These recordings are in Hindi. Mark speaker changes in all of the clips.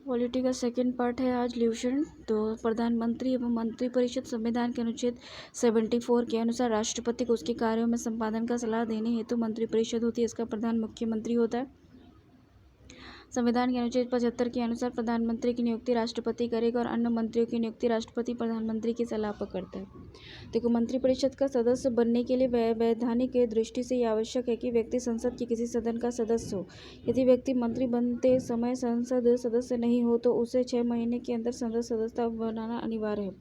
Speaker 1: पॉलिटी का सेकंड पार्ट है आज ल्यूशन। तो प्रधानमंत्री एवं मंत्रिपरिषद संविधान के अनुच्छेद 74 के अनुसार राष्ट्रपति को उसके कार्यों में संपादन का सलाह देने हेतु मंत्रिपरिषद होती है। इसका प्रधान मुख्यमंत्री होता है। संविधान के अनुच्छेद 75 के अनुसार प्रधानमंत्री की नियुक्ति राष्ट्रपति करेगा और अन्य मंत्रियों की नियुक्ति राष्ट्रपति प्रधानमंत्री की सलाह पर करता है। देखो, मंत्रिपरिषद का सदस्य बनने के लिए वैधानिक दृष्टि से यह आवश्यक है कि व्यक्ति संसद के किसी सदन का सदस्य हो। यदि व्यक्ति मंत्री बनते समय संसद सदस्य नहीं हो तो उसे 6 महीने के अंदर संसद सदस्यता बनाना अनिवार्य है,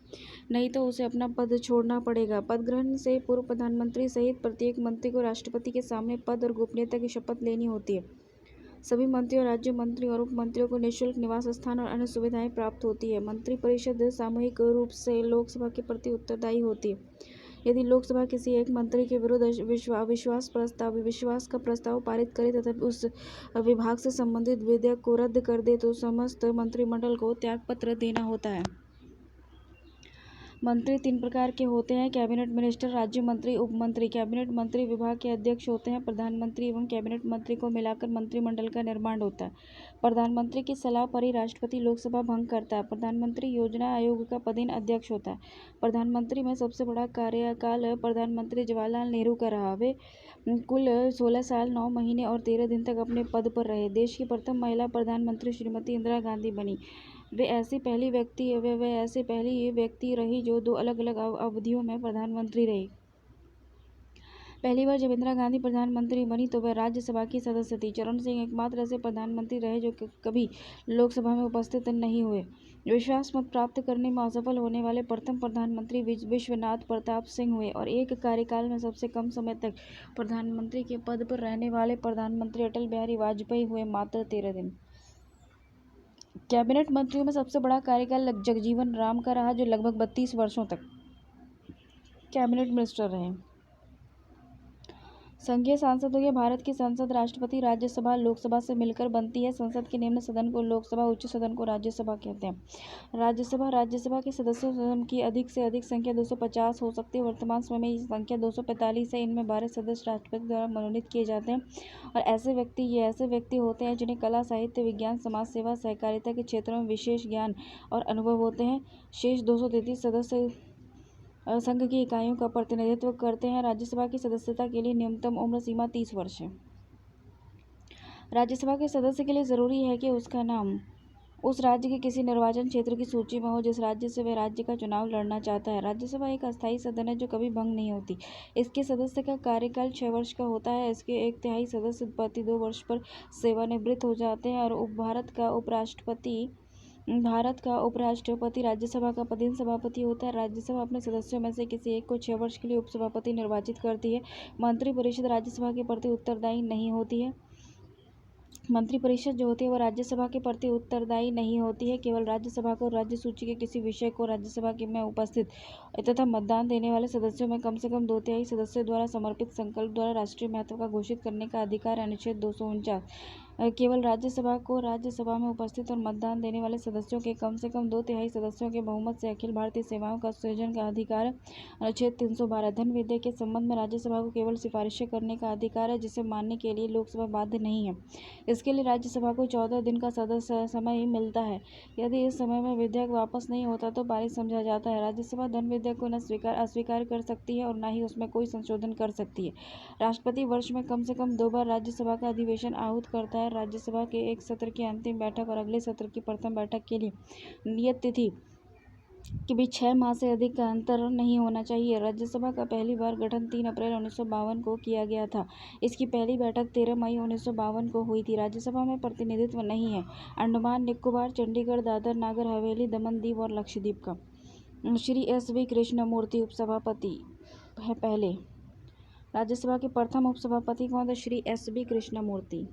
Speaker 1: नहीं तो उसे अपना पद छोड़ना पड़ेगा। पद ग्रहण से पूर्व प्रधानमंत्री सहित प्रत्येक मंत्री को राष्ट्रपति के सामने पद और गोपनीयता की शपथ लेनी होती है। सभी मंत्रियों, राज्य मंत्री और उप मंत्रियों को निःशुल्क निवास स्थान और अन्य सुविधाएं प्राप्त होती है। मंत्रिपरिषद सामूहिक रूप से लोकसभा के प्रति उत्तरदायी होती है। यदि लोकसभा किसी एक मंत्री के विरुद्ध विश्वास का प्रस्ताव पारित करे तथा उस विभाग से संबंधित विधेयक को रद्द कर दे तो समस्त मंत्रिमंडल को त्यागपत्र देना होता है। मंत्री 3 प्रकार के होते हैं: कैबिनेट मिनिस्टर, राज्य मंत्री, उप मंत्री। कैबिनेट मंत्री विभाग के अध्यक्ष होते हैं। प्रधानमंत्री एवं कैबिनेट मंत्री को मिलाकर मंत्रिमंडल का निर्माण होता है। प्रधानमंत्री की सलाह पर ही राष्ट्रपति लोकसभा भंग करता है। प्रधानमंत्री योजना आयोग का पदेन अध्यक्ष होता है। प्रधानमंत्री में सबसे बड़ा कार्यकाल प्रधानमंत्री जवाहरलाल नेहरू का रहा। वे कुल 16 साल 9 महीने और 13 दिन तक अपने पद पर रहे। देश की प्रथम महिला प्रधानमंत्री श्रीमती इंदिरा गांधी बनी। वे ऐसी पहली व्यक्ति रही जो 2 अलग-अलग अवधियों में प्रधानमंत्री रही। पहली बार जब इंदिरा गांधी प्रधानमंत्री बनी तो वह राज्यसभा की सदस्य थी। चरण सिंह एकमात्र ऐसे प्रधानमंत्री रहे जो कभी लोकसभा में उपस्थित नहीं हुए। विश्वास मत प्राप्त करने में असफल होने वाले प्रथम प्रधानमंत्री विश्वनाथ प्रताप सिंह हुए और एक कार्यकाल में सबसे कम समय तक प्रधानमंत्री के पद पर रहने वाले प्रधानमंत्री अटल बिहारी वाजपेयी हुए, मात्र 13 दिन। कैबिनेट मंत्रियों में सबसे बड़ा कार्यकाल जगजीवन राम का रहा जो लगभग 32 वर्षों तक कैबिनेट मिनिस्टर रहे। संघीय सांसदों के भारत की संसद राष्ट्रपति, राज्यसभा, लोकसभा से मिलकर बनती है। संसद के निम्न सदन को लोकसभा, उच्च सदन को राज्यसभा कहते हैं। राज्यसभा के सदस्यों की अधिक से अधिक संख्या 250 हो सकती है। वर्तमान समय में ये संख्या 245 है। इनमें 12 सदस्य राष्ट्रपति द्वारा मनोनीत किए जाते हैं और ऐसे व्यक्ति होते हैं जिन्हें कला, साहित्य, विज्ञान, समाज सेवा, सहकारिता के क्षेत्रों में विशेष ज्ञान और अनुभव होते हैं। शेष 233 सदस्य संघ की इकाइयों का प्रतिनिधित्व करते हैं। राज्यसभा की सदस्यता के लिए न्यूनतम उम्र सीमा 30 वर्ष है। राज्यसभा के सदस्य के लिए जरूरी है कि उसका नाम उस राज्य के किसी निर्वाचन क्षेत्र की सूची में हो जिस राज्य से वह राज्य का चुनाव लड़ना चाहता है। राज्यसभा एक अस्थायी सदन है जो कभी भंग नहीं होती। इसके सदस्य का कार्यकाल 6 वर्ष का होता है। इसके 1/3 सदस्य प्रति 2 वर्ष पर सेवानिवृत्त हो जाते हैं और भारत का उपराष्ट्रपति राज्यसभा का पदेन सभापति होता है। राज्यसभा अपने सदस्यों में से किसी एक को 6 वर्ष के लिए उपसभापति निर्वाचित करती है। मंत्रिपरिषद राज्यसभा के प्रति उत्तरदायी नहीं होती है। मंत्रिपरिषद जो होती है वह राज्यसभा के प्रति उत्तरदायी नहीं होती है। केवल राज्यसभा को राज्य सूची के किसी विषय को राज्यसभा के में उपस्थित तथा मतदान देने वाले सदस्यों में कम से कम 2/3 सदस्यों द्वारा समर्पित संकल्प द्वारा राष्ट्रीय महत्व का घोषित करने का अधिकार है। अनुच्छेद 249 केवल राज्यसभा को राज्यसभा में उपस्थित और मतदान देने वाले सदस्यों के कम से कम 2/3 सदस्यों के बहुमत से अखिल भारतीय सेवाओं का सृजन का अधिकार है। अनुच्छेद 312 धन विधेयक के संबंध में राज्यसभा को केवल सिफारिशें करने का अधिकार है जिसे मानने के लिए लोकसभा बाध्य नहीं है। इसके लिए राज्यसभा को 14 दिन का समय मिलता है। यदि इस समय में विधेयक वापस नहीं होता तो पारित समझा जाता है। राज्यसभा धन विधेयक को न अस्वीकार कर सकती है और न ही उसमें कोई संशोधन कर सकती है। राष्ट्रपति वर्ष में कम से कम 2 बार राज्यसभा का अधिवेशन आहूत करता है। राज्यसभा के एक सत्र की अंतिम बैठक और अगले सत्र की प्रथम बैठक के लिए नियत तिथि के बीच 6 माह से अधिक का अंतर नहीं होना चाहिए। राज्यसभा का पहली बार गठन 3 अप्रैल 1952 को किया गया था। इसकी पहली बैठक 13 मई 1952 को हुई थी। राज्यसभा में प्रतिनिधित्व नहीं है अंडमान निकोबार, चंडीगढ़, दादर नागर हवेली, दमन दीव और लक्षद्वीप का। श्री SV कृष्णमूर्ति उपसभापति है। पहले राज्यसभा के प्रथम उपसभापति कौन थे? श्री SV कृष्णमूर्ति।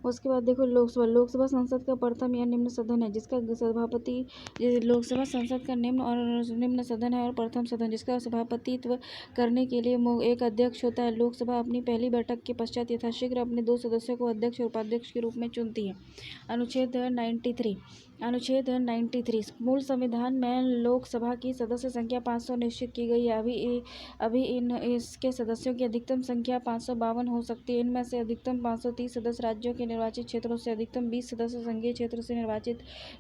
Speaker 1: उसके बाद देखो, लोकसभा संसद का प्रथम या निम्न सदन है जिसका सभापति लोकसभा संसद का निम्न सदन है और प्रथम सदन जिसका सभापतित्व करने के लिए एक अध्यक्ष होता है। लोकसभा अपनी पहली बैठक के पश्चात यथाशीघ्र अपने 2 सदस्यों को अध्यक्ष और उपाध्यक्ष के रूप में चुनती है। अनुच्छेद 93 अनुच्छेद 93 मूल संविधान में लोकसभा की सदस्य संख्या 500 निश्चित की गई है। अभी इसके सदस्यों की अधिकतम संख्या 552 हो सकती है। इनमें से अधिकतम 530 सदस्य राज्यों के निर्वाचित क्षेत्रों से, अधिकतम 20 सदस्य संघीय क्षेत्र से निर्वाचित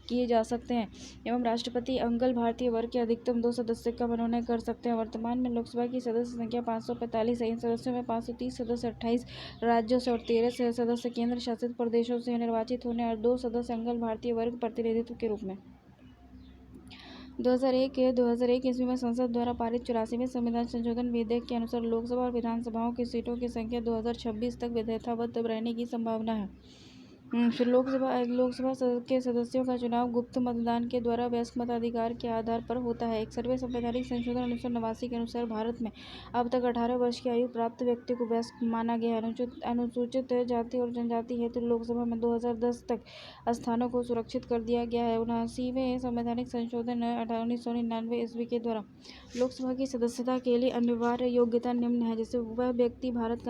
Speaker 1: किए जा सकते हैं एवं राष्ट्रपति अंगल भारतीय वर्ग के अधिकतम 2 सदस्य का मनोनयन कर सकते हैं। वर्तमान में लोकसभा की सदस्य संख्या 545 है। इन सदस्यों में 530 सदस्य 28 राज्यों से और 13 सदस्य केंद्र शासित प्रदेशों से निर्वाचित होने और 2 सदस्य अंगल भारतीय वर्ग प्रतिनिधित्व के रूप में 2001 ईस्वी में संसद द्वारा पारित 84वें संविधान संशोधन विधेयक के अनुसार लोकसभा और विधानसभाओं की सीटों की संख्या 2026 तक यथावत रहने की संभावना है। फिर लोकसभा के सदस्यों का चुनाव गुप्त मतदान के द्वारा वयस्क मताधिकार के आधार पर होता है। 61वें संवैधानिक संशोधन 1989 के अनुसार भारत में अब तक 18 वर्ष की आयु प्राप्त व्यक्ति को वयस्क माना गया है। अनुसूचित जाति और जनजाति हेतु लोकसभा में 2010 तक स्थानों को सुरक्षित कर दिया गया है। 79वें संवैधानिक संशोधन 1999 ईस्वी के द्वारा लोकसभा की सदस्यता के लिए अनिवार्य योग्यता निम्न है, जैसे वह व्यक्ति भारत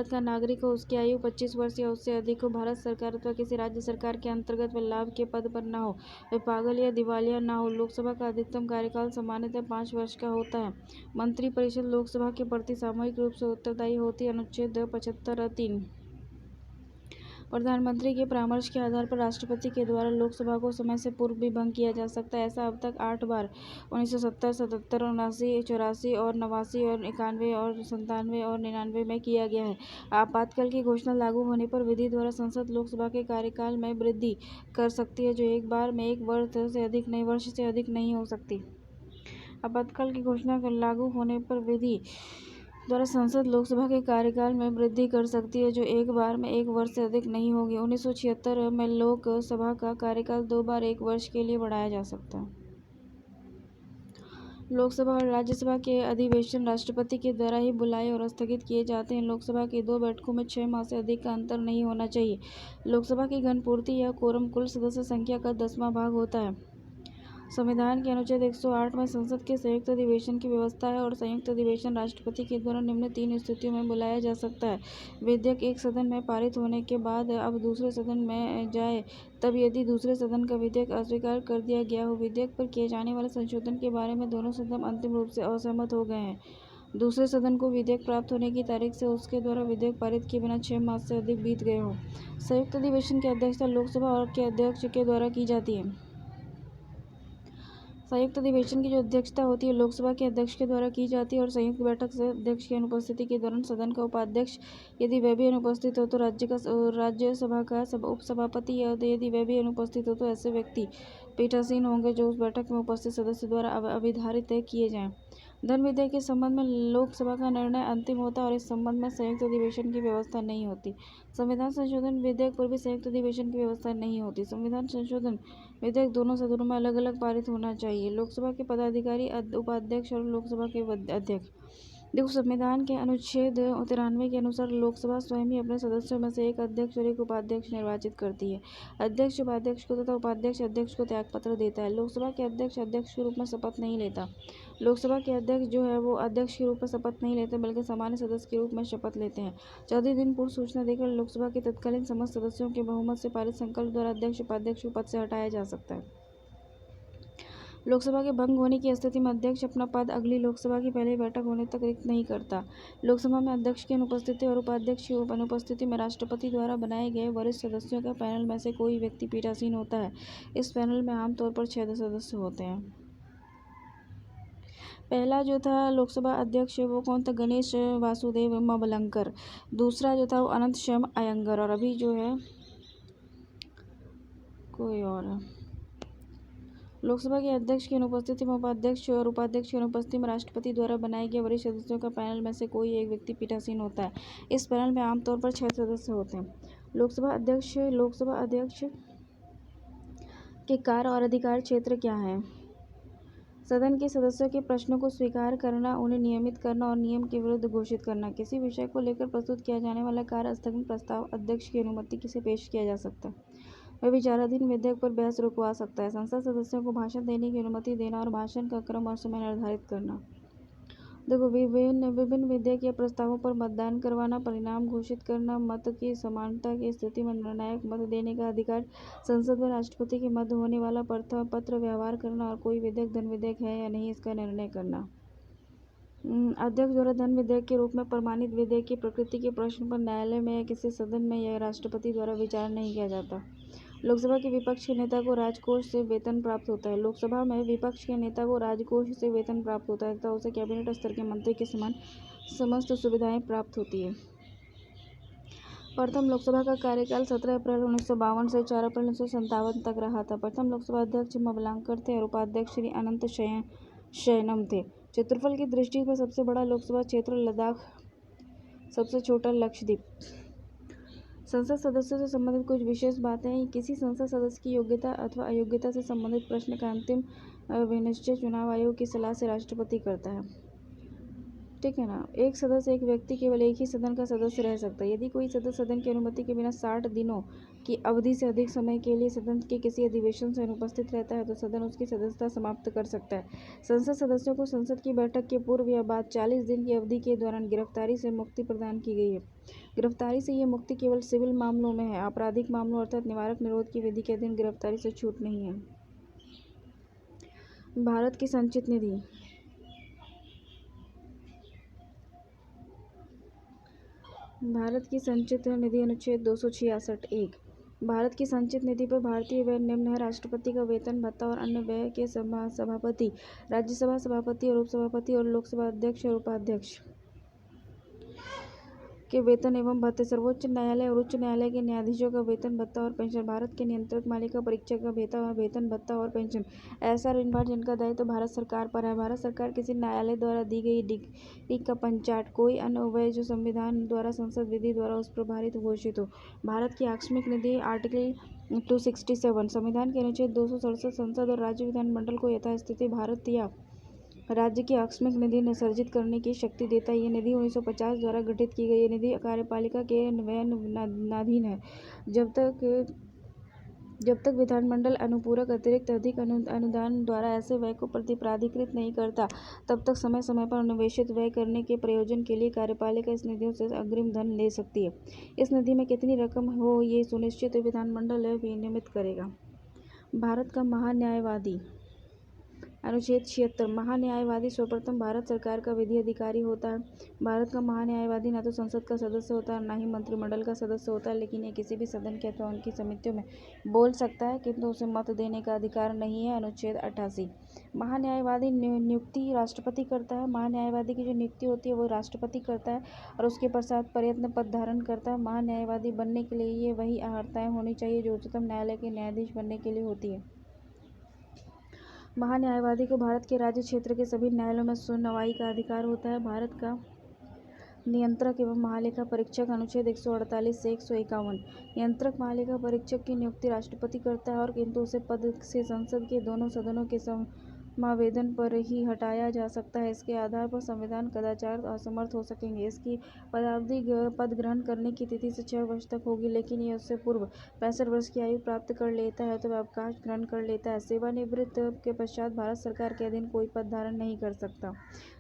Speaker 1: का नागरिक हो, उसकी आयु 25 वर्ष या उससे अधिक हो, भारत सरकार अथवा किसी राज्य सरकार के अंतर्गत वह लाभ के पद पर न हो, वह पागल या दिवालिया न हो। लोकसभा का अधिकतम कार्यकाल सामान्यतः 5 वर्ष का होता है। मंत्रिपरिषद लोकसभा के प्रति सामूहिक रूप से उत्तरदायी होती है। अनुच्छेद 75(3) प्रधानमंत्री के परामर्श के आधार पर राष्ट्रपति के द्वारा लोकसभा को समय से पूर्व भी भंग किया जा सकता है। ऐसा अब तक 8 बार 1970, 77, 79, 84 और 89 और 91 और 97 और 99 में किया गया है। आपातकाल की घोषणा लागू होने पर विधि द्वारा संसद लोकसभा के कार्यकाल में वृद्धि कर सकती है, जो एक बार में 1 वर्ष से अधिक नहीं हो सकती। आपातकाल की घोषणा लागू होने पर विधि द्वारा संसद लोकसभा के कार्यकाल में वृद्धि कर सकती है, जो एक बार में 1 वर्ष से अधिक नहीं होगी। 1976 में लोकसभा का कार्यकाल 2 बार 1 वर्ष के लिए बढ़ाया जा सकता है। लोकसभा और राज्यसभा के अधिवेशन राष्ट्रपति के द्वारा ही बुलाए और स्थगित किए जाते हैं। लोकसभा की 2 बैठकों में 6 माह से अधिक का अंतर नहीं होना चाहिए। लोकसभा की घनपूर्ति या कोरम कुल सदस्य संख्या का 10वां भाग होता है। संविधान के अनुच्छेद 108 में संसद के संयुक्त अधिवेशन की व्यवस्था है और संयुक्त अधिवेशन राष्ट्रपति के द्वारा निम्न 3 स्थितियों में बुलाया जा सकता है। विधेयक एक सदन में पारित होने के बाद अब दूसरे सदन में जाए, तब यदि दूसरे सदन का विधेयक अस्वीकार कर दिया गया हो। विधेयक पर किए जाने वाले संशोधन के बारे में दोनों सदन अंतिम रूप से असहमत हो गए हैं। दूसरे सदन को विधेयक प्राप्त होने की तारीख से उसके द्वारा विधेयक पारित किए बिना 6 माह से अधिक बीत गए हों। संयुक्त अधिवेशन की अध्यक्षता लोकसभा और के अध्यक्ष के द्वारा की जाती है। संयुक्त अधिवेशन की जो अध्यक्षता होती है लोकसभा के अध्यक्ष के द्वारा की जाती है और संयुक्त बैठक से अध्यक्ष की अनुपस्थिति के दौरान सदन का उपाध्यक्ष, यदि वह भी अनुपस्थित हो तो राज्यसभा का उपसभापति, या यदि वह भी अनुपस्थित हो तो ऐसे व्यक्ति पीठासीन होंगे जो उस बैठक में उपस्थित सदस्य द्वारा अविधारित किए जाएं। धन विधेयक के संबंध में लोकसभा का निर्णय अंतिम होता है और इस संबंध में संयुक्त अधिवेशन की व्यवस्था नहीं होती। संविधान संशोधन विधेयक पर भी संयुक्त अधिवेशन की व्यवस्था नहीं होती। संविधान संशोधन विधेयक दोनों सदनों में अलग अलग पारित होना चाहिए। लोकसभा के पदाधिकारी, उपाध्यक्ष और लोकसभा के अध्यक्ष। देखो, संविधान के अनुच्छेद 93 के अनुसार लोकसभा स्वयं ही अपने सदस्यों में से एक अध्यक्ष और एक उपाध्यक्ष निर्वाचित करती है। अध्यक्ष उपाध्यक्ष को तथा उपाध्यक्ष अध्यक्ष को त्यागपत्र देता है। लोकसभा के अध्यक्ष अध्यक्ष के रूप में शपथ नहीं लेता। लोकसभा के अध्यक्ष जो है वो अध्यक्ष के रूप में शपथ नहीं लेते, बल्कि सामान्य सदस्य के रूप में शपथ लेते हैं। 14 दिन पूर्व सूचना देकर लोकसभा के तत्कालीन समस्त सदस्यों के बहुमत से पारित संकल्प द्वारा अध्यक्ष उपाध्यक्ष को पद से हटाया जा सकता है। लोकसभा के भंग होने की स्थिति में अध्यक्ष अपना पद अगली लोकसभा की पहली बैठक होने तक रिक्त नहीं करता। लोकसभा में अध्यक्ष की अनुपस्थिति और उपाध्यक्ष की अनुपस्थिति में राष्ट्रपति द्वारा बनाए गए वरिष्ठ सदस्यों के पैनल में से कोई व्यक्ति पीठासीन होता है। इस पैनल में आमतौर पर 6 सदस्य होते हैं। पहला जो था लोकसभा अध्यक्ष वो कौन था? गणेश वासुदेव मवलंकर। दूसरा जो था वो अनंत श्याम अयंगर, और अभी जो है कोई और है। लोकसभा के अध्यक्ष की अनुपस्थिति में उपाध्यक्ष और उपाध्यक्ष की अनुपस्थिति में राष्ट्रपति द्वारा बनाए गए वरिष्ठ सदस्यों का पैनल में से कोई एक व्यक्ति पीठासीन होता है। इस पैनल में आमतौर पर 6 सदस्य होते हैं। लोकसभा अध्यक्ष के कार्य और अधिकार क्षेत्र क्या है? सदन के सदस्यों के प्रश्नों को स्वीकार करना, उन्हें नियमित करना और नियम के विरुद्ध घोषित करना। किसी विषय को लेकर प्रस्तुत किया जाने वाला कार्य स्थगन प्रस्ताव अध्यक्ष की अनुमति से पेश किया जा सकता है। वह विचाराधीन विधेयक पर बहस रुकवा सकता है। संसद सदस्यों को भाषण देने की अनुमति देना और भाषण का क्रम और समय निर्धारित करना। देखो, विभिन्न विभिन्न विधेयक या प्रस्तावों पर मतदान करवाना, परिणाम घोषित करना, मत की समानता की स्थिति में निर्णायक मत देने का अधिकार, संसद में राष्ट्रपति के मध्य होने वाला पत्र व्यवहार करना, और कोई विधेयक धन विधेयक है या नहीं इसका निर्णय करना। अध्यक्ष द्वारा धन विधेयक के रूप में प्रमाणित विधेयक की प्रकृति के प्रश्न पर न्यायालय में या किसी सदन में या राष्ट्रपति द्वारा विचार नहीं किया जाता। लोकसभा के विपक्ष के नेता को राजकोष से वेतन प्राप्त होता है। लोकसभा में विपक्ष के नेता को राजकोष से वेतन प्राप्त होता है तथा उसे कैबिनेट स्तर के मंत्री के समान समस्त सुविधाएं प्राप्त होती है। प्रथम लोकसभा का कार्यकाल 17 अप्रैल 1952 से 4 अप्रैल 1957 तक रहा था। प्रथम लोकसभा अध्यक्ष मबलांकर थे और उपाध्यक्ष श्री अनंत शयनम थे। क्षेत्रफल की दृष्टि से सबसे बड़ा लोकसभा क्षेत्र लद्दाख, सबसे छोटा लक्षद्वीप। संसद सदस्यों से संबंधित कुछ विशेष बातें। किसी संसद सदस्य की योग्यता अथवा अयोग्यता से संबंधित प्रश्न का अंतिम विनिश्चय चुनाव आयोग की सलाह से राष्ट्रपति करता है। ठीक है ना। एक सदस्य, एक व्यक्ति केवल एक ही सदन का सदस्य रह सकता है। यदि कोई सदस्य सदन की अनुमति के बिना 60 दिनों की अवधि से अधिक समय के लिए सदन के किसी अधिवेशन से अनुपस्थित रहता है तो सदन उसकी सदस्यता समाप्त कर सकता है। संसद सदस्यों को संसद की बैठक के पूर्व या बाद 40 दिन की अवधि के दौरान गिरफ्तारी से मुक्ति प्रदान की गई है। गिरफ्तारी से ये मुक्ति केवल सिविल मामलों में है। आपराधिक मामलों अर्थात निवारक निरोध की विधि के अधीन गिरफ्तारी से छूट नहीं है। भारत की संचित निधि। भारत की संचित निधि अनुच्छेद 266(1). भारत की संचित निधि पर भारतीय व्यय निम्न है: राष्ट्रपति का वेतन भत्ता और अन्य व्यय के सभापति, राज्यसभा सभापति और उपसभापति और लोकसभा अध्यक्ष और उपाध्यक्ष के वेतन एवं भत्ते, सर्वोच्च न्यायालय और उच्च न्यायालय के न्यायाधीशों का वेतन भत्ता और पेंशन, भारत के नियंत्रक मालिका परीक्षक का वेतन भत्ता और पेंशन। ऐसा ऋणभार जिनका दायित्व भारत सरकार पर है। भारत सरकार किसी न्यायालय द्वारा दी गई डिग्री का पंचाट, कोई अन्य व्यय जो संविधान द्वारा संसद विधि द्वारा उस पर भारित घोषित हो। भारत की आकस्मिक निधि आर्टिकल 267 संविधान के अनुच्छेद 267 संसद और राज्य विधानमंडल को यथास्थिति भारत या राज्य की आकस्मिक निधि निर्धारित करने की शक्ति देता है। ये निधि 1950 द्वारा गठित की गई। ये निधि कार्यपालिका के व्ययनाधीन है। जब तक विधानमंडल अनुपूरक अतिरिक्त अधिक अनुदान द्वारा ऐसे व्यय को प्राधिकृत नहीं करता, तब तक समय समय पर अनुवेशित व्यय करने के प्रयोजन के लिए कार्यपालिका इस निधियों से अग्रिम धन ले सकती है। इस निधि में कितनी रकम हो ये सुनिश्चित विधानमंडल विनियमित करेगा। भारत का महान्यायवादी। अनुच्छेद 76 महान्यायवादी सर्वप्रथम भारत सरकार का विधि अधिकारी होता है। भारत का महान्यायवादी न तो संसद का सदस्य होता है और न ही मंत्रिमंडल का सदस्य होता है, लेकिन यह किसी भी सदन के अथवा उनकी समितियों में बोल सकता है, किंतु उसे मत देने का अधिकार नहीं है। अनुच्छेद 88 महान्यायवादी नियुक्ति राष्ट्रपति करता है। महान्यायवादी की जो नियुक्ति होती है वो राष्ट्रपति करता है और उसके पश्चात प्रयत्न पद धारण करता है। महान्यायवादी बनने के लिए ये वही अर्हताएं होनी चाहिए जो उच्चतम न्यायालय के न्यायाधीश बनने के लिए होती है। महान्यायवादी को भारत के राज्य क्षेत्र के सभी न्यायालयों में सुनवाई का अधिकार होता है। भारत का नियंत्रक एवं महालेखा परीक्षक। अनुच्छेद 148 से 151 नियंत्रक महालेखा परीक्षक की नियुक्ति राष्ट्रपति करता है और किंतु उसे पद से संसद के दोनों सदनों के समावेदन पर ही हटाया जा सकता है। इसके आधार पर संविधान कदाचार असमर्थ हो सकेंगे। इसकी पदावधि पद ग्रहण करने की तिथि से 6 वर्ष तक होगी, लेकिन ये उससे पूर्व 65 वर्ष की आयु प्राप्त कर लेता है तो वह अवकाश ग्रहण कर लेता है। सेवानिवृत्त के पश्चात भारत सरकार के अधीन कोई पद धारण नहीं कर सकता।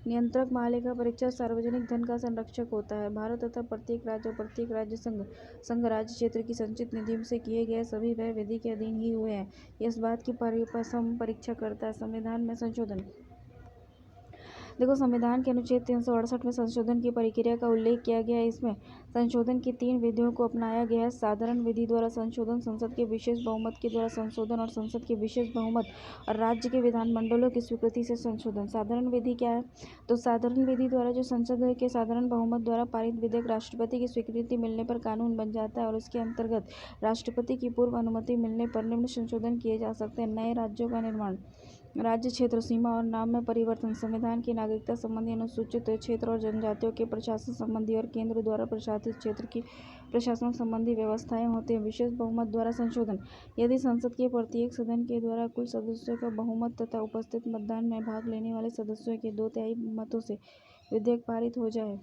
Speaker 1: नियंत्रक महालेखा परीक्षक सार्वजनिक धन का संरक्षक होता है। भारत तथा प्रत्येक राज्य और प्रत्येक राज्य संघ राज्य क्षेत्र की संचित निधि से किए गए सभी व्यय विधि के अधीन ही हुए हैं। इस बात की परीक्षा करता है। संविधान में संशोधन। देखो, संविधान के अनुच्छेद 368 में संशोधन की प्रक्रिया का उल्लेख किया गया है। इसमें संशोधन की 3 विधियों को अपनाया गया है: साधारण विधि द्वारा संशोधन, संसद के विशेष बहुमत के द्वारा संशोधन और संसद के विशेष बहुमत और राज्य के विधानमंडलों की स्वीकृति से संशोधन। साधारण विधि क्या है? तो साधारण विधि द्वारा जो संसद के साधारण बहुमत द्वारा पारित विधेयक राष्ट्रपति की स्वीकृति मिलने पर कानून बन जाता है और इसके अंतर्गत राष्ट्रपति की पूर्व अनुमति मिलने पर निम्न संशोधन किए जा सकते हैं: नए राज्यों का निर्माण, राज्य क्षेत्र सीमा और नाम में परिवर्तन, संविधान की नागरिकता संबंधी अनुसूचित क्षेत्र और जनजातियों के प्रशासन संबंधी और केंद्र द्वारा प्रशासित क्षेत्र की प्रशासन संबंधी व्यवस्थाएं होती हैं। विशेष बहुमत द्वारा संशोधन, यदि संसद के प्रत्येक सदन के द्वारा कुल सदस्यों का बहुमत तथा उपस्थित मतदान में भाग लेने वाले सदस्यों के 2/3 मतों से विधेयक पारित हो जाए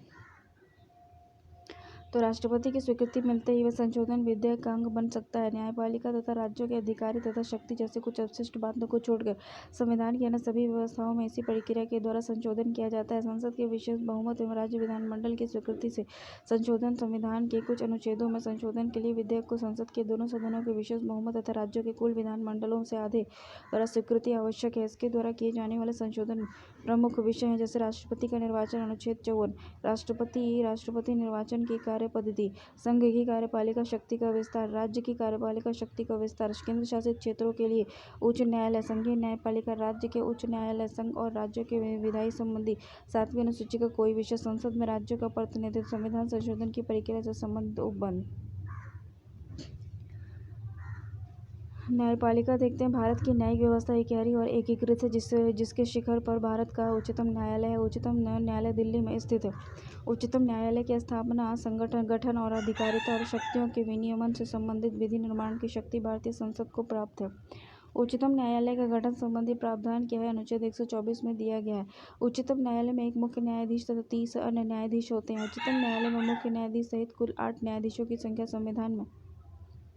Speaker 1: तो राष्ट्रपति की स्वीकृति मिलते ही वह संशोधन विधेयक का अंग बन सकता है। न्यायपालिका तथा राज्यों के अधिकारी तथा शक्ति जैसे कुछ अवशिष्ट बातों को छोड़कर संविधान की अन्य सभी व्यवस्थाओं में इसी प्रक्रिया के द्वारा संशोधन किया जाता है। संसद के विशेष बहुमत एवं राज्य विधानमंडल की स्वीकृति से संशोधन संविधान के कुछ अनुच्छेदों में संशोधन के लिए विधेयक को संसद के दोनों सदनों के विशेष बहुमत तथा राज्यों के कुल विधानमंडलों से आधे द्वारा स्वीकृति आवश्यक है। इसके द्वारा किए जाने वाले संशोधन प्रमुख विषय हैं, जैसे राष्ट्रपति का निर्वाचन अनुच्छेद 54, राष्ट्रपति निर्वाचन की कार्य पद्धति, संघ की कार्यपालिका शक्ति का विस्तार, राज्य की कार्यपालिका शक्ति का विस्तार, केंद्र शासित क्षेत्रों के लिए उच्च न्यायालय, संघीय न्यायपालिका, राज्य के उच्च न्यायालय, संघ और राज्यों के विधायी संबंधी 7वीं अनुसूची का कोई विषय, संसद में राज्यों का प्रतिनिधित्व, संविधान संशोधन की प्रक्रिया से संबंधित उपबंध। न्यायपालिका देखते हैं। भारत की न्यायिक व्यवस्था एक गहरी और एकीकृत है, जिसके शिखर पर भारत का उच्चतम न्यायालय है। उच्चतम न्यायालय दिल्ली में स्थित है। उच्चतम न्यायालय की स्थापना, संगठन, गठन और अधिकारिता और शक्तियों के विनियमन से संबंधित विधि निर्माण की शक्ति भारतीय संसद को प्राप्त है। उच्चतम न्यायालय का गठन संबंधी प्रावधान क्या है? अनुच्छेद 124 में दिया गया है। उच्चतम न्यायालय में एक मुख्य न्यायाधीश तथा 30 अन्य न्यायाधीश होते हैं। उच्चतम न्यायालय में मुख्य न्यायाधीश सहित कुल 8 न्यायाधीशों की संख्या संविधान में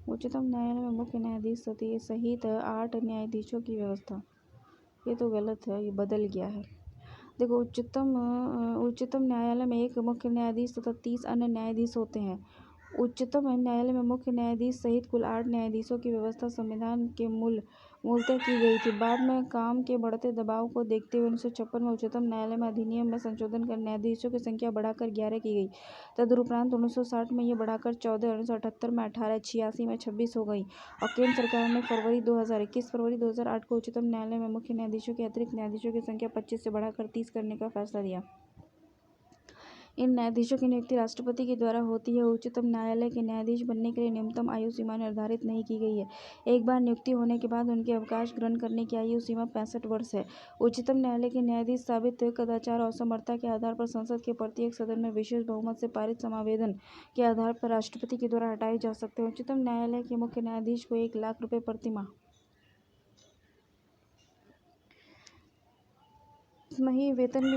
Speaker 1: उच्चतम न्यायालय में मुख्य न्यायाधीश सहित 8 न्यायाधीशों की व्यवस्था। ये तो गलत है, ये बदल गया है। देखो, उच्चतम न्यायालय में एक मुख्य न्यायाधीश तथा 30 अन्य न्यायाधीश होते हैं। उच्चतम न्यायालय में मुख्य न्यायाधीश सहित कुल 8 न्यायाधीशों की व्यवस्था संविधान के मूलतः की गई थी। बाद में काम के बढ़ते दबाव को देखते हुए 1956 में उच्चतम न्यायालय में अधिनियम में संशोधन कर न्यायाधीशों की संख्या बढ़ाकर 11 की गई। तदुपरांत 1960 में ये बढ़ाकर 14, 1978 में 18, 86 में 26 हो गई और केंद्र सरकार ने फरवरी 2008 को उच्चतम न्यायालय में मुख्य न्यायाधीशों के अतिरिक्त न्यायाधीशों की संख्या 25 से बढ़ाकर 30 करने का फैसला लिया। इन न्यायाधीशों की नियुक्ति राष्ट्रपति के द्वारा होती है। उच्चतम न्यायालय के न्यायाधीश बनने के लिए न्यूनतम आयु सीमा निर्धारित नहीं की गई है। एक बार नियुक्ति होने के बाद उनके अवकाश ग्रहण करने की आयु सीमा 65 वर्ष है। उच्चतम न्यायालय के न्यायाधीश साबित कदाचार और असमर्थता के आधार पर संसद के प्रत्येक सदन में विशेष बहुमत से पारित समावेदन के आधार पर राष्ट्रपति के द्वारा हटाए जा सकते हैं। उच्चतम न्यायालय के मुख्य न्यायाधीश को 1 लाख रुपये प्रतिमाह नहीं, वेतन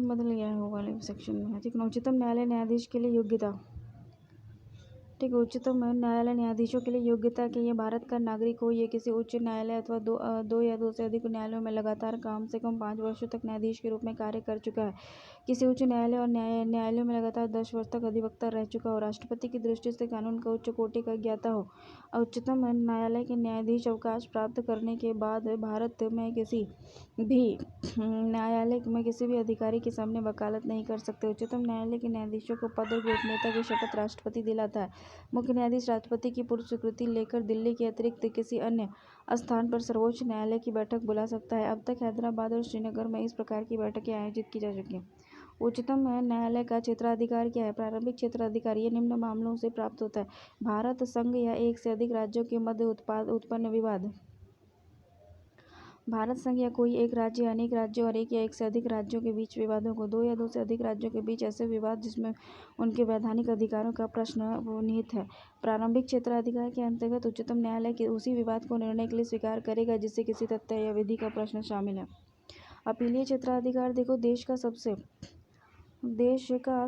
Speaker 1: बदल गया है वो वाले सेक्शन में। ठीक है। उच्चतम न्यायालय न्यायाधीश के लिए योग्यता। ठीक है। उच्चतम न्यायालय न्यायाधीशों के लिए योग्यता कि ये भारत का नागरिक हो, ये किसी उच्च न्यायालय अथवा दो या दो से अधिक न्यायालयों में लगातार कम से कम 5 वर्षों तक न्यायाधीश के रूप में कार्य कर चुका है, किसी उच्च न्यायालय और न्यायालयों में लगातार 10 वर्ष तक अधिवक्ता रह चुका हो, राष्ट्रपति की दृष्टि से कानून का उच्च कोटि का ज्ञाता हो। उच्चतम न्यायालय के न्यायाधीश अवकाश प्राप्त करने के बाद भारत में किसी भी न्यायालय में किसी भी अधिकारी के सामने वकालत नहीं कर सकते। उच्चतम न्यायालय के न्यायाधीशों को पद और गोपनीयता की शपथ राष्ट्रपति दिलाता है। मुख्य न्यायाधीश राष्ट्रपति की पूर्व स्वीकृति लेकर दिल्ली के अतिरिक्त किसी अन्य स्थान पर सर्वोच्च न्यायालय की बैठक बुला सकता है। अब तक हैदराबाद और श्रीनगर में इस प्रकार की बैठकें आयोजित की जा चुकी हैं। उच्चतम न्यायालय का क्षेत्राधिकार क्या है? प्रारंभिक क्षेत्राधिकार ये निम्न मामलों से प्राप्त होता है: भारत, संघ या एक से अधिक राज्यों के मध्य उत्पन्न विवाद, भारत, संघ या कोई एक राज्य, अनेक राज्यों और एक या एक से अधिक राज्यों के बीच विवादों को, 2 या 2 से अधिक राज्यों के बीच ऐसे विवाद जिसमें उनके वैधानिक अधिकारों का प्रश्न निहित है। प्रारंभिक क्षेत्राधिकार के अंतर्गत उच्चतम न्यायालय के उसी विवाद को निर्णय के लिए स्वीकार करेगा जिससे किसी तथ्य या विधि का प्रश्न शामिल है। अपीलीय क्षेत्राधिकार देखो, देश का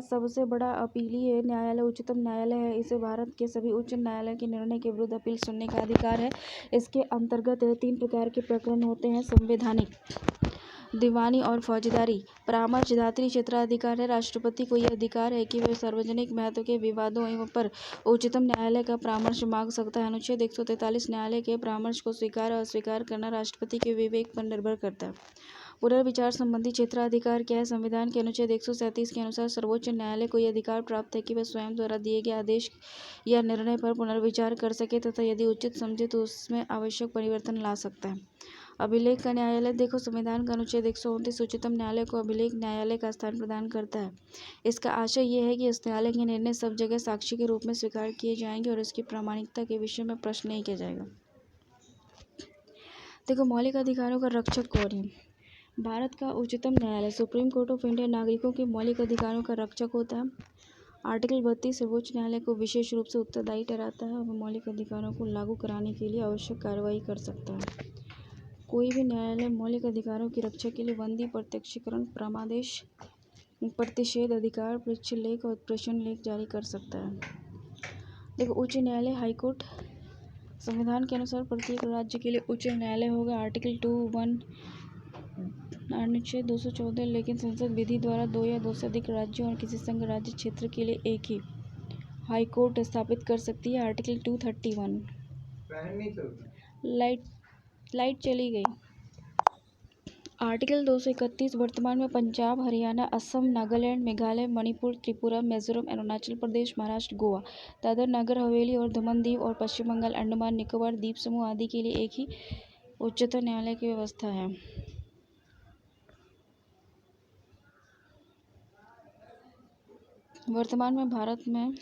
Speaker 1: सबसे बड़ा अपीलीय न्यायालय उच्चतम न्यायालय है। इसे भारत के सभी उच्च न्यायालय के निर्णय के विरुद्ध अपील सुनने का अधिकार है। इसके अंतर्गत 3 प्रकार के प्रकरण होते हैं: संवैधानिक, दीवानी और फौजदारी। परामर्शदात्री क्षेत्राधिकार है। राष्ट्रपति को यह अधिकार है कि वह सार्वजनिक महत्व के विवादों पर उच्चतम न्यायालय का परामर्श मांग सकता है। अनुच्छेद 143 न्यायालय के परामर्श को स्वीकार और अस्वीकार करना राष्ट्रपति के विवेक पर निर्भर करता है। पुनर्विचार संबंधी क्षेत्राधिकार क्या है? संविधान के अनुच्छेद 137 के अनुसार सर्वोच्च न्यायालय को यह अधिकार प्राप्त है कि वह स्वयं द्वारा दिए गए आदेश या निर्णय पर पुनर्विचार कर सके तथा यदि उचित समझे तो उसमें आवश्यक परिवर्तन ला सकता है। अभिलेख का न्यायालय देखो, संविधान का अनुच्छेद 129 उच्चतम न्यायालय को अभिलेख न्यायालय का स्थान प्रदान करता है। इसका आशय यह है कि इस न्यायालय के निर्णय सब जगह साक्षी के रूप में स्वीकार किए जाएंगे और इसकी प्रामाणिकता के विषय में प्रश्न नहीं किया जाएगा। देखो, मौलिक अधिकारों का रक्षक कौन है? भारत का उच्चतम न्यायालय सुप्रीम कोर्ट ऑफ इंडिया नागरिकों के मौलिक अधिकारों का रक्षक होता है। आर्टिकल 32 सर्वोच्च न्यायालय को विशेष रूप से उत्तरदायी ठहराता है और वह मौलिक अधिकारों को लागू कराने के लिए आवश्यक कार्रवाई कर सकता है। कोई भी न्यायालय मौलिक अधिकारों की रक्षा के लिए बंदी, प्रत्यक्षीकरण, परमादेश प्रतिषेध अधिकार परीक्षण लेख और प्रश्न लेख जारी कर सकता है। देखो, उच्च न्यायालय, हाईकोर्ट। संविधान के अनुसार प्रत्येक राज्य के लिए उच्च न्यायालय होगा, आर्टिकल 2(1) अनुच्छेद 214। लेकिन संसद विधि द्वारा 2 या 2 से अधिक राज्यों और किसी संघ राज्य क्षेत्र के लिए एक ही हाईकोर्ट स्थापित कर सकती है, आर्टिकल 231। लाइट चली गई। आर्टिकल 231। वर्तमान में पंजाब, हरियाणा, असम, नागालैंड, मेघालय, मणिपुर, त्रिपुरा, मिजोरम, अरुणाचल प्रदेश, महाराष्ट्र, गोवा, दादर नगर हवेली और दमन दीव और पश्चिम बंगाल, अंडमान निकोबार द्वीप समूह आदि के लिए एक ही उच्चतम न्यायालय की व्यवस्था है। वर्तमान में भारत में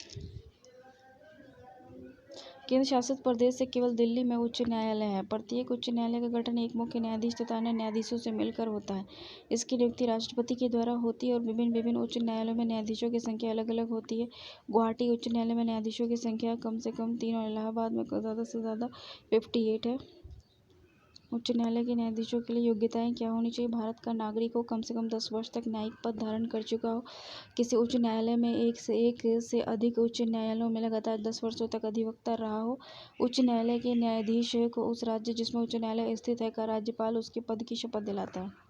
Speaker 1: केंद्र शासित प्रदेश से केवल दिल्ली में उच्च न्यायालय है। प्रत्येक उच्च न्यायालय का गठन एक मुख्य न्यायाधीश तथा अन्य न्यायाधीशों से मिलकर होता है। इसकी नियुक्ति राष्ट्रपति के द्वारा होती है और विभिन्न उच्च न्यायालयों में न्यायाधीशों की संख्या अलग अलग होती है। गुवाहाटी उच्च न्यायालय में न्यायाधीशों की संख्या कम से कम 3 और इलाहाबाद में ज़्यादा से ज़्यादा 58 है। उच्च न्यायालय के न्यायाधीशों के लिए योग्यताएं क्या होनी चाहिए? भारत का नागरिक हो, कम से कम 10 वर्ष तक न्यायिक पद धारण कर चुका हो, किसी उच्च न्यायालय में एक से अधिक उच्च न्यायालयों में लगातार 10 वर्षों तक अधिवक्ता रहा हो। उच्च न्यायालय के न्यायाधीश को उस राज्य जिसमें उच्च न्यायालय स्थित है का राज्यपाल उसके पद की शपथ दिलाता है।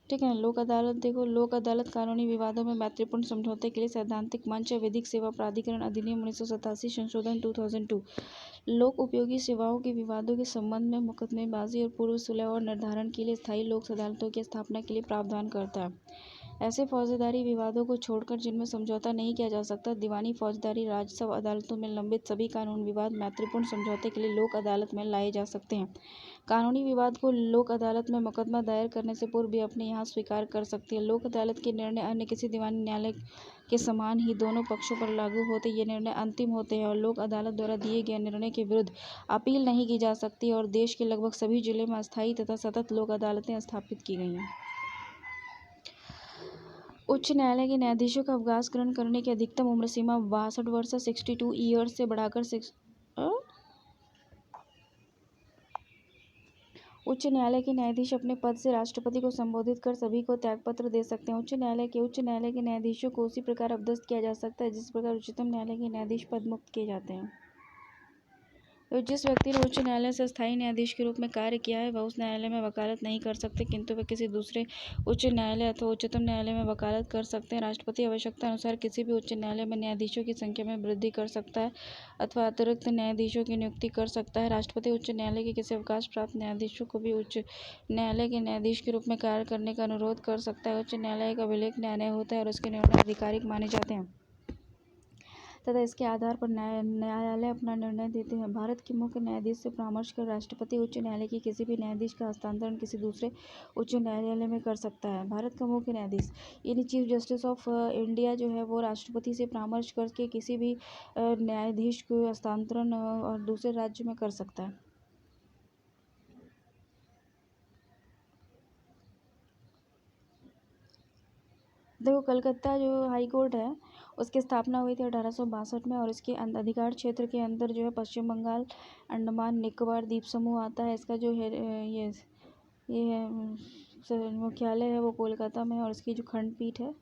Speaker 1: ठीक है। लोक अदालत। देखो, लोक अदालत कानूनी विवादों में मैत्रीपूर्ण समझौते के लिए सैद्धांतिक मंच है। विधिक सेवा प्राधिकरण अधिनियम 1987 संशोधन 2002 लोक उपयोगी सेवाओं के विवादों के संबंध में मुकदमेबाजी और पूर्व सुलह और निर्धारण के लिए स्थायी लोक अदालतों की स्थापना के लिए प्रावधान करता है। ऐसे फौजदारी विवादों को छोड़कर जिनमें समझौता नहीं किया जा सकता, दीवानी, फौजदारी, राजस्व अदालतों में लंबित सभी कानूनी विवाद मैत्रीपूर्ण समझौते के लिए लोक अदालत में लाए जा सकते हैं। कानूनी विवाद को लोक अदालत में मुकदमा दायर करने से पूर्व भी अपने यहाँ स्वीकार कर सकती है। लोक अदालत के निर्णय अन्य किसी दीवानी न्यायालय के समान ही दोनों पक्षों पर लागू होते ये निर्णय अंतिम होते हैं और लोक अदालत द्वारा दिए गए निर्णय के विरुद्ध अपील नहीं की जा सकती और देश के लगभग सभी जिले में अस्थायी तथा सतत लोक अदालतें स्थापित की गई हैं। उच्च न्यायालय के न्यायाधीशों का अवकाश ग्रहण करने की अधिकतम उम्र सीमा 62 वर्ष 62 ईयर्स से बढ़ाकर उच्च न्यायालय के न्यायाधीश अपने पद से राष्ट्रपति को संबोधित कर सभी को त्यागपत्र दे सकते हैं। उच्च न्यायालय के न्यायाधीशों को उसी प्रकार अपदस्थ किया जा सकता है जिस प्रकार उच्चतम न्यायालय के न्यायाधीश पद मुक्त किए जाते हैं। तो जिस व्यक्ति ने उच्च न्यायालय से स्थायी न्यायाधीश के रूप में कार्य किया है वह उस न्यायालय में वकालत नहीं कर सकते, किंतु वे किसी दूसरे उच्च न्यायालय अथवा उच्चतम न्यायालय में वकालत कर सकते हैं। राष्ट्रपति आवश्यकता अनुसार किसी भी उच्च न्यायालय में न्यायाधीशों की संख्या में वृद्धि कर सकता है अथवा अतिरिक्त न्यायाधीशों की नियुक्ति कर सकता है। राष्ट्रपति उच्च न्यायालय के किसी अवकाश प्राप्त न्यायाधीशों को भी उच्च न्यायालय के न्यायाधीश के रूप में कार्य करने का अनुरोध कर सकता है। उच्च न्यायालय का अभिलेख न्यायालय होता है और उसके निर्णय आधिकारिक माने जाते हैं तथा इसके आधार पर न्यायालय अपना निर्णय देते हैं। भारत के मुख्य न्यायाधीश से परामर्श कर राष्ट्रपति उच्च न्यायालय के किसी भी न्यायाधीश का हस्तांतरण किसी दूसरे उच्च न्यायालय में कर सकता है। भारत का मुख्य न्यायाधीश यानी चीफ जस्टिस ऑफ इंडिया जो है वो राष्ट्रपति से परामर्श करके किसी भी न्यायाधीश को हस्तांतरण और दूसरे राज्य में कर सकता है। देखो, कलकत्ता जो हाई कोर्ट है उसकी स्थापना हुई थी 1862 में और इसके अधिकार क्षेत्र के अंदर जो है पश्चिम बंगाल, अंडमान निकोबार द्वीप समूह आता है। इसका जो है ये है मुख्यालय है वो कोलकाता में है और इसकी जो खंडपीठ है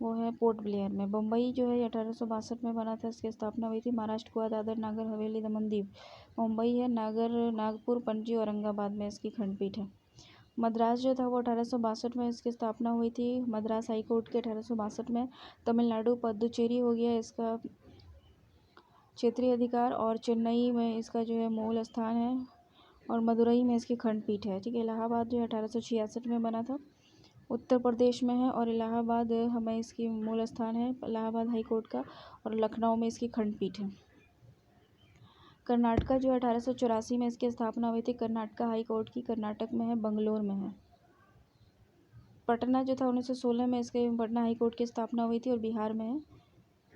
Speaker 1: वो है पोर्ट ब्लेयर में। बम्बई जो है 1862 में बना था, इसकी स्थापना हुई थी। महाराष्ट्र, गोवा, दादर नागर हवेली, दमन दीव मुंबई है। नागपुर, पणजी, औरंगाबाद में इसकी खंडपीठ है। मद्रास जो था वो 1862 में इसकी स्थापना हुई थी, मद्रास हाई कोर्ट के 1862 में। तमिलनाडु पुदुचेरी हो गया इसका क्षेत्रीय अधिकार और चेन्नई में इसका जो है मूल स्थान है और मदुरई में इसकी खंडपीठ है। ठीक है। इलाहाबाद जो 1866 में बना था, उत्तर प्रदेश में है और इलाहाबाद हमें इसकी मूल स्थान है इलाहाबाद हाई कोर्ट का और लखनऊ में इसकी खंडपीठ है। कर्नाटका जो 1884 में इसकी स्थापना हुई थी, कर्नाटका हाई कोर्ट की, कर्नाटक में है, बंगलोर में है। पटना जो था 1916 में इसके पटना हाई कोर्ट की स्थापना हुई थी और बिहार में है,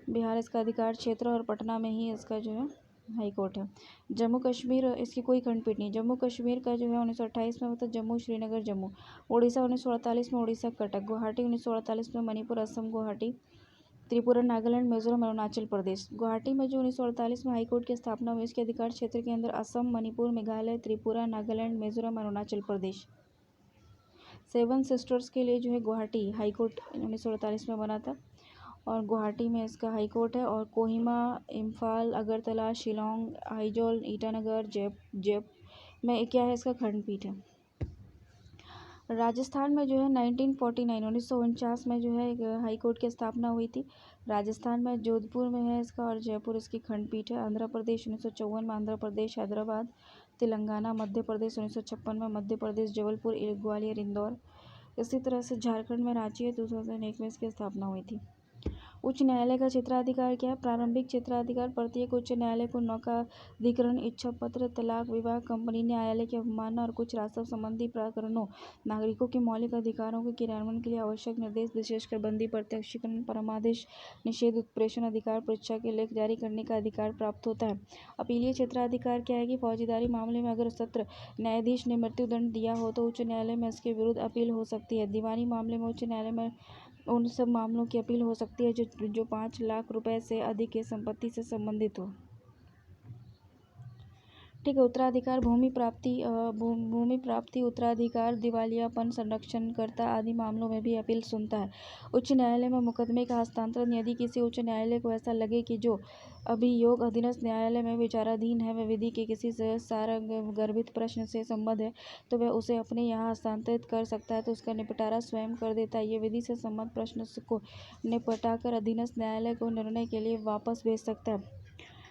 Speaker 1: बिहार इसका अधिकार क्षेत्र और पटना में ही इसका जो है हाई कोर्ट है। जम्मू कश्मीर इसकी कोई खंडपीठ नहीं। जम्मू कश्मीर का जो है 1928 में मतलब जम्मू श्रीनगर जम्मू। उड़ीसा 1948 में उड़ीसा कटक। गुवाहाटी 1948 में मणिपुर असम गुवाहाटी। त्रिपुरा नागालैंड मिजोरम अरुणाचल प्रदेश। गुवाहाटी में जो 1948 में हाईकोर्ट की स्थापना हुई इसके अधिकार क्षेत्र के अंदर असम, मणिपुर, मेघालय, त्रिपुरा, नागालैंड, मिजोरम, अरुणाचल प्रदेश। सेवन सिस्टर्स के लिए जो है गुवाहाटी हाई कोर्ट 1948 में बना था और गुवाहाटी में इसका हाई कोर्ट है। और कोहिमा, इम्फाल, अगरतला, शिलोंग, आइजोल, ईटानगर, जयपुर में क्या है, इसका खंडपीठ है। राजस्थान में जो है 1949 में जो है एक हाई कोर्ट की स्थापना हुई थी। राजस्थान में जोधपुर में है इसका और जयपुर इसकी खंडपीठ है। आंध्र प्रदेश 1954 में आंध्र प्रदेश, हैदराबाद, तेलंगाना, मध्य प्रदेश 1956 में मध्य प्रदेश, जबलपुर, ग्वालियर, इंदौर। इसी तरह से झारखंड में रांची है, 2001 में इसकी स्थापना हुई थी। उच्च न्यायालय का क्षेत्राधिकार क्या है? प्रारंभिक क्षेत्राधिकार प्रत्येक उच्च न्यायालय को नौकाधिकरण, इच्छा पत्र, तलाक, विवाह, कंपनी न्यायालय की अवमानना और कुछ राजस्व संबंधी प्रकरणों, नागरिकों के मौलिक अधिकारों के क्रियान्वयन के लिए आवश्यक निर्देश, विशेषकर बंदी, प्रत्यक्षीकरण, परमादेश, निषेध, उत्प्रेषण अधिकार, परीक्षा के लेख जारी करने का अधिकार प्राप्त होता है। अपीलीय क्षेत्राधिकार क्या है कि फौजदारी मामले में अगर सत्र न्यायाधीश ने मृत्युदंड दिया हो तो उच्च न्यायालय में इसके विरुद्ध अपील हो सकती है। दीवानी मामले में उच्च न्यायालय में उन सब मामलों की अपील हो सकती है जो 5 लाख रुपए से अधिक की संपत्ति से संबंधित हो। ठीक है। उत्तराधिकार, भूमि प्राप्ति, उत्तराधिकार, दिवालियापन, संरक्षणकर्ता आदि मामलों में भी अपील सुनता है। उच्च न्यायालय में मुकदमे का हस्तांतरण यदि किसी उच्च न्यायालय को ऐसा लगे कि जो अभियोग अधीनस्थ न्यायालय में विचाराधीन है वह विधि के किसी सारगर्भित प्रश्न से संबद्ध है तो वह उसे अपने यहाँ हस्तांतरित कर सकता है तो उसका निपटारा स्वयं कर देता है। ये विधि से संबद्ध प्रश्न को निपटाकर अधीनस्थ न्यायालय को निर्णय के लिए वापस भेज सकता है।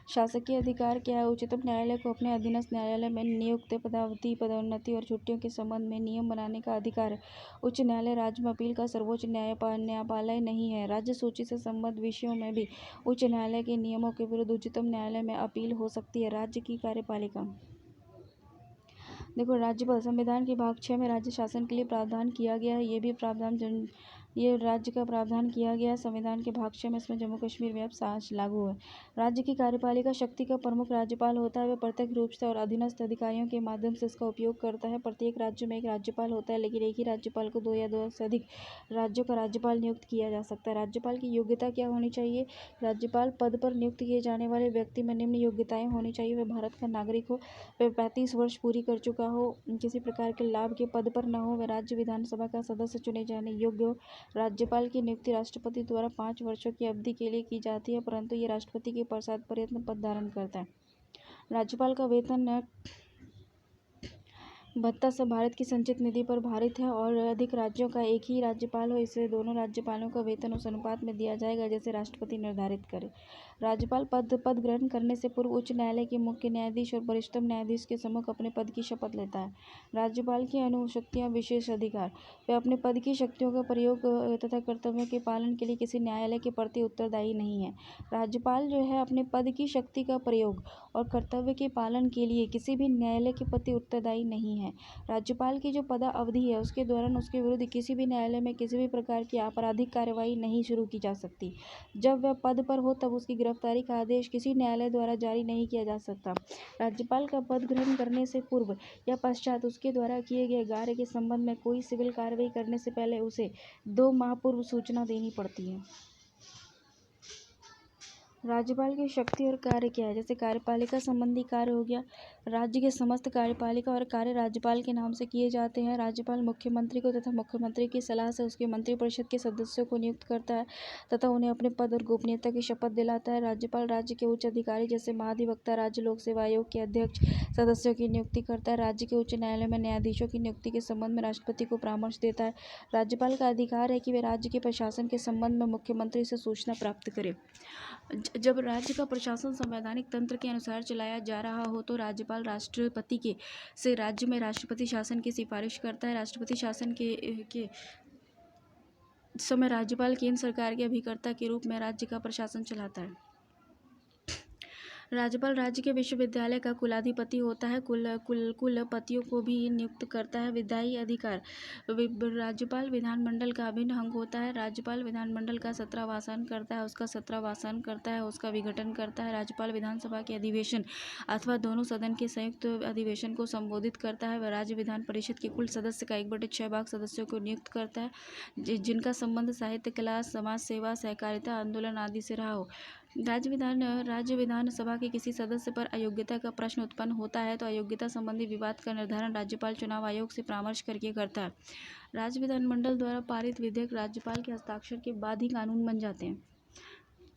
Speaker 1: शासकीय अधिकार क्या है? उच्चतम न्यायालय को अपने अधीनस्थ न्यायालय में नियुक्ति, पदावधि, पदोन्नति और छुट्टियों के संबंध में नियम बनाने का अधिकार है। उच्च न्यायालय राज्य में अपील का सर्वोच्च न्यायालय नहीं है। राज्य सूची से संबद्ध विषयों में भी उच्च न्यायालय के नियमों के विरुद्ध उच्चतम न्यायालय में अपील हो सकती है। राज्य की कार्यपालिका देखो, राज्यपाल संविधान के भाग 6 में राज्य शासन के लिए प्रावधान किया गया है। ये राज्य का प्रावधान किया गया है संविधान के भाग 6 में। इसमें जम्मू कश्मीर में अब लागू है। राज्य की कार्यपालिका शक्ति का प्रमुख राज्यपाल होता है। वह प्रत्यक्ष रूप से और अधीनस्थ अधिकारियों के माध्यम से इसका उपयोग करता है। प्रत्येक राज्य में एक राज्यपाल होता है, लेकिन एक ही राज्यपाल को 2 या 2 से अधिक राज्यों का राज्यपाल नियुक्त किया जा सकता है। राज्यपाल की योग्यता क्या होनी चाहिए? राज्यपाल पद पर नियुक्त किए जाने वाले व्यक्ति में निम्न योग्यताएं होनी चाहिए। वह भारत का नागरिक हो, वह 35 वर्ष पूरी कर चुका हो, किसी प्रकार के लाभ के पद पर न हो, वह राज्य विधानसभा का सदस्य चुने जाने योग्य हो। राज्यपाल की नियुक्ति राष्ट्रपति द्वारा 5 वर्षों की अवधि के लिए की जाती है, परंतु ये राष्ट्रपति के प्रसाद पर्यंत पद धारण करता है। राज्यपाल का वेतन भत्ता सब भारत की संचित निधि पर भारित है और अधिक राज्यों का एक ही राज्यपाल हो, इसलिए दोनों राज्यपालों का वेतन उस अनुपात में दिया जाएगा जैसे राष्ट्रपति निर्धारित करे। राज्यपाल पद ग्रहण करने से पूर्व उच्च न्यायालय के मुख्य न्यायाधीश और वरिष्ठतम न्यायाधीश के सम्मुख अपने पद की शपथ लेता है। राज्यपाल की अनुशक्तियाँ, विशेष अधिकार। वह अपने पद की शक्तियों का प्रयोग तथा कर्तव्यों के पालन के लिए किसी न्यायालय के प्रति उत्तरदायी नहीं है। राज्यपाल जो है अपने पद की शक्ति का प्रयोग और कर्तव्य के पालन के लिए किसी भी न्यायालय के प्रति उत्तरदायी नहीं है। राज्यपाल की जो पदा अवधि है उसके दौरान उसके विरुद्ध किसी भी न्यायालय में किसी भी प्रकार की आपराधिक कार्यवाही नहीं शुरू की जा सकती। जब वह पद पर हो तब उसकी गिरफ्तारी का आदेश किसी न्यायालय द्वारा जारी नहीं किया जा सकता। राज्यपाल का पद ग्रहण करने से पूर्व या पश्चात उसके द्वारा किए गए कार्य के संबंध में कोई सिविल कार्रवाई करने से पहले उसे 2 माह पूर्व सूचना देनी पड़ती है। राज्यपाल की शक्ति और कार्य क्या है? जैसे कार्यपालिका संबंधी कार्य हो गया। राज्य के समस्त कार्यपालिका और कार्य राज्यपाल के नाम से किए जाते हैं। राज्यपाल मुख्यमंत्री को तथा मुख्यमंत्री की सलाह से उसके मंत्रिपरिषद के सदस्यों को नियुक्त करता है तथा उन्हें अपने पद और गोपनीयता की शपथ दिलाता है। राज्यपाल राज्य के उच्च अधिकारी जैसे महाधिवक्ता, राज्य लोक सेवा आयोग के अध्यक्ष, सदस्यों की नियुक्ति करता है। राज्य के उच्च न्यायालय में न्यायाधीशों की नियुक्ति के संबंध में राष्ट्रपति को परामर्श देता है। राज्यपाल का अधिकार है कि वे राज्य के प्रशासन के संबंध में मुख्यमंत्री से सूचना प्राप्त करे। जब राज्य का प्रशासन संवैधानिक तंत्र के अनुसार चलाया जा रहा हो तो राज्यपाल राष्ट्रपति से राज्य में राष्ट्रपति शासन की सिफारिश करता है। राष्ट्रपति शासन के समय राज्यपाल केंद्र सरकार के अभिकर्ता के रूप में राज्य का प्रशासन चलाता है। राज्यपाल राज्य के विश्वविद्यालय का कुलाधिपति होता है। कुलपतियों को भी नियुक्त करता है। विधायी अधिकार। राज्यपाल विधानमंडल का अभिन्न अंग होता है। राज्यपाल विधानमंडल का सत्रावसान करता है, उसका विघटन करता है। राज्यपाल विधानसभा के अधिवेशन अथवा दोनों सदन के संयुक्त अधिवेशन को संबोधित करता है। वह राज्य विधान परिषद के कुल सदस्य का 1/6 भाग सदस्यों को नियुक्त करता है जिनका संबंध साहित्य, कला, समाज सेवा, सहकारिता आंदोलन आदि से रहा हो। राज्य विधानसभा के किसी सदस्य पर अयोग्यता का प्रश्न उत्पन्न होता है तो अयोग्यता संबंधी विवाद का निर्धारण राज्यपाल चुनाव आयोग से परामर्श करके करता है। राज्य विधानमंडल द्वारा पारित विधेयक राज्यपाल के हस्ताक्षर के बाद ही कानून बन जाते हैं।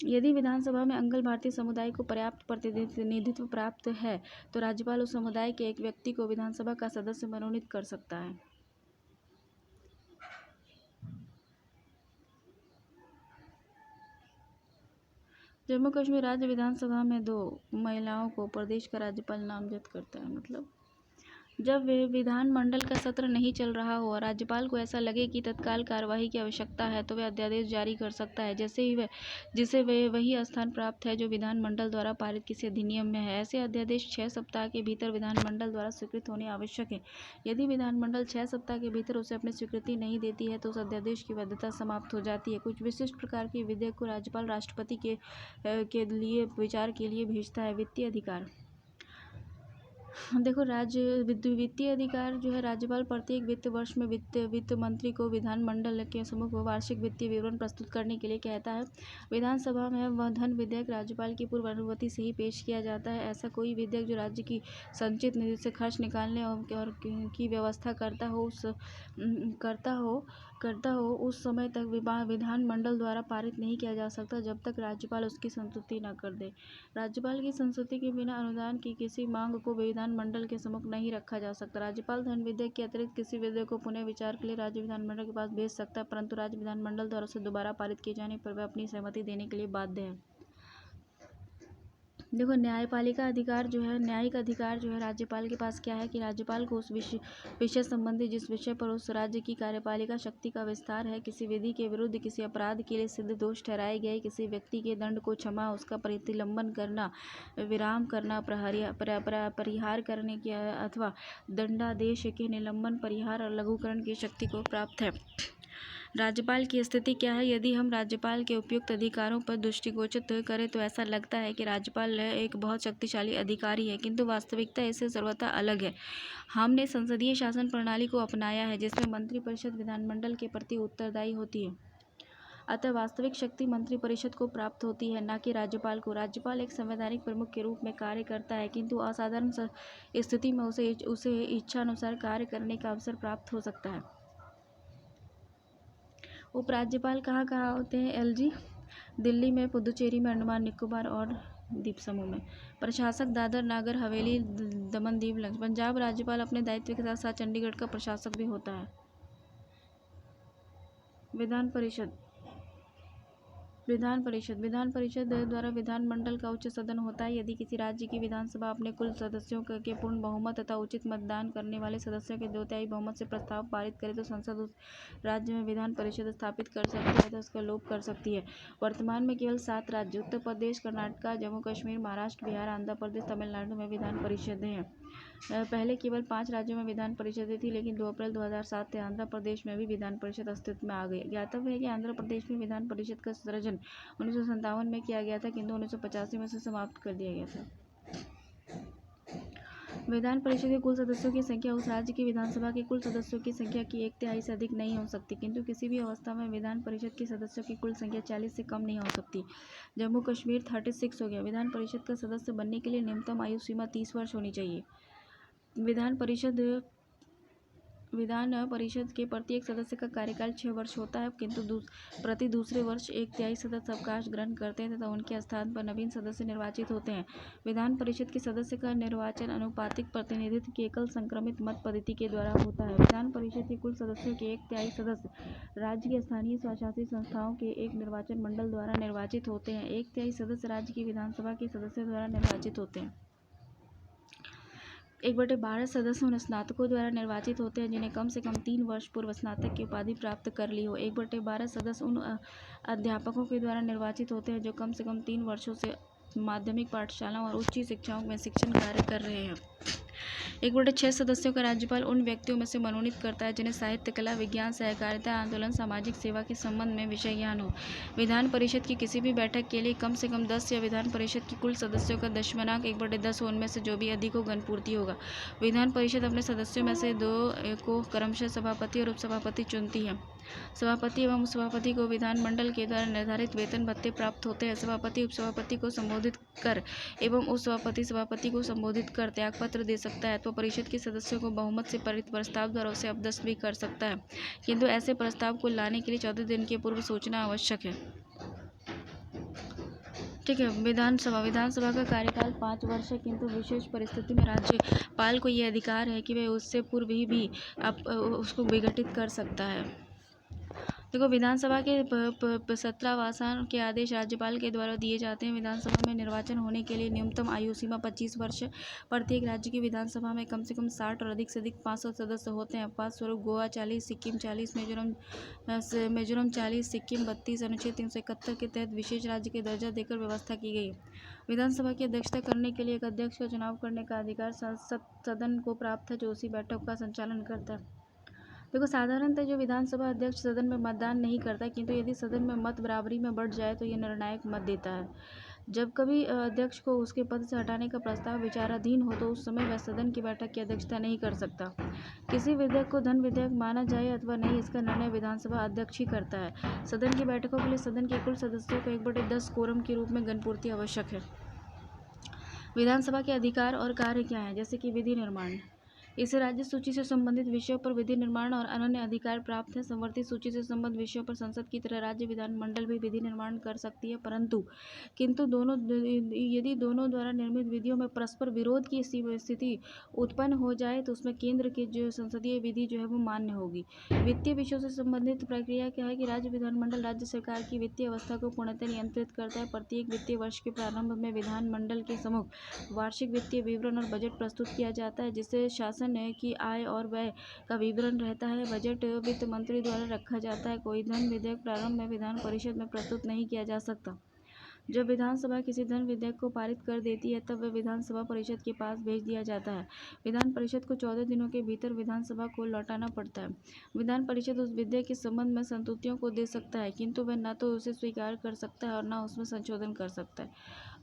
Speaker 1: यदि विधानसभा में अंगल भारतीय समुदाय को पर्याप्त प्रतिनिधित्व प्राप्त है तो राज्यपाल उस समुदाय के एक व्यक्ति को विधानसभा का सदस्य मनोनीत कर सकता है। जम्मू कश्मीर राज्य विधानसभा में 2 महिलाओं को प्रदेश का राज्यपाल नामजद करता है। मतलब जब वे विधानमंडल का सत्र नहीं चल रहा हो और राज्यपाल को ऐसा लगे कि तत्काल कार्यवाही की आवश्यकता है तो वह अध्यादेश जारी कर सकता है जिसे वही स्थान प्राप्त है जो विधानमंडल द्वारा पारित किसी अधिनियम में है। ऐसे अध्यादेश 6 सप्ताह के भीतर विधानमंडल द्वारा स्वीकृत होने आवश्यक है। यदि विधानमंडल 6 सप्ताह के भीतर उसे अपनी स्वीकृति नहीं देती है तो उस अध्यादेश की वैधता समाप्त हो जाती है। कुछ विशिष्ट प्रकार के विधेयक को राज्यपाल राष्ट्रपति के लिए विचार के लिए भेजता है। वित्तीय अधिकार। देखो, वित्तीय अधिकार जो है, राज्यपाल प्रत्येक वित्त वर्ष में वित्त मंत्री को विधानमंडल के सम्मुख वार्षिक वित्तीय विवरण प्रस्तुत करने के लिए कहता है। विधानसभा में वह धन विधेयक राज्यपाल की पूर्व अनुमति से ही पेश किया जाता है। ऐसा कोई विधेयक जो राज्य की संचित निधि से खर्च निकालने और की व्यवस्था करता हो उस समय तक विधानमंडल द्वारा पारित नहीं किया जा सकता जब तक राज्यपाल उसकी संस्तुति न कर दे। राज्यपाल की संस्तुति के बिना अनुदान की किसी मांग को विधानमंडल के सम्मुख नहीं रखा जा सकता। राज्यपाल धन विधेयक के अतिरिक्त किसी विधेयक को पुनः विचार के लिए राज्य विधानमंडल के पास भेज सकता है, परंतु राज्य विधानमंडल द्वारा उसे दोबारा पारित किए जाने पर वह अपनी सहमति देने के लिए बाध्य है। देखो, न्यायपालिका अधिकार जो है, न्यायिक अधिकार जो है राज्यपाल के पास क्या है कि राज्यपाल को उस विषय संबंधी जिस विषय पर उस राज्य की कार्यपालिका शक्ति का विस्तार है, किसी विधि के विरुद्ध किसी अपराध के लिए सिद्ध दोष ठहराए गए किसी व्यक्ति के दंड को क्षमा, उसका प्रतिलंबन करना, विराम करना, परिहार करने की अथवा दंडादेश के निलंबन, परिहार और लघुकरण की शक्ति को प्राप्त है। राज्यपाल की स्थिति क्या है? यदि हम राज्यपाल के उपयुक्त अधिकारों पर दृष्टिगोचर करें तो ऐसा लगता है कि राज्यपाल एक बहुत शक्तिशाली अधिकारी है, किंतु वास्तविकता इससे सर्वथा अलग है। हमने संसदीय शासन प्रणाली को अपनाया है जिसमें मंत्रिपरिषद विधानमंडल के प्रति उत्तरदायी होती है। अतः वास्तविक शक्ति मंत्रिपरिषद को प्राप्त होती है, न कि राज्यपाल को। राज्यपाल एक संवैधानिक प्रमुख के रूप में कार्य करता है, किंतु असाधारण स्थिति में उसे इच्छानुसार कार्य करने का अवसर प्राप्त हो सकता है। उपराज्यपाल कहाँ होते हैं? एलजी, दिल्ली में, पुदुचेरी में, अंडमान निकोबार और द्वीप समूह में। प्रशासक दादर नागर हवेली, दमन दीव, लक्षद्वीप। पंजाब राज्यपाल अपने दायित्व के साथ साथ चंडीगढ़ का प्रशासक भी होता है। विधान परिषद द्वारा विधानमंडल का उच्च सदन होता है। यदि किसी राज्य की विधानसभा अपने कुल सदस्यों के पूर्ण बहुमत तथा उचित मतदान करने वाले सदस्यों के 2/3 बहुमत से प्रस्ताव पारित करे तो संसद उस राज्य में विधान परिषद स्थापित कर सकती है तथा उसका लोप कर सकती है। वर्तमान में केवल 7 राज्य उत्तर प्रदेश, कर्नाटक, जम्मू कश्मीर, महाराष्ट्र, बिहार, आंध्र प्रदेश, तमिलनाडु में विधान परिषदें हैं। पहले केवल 5 राज्यों में विधान परिषदें थी, लेकिन 2 अप्रैल 2007 से आंध्र प्रदेश में भी विधान परिषद अस्तित्व में आ गई। ज्ञातव्य है कि आंध्र प्रदेश में विधान परिषद का सृजन 1957 में किया गया था, किंतु 1985 में इसे समाप्त कर दिया गया था। विधान परिषद के कुल सदस्यों की संख्या उस राज्य की विधानसभा के कुल सदस्यों की संख्या की 1/3 से अधिक नहीं हो सकती, किंतु किसी भी अवस्था में विधान परिषद के सदस्यों की कुल संख्या 40 से कम नहीं हो सकती। जम्मू कश्मीर 36 हो गया। विधान परिषद का सदस्य बनने के लिए न्यूनतम आयु सीमा 30 वर्ष होनी चाहिए। विधान परिषद के प्रत्येक सदस्य का कार्यकाल 6 वर्ष होता है, किंतु प्रति दूसरे वर्ष 1/3 सदस्य अवकाश ग्रहण करते हैं तथा उनके स्थान पर नवीन सदस्य निर्वाचित होते हैं। विधान परिषद के सदस्य का निर्वाचन अनुपातिक प्रतिनिधित्व की एकल संक्रमित मत पद्धति के द्वारा होता है। विधान परिषद के कुल सदस्यों के 1/3 सदस्य राज्य की स्थानीय स्वशासी संस्थाओं के एक निर्वाचन मंडल द्वारा निर्वाचित होते हैं। 1/3 सदस्य राज्य की विधानसभा के सदस्यों द्वारा निर्वाचित होते हैं। 1/12 सदस्य उन स्नातकों द्वारा निर्वाचित होते हैं जिन्हें कम से कम 3 वर्ष पूर्व स्नातक की उपाधि प्राप्त कर ली हो। 1/12 सदस्य उन अध्यापकों के द्वारा निर्वाचित होते हैं जो कम से कम 3 वर्षों से माध्यमिक पाठशालाओं और उच्च शिक्षाओं में शिक्षण कार्य कर रहे हैं। 1/6 सदस्यों का राज्यपाल उन व्यक्तियों में से मनोनीत करता है जिन्हें साहित्य, कला, विज्ञान, सहकारिता आंदोलन, सामाजिक सेवा के संबंध में विषय ज्ञान हो। विधान परिषद की किसी भी बैठक के लिए कम से कम 10 या विधान परिषद की कुल सदस्यों का दशमलव 1/10 हो, उनमें से जो भी अधिक हो गणपूर्ति होगा। विधान परिषद अपने सदस्यों में से 2 को क्रमशः सभापति और उपसभापति चुनती है। सभापति एवं उपसभापति को विधानमंडल के द्वारा निर्धारित वेतन भत्ते प्राप्त होते हैं। सभापति उपसभापति को संबोधित कर एवं उपसभापति सभापति को संबोधित कर त्यागपत्र दे सकता है अथवा परिषद के सदस्यों को बहुमत से पारित प्रस्ताव द्वारा उसे अपदस्थ भी कर सकता है, किंतु ऐसे प्रस्ताव को लाने के लिए 14 दिन की पूर्व सूचना आवश्यक है। ठीक है। विधानसभा का कार्यकाल 5 वर्ष है, किंतु विशेष परिस्थिति में राज्यपाल को यह अधिकार है कि वह उससे पूर्व भी उसको विघटित कर सकता है। देखो, विधानसभा के सत्रावसान के आदेश राज्यपाल के द्वारा दिए जाते हैं। विधानसभा में निर्वाचन होने के लिए न्यूनतम आयु सीमा 25 वर्ष है। प्रत्येक राज्य की विधानसभा में कम से कम 60 और अधिक से अधिक 500 सदस्य होते हैं। अपवाद स्वरूप गोवा 40, सिक्किम 40, मिजोरम 40, सिक्किम 32 अनुच्छेद 371 के तहत विशेष राज्य के दर्जा देकर व्यवस्था की गई है। विधानसभा की अध्यक्षता करने के लिए एक अध्यक्ष का चुनाव करने का अधिकार सदन को प्राप्त है, जो उसी बैठक का संचालन करता है। देखो, साधारणतः जो विधानसभा अध्यक्ष सदन में मतदान नहीं करता, किंतु यदि सदन में मत बराबरी में बढ़ जाए तो यह निर्णायक मत देता है। जब कभी अध्यक्ष को उसके पद से हटाने का प्रस्ताव विचाराधीन हो तो उस समय वह सदन की बैठक की अध्यक्षता नहीं कर सकता। किसी विधेयक को धन विधेयक माना जाए अथवा नहीं, इसका निर्णय विधानसभा अध्यक्ष ही करता है। सदन की बैठकों के लिए सदन के कुल सदस्यों को 1/10 कोरम के रूप में गणपूर्ति आवश्यक है। विधानसभा के अधिकार और कार्य क्या हैं? जैसे कि विधि निर्माण, इसे राज्य सूची से संबंधित विषयों पर विधि निर्माण और अन्य अधिकार प्राप्त है। संवर्ती सूची से संबद्ध विषयों पर संसद की तरह राज्य विधानमंडल भी विधि निर्माण कर सकती है, किंतु यदि दोनों द्वारा निर्मित विधियों में परस्पर विरोध की स्थिति उत्पन्न हो जाए तो उसमें केंद्र की जो संसदीय विधि जो है वो मान्य होगी। वित्तीय विषयों से संबंधित प्रक्रिया क्या है कि राज्य विधानमंडल राज्य सरकार की वित्तीय अवस्था को पूर्णतः नियंत्रित करता है। प्रत्येक वित्तीय वर्ष के प्रारंभ में विधानमंडल के सम्मुख वार्षिक वित्तीय विवरण और बजट प्रस्तुत किया जाता है, जिससे शासन की आय और व्यय का विवरण रहता है। बजट वित्त मंत्री द्वारा रखा जाता है। कोई धन विधेयक प्रारंभ में विधान परिषद में प्रस्तुत नहीं किया जा सकता। जब विधानसभा किसी धन विधेयक को पारित कर देती है तब वह विधानसभा परिषद के पास भेज दिया जाता है। विधान परिषद को 14 दिनों के भीतर विधानसभा को लौटाना पड़ता है। विधान परिषद उस विधेयक के संबंध में संतुष्टियों को दे सकता है, किंतु वह न तो उसे स्वीकार कर सकता है और न उसमें संशोधन कर सकता है।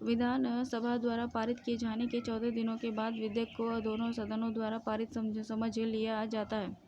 Speaker 1: विधान सभा द्वारा पारित किए जाने के 14 दिनों के बाद विधेयक को दोनों सदनों द्वारा पारित समझ लिया जाता है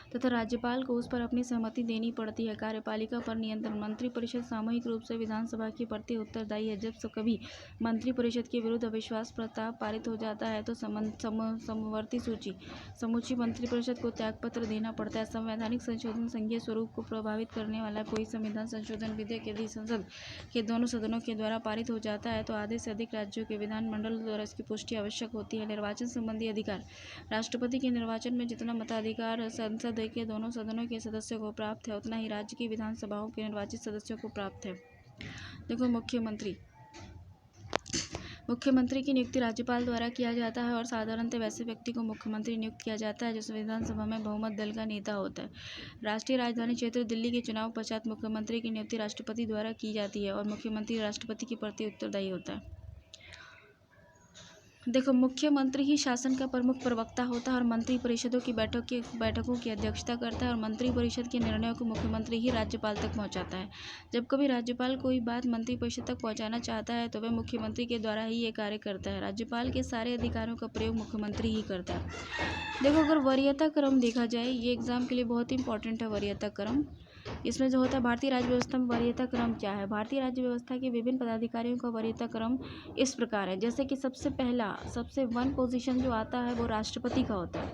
Speaker 1: तथा राज्यपाल को उस पर अपनी सहमति देनी पड़ती है। कार्यपालिका पर नियंत्रण, मंत्रिपरिषद सामूहिक रूप से विधानसभा के प्रति उत्तरदायी है। जब कभी मंत्रिपरिषद के विरुद्ध अविश्वास प्रस्ताव पारित हो जाता है तो समवर्ती समूची मंत्रिपरिषद को त्यागपत्र देना पड़ता है। संवैधानिक संशोधन संघीय स्वरूप को प्रभावित करने वाला कोई संविधान संशोधन विधेयक यदि संसद के दोनों सदनों के द्वारा पारित हो जाता है तो आधे से अधिक राज्यों के विधानमंडल द्वारा इसकी पुष्टि आवश्यक होती है। निर्वाचन संबंधी अधिकार, राष्ट्रपति के निर्वाचन में जितना मताधिकार संसद के दोनों सदनों के सदस्यों को प्राप्त है, उतना ही राज्य की विधानसभाओं के निर्वाचित सदस्यों को प्राप्त है। देखो, मुख्यमंत्री की नियुक्ति राज्यपाल द्वारा किया जाता है और साधारणतः वैसे व्यक्ति को मुख्यमंत्री नियुक्त किया जाता है जिस विधानसभा में बहुमत दल का नेता होता है। राष्ट्रीय राजधानी क्षेत्र दिल्ली के चुनाव पश्चात मुख्यमंत्री की नियुक्ति राष्ट्रपति द्वारा की जाती है और मुख्यमंत्री राष्ट्रपति के प्रति उत्तरदायी होता है। देखो, मुख्यमंत्री ही शासन का प्रमुख प्रवक्ता होता है और मंत्री परिषदों की बैठकों की अध्यक्षता करता है और मंत्री परिषद के निर्णयों को मुख्यमंत्री ही राज्यपाल तक पहुंचाता है। जब कभी राज्यपाल कोई बात मंत्री परिषद तक पहुंचाना चाहता है तो वह मुख्यमंत्री के द्वारा ही ये कार्य करता है। राज्यपाल के सारे अधिकारों का प्रयोग मुख्यमंत्री ही करता है। देखो, अगर वरीयता क्रम देखा जाए, ये एग्जाम के लिए बहुत ही इंपॉर्टेंट है। वरीयता क्रम, इसमें जो होता है भारतीय राज्य व्यवस्था में वरीयता क्रम क्या है। भारतीय राज्य व्यवस्था के विभिन्न पदाधिकारियों का वरीयता क्रम इस प्रकार है। जैसे कि सबसे 1 पोजीशन जो आता है वो राष्ट्रपति का होता है।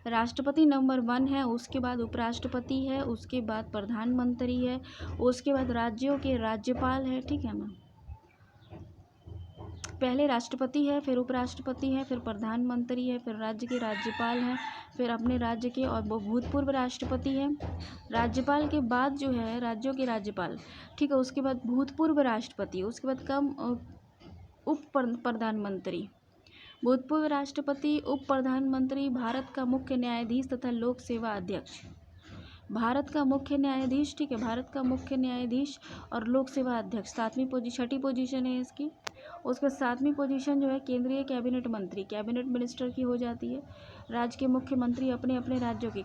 Speaker 1: राष्ट्रपति नंबर 1 है, उसके बाद उपराष्ट्रपति है, उसके बाद प्रधानमंत्री है, उसके बाद राज्यों के राज्यपाल है। ठीक है ना, पहले राष्ट्रपति है, फिर उपराष्ट्रपति है, फिर प्रधानमंत्री है, फिर राज्य के राज्यपाल हैं, फिर अपने राज्य के और भूतपूर्व राष्ट्रपति हैं। राज्यपाल के बाद जो है राज्यों के राज्यपाल, ठीक है, उसके बाद भूतपूर्व राष्ट्रपति, उसके बाद उप प्रधानमंत्री, भूतपूर्व राष्ट्रपति, उप प्रधानमंत्री, भारत का मुख्य न्यायाधीश तथा लोक सेवा अध्यक्ष। भारत का मुख्य न्यायाधीश, ठीक है, भारत का मुख्य न्यायाधीश और लोक सेवा अध्यक्ष 6ठी पोजीशन है इसकी। उसके 7वीं पोजीशन जो है केंद्रीय कैबिनेट मंत्री, कैबिनेट मिनिस्टर की हो जाती है। राज्य के मुख्यमंत्री अपने अपने राज्यों के,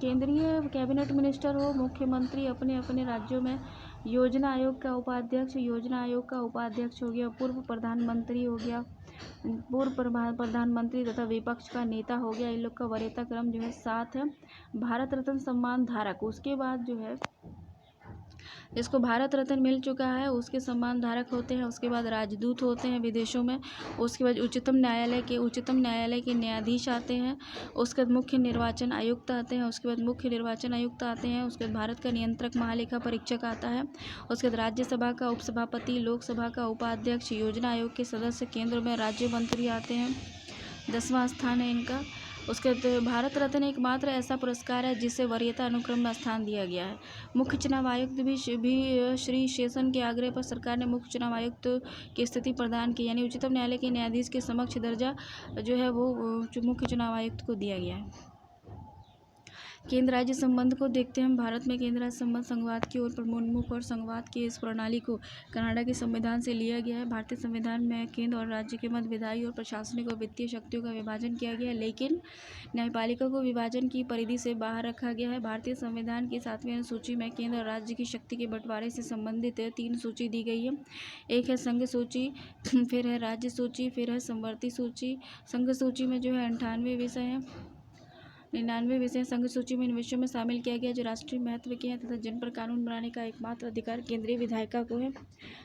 Speaker 1: केंद्रीय कैबिनेट मिनिस्टर हो, मुख्यमंत्री अपने अपने राज्यों में। योजना आयोग का उपाध्यक्ष हो गया, पूर्व प्रधानमंत्री हो गया, पूर्व प्रधानमंत्री तथा विपक्ष का नेता हो गया। इन लोग का वरीयता क्रम जो है 7 है। भारत रत्न सम्मान धारक, उसके बाद जो है जिसको भारत रत्न मिल चुका है उसके सम्मान धारक होते हैं। उसके बाद राजदूत होते हैं विदेशों में। उसके बाद उच्चतम न्यायालय के न्यायाधीश आते हैं। उसके बाद मुख्य निर्वाचन आयुक्त आते हैं। उसके बाद मुख्य निर्वाचन आयुक्त आते हैं। उसके बाद भारत का नियंत्रक महालेखा परीक्षक आता है। उसके बाद राज्यसभा का उपसभापति, लोकसभा का उपाध्यक्ष, योजना आयोग के सदस्य, केंद्र में राज्य मंत्री आते हैं। 10वां स्थान है इनका। उसके बाद भारत रत्न एकमात्र ऐसा पुरस्कार है जिसे वरीयता अनुक्रम में स्थान दिया गया है। मुख्य चुनाव आयुक्त भी श्री शेषन के आग्रह पर सरकार ने मुख्य चुनाव आयुक्त की स्थिति प्रदान की, यानी उच्चतम न्यायालय के न्यायाधीश के समक्ष दर्जा जो है वो मुख्य चुनाव आयुक्त को दिया गया है। केंद्र राज्य संबंध को देखते हैं हम। भारत में केंद्र राज्य संबंध संघवाद की ओर प्रमुख और संघवाद की इस प्रणाली को कनाडा के संविधान से लिया गया है। भारतीय संविधान में केंद्र और राज्य के मध्य विधायी और प्रशासनिक और वित्तीय शक्तियों का विभाजन किया गया है, लेकिन न्यायपालिका को विभाजन की परिधि से बाहर रखा गया है। भारतीय संविधान की 7वीं अनुसूची में केंद्र और राज्य की शक्ति के बंटवारे से संबंधित 3 सूची दी गई है। एक है संघ सूची, फिर है राज्य सूची, फिर है समवर्ती सूची। संघ सूची में जो है 98 विषय हैं, 99 विषय संघ सूची में इन विषयों में शामिल किया गया जो राष्ट्रीय महत्व के हैं तथा जिन पर कानून बनाने का एकमात्र अधिकार केंद्रीय विधायिका को है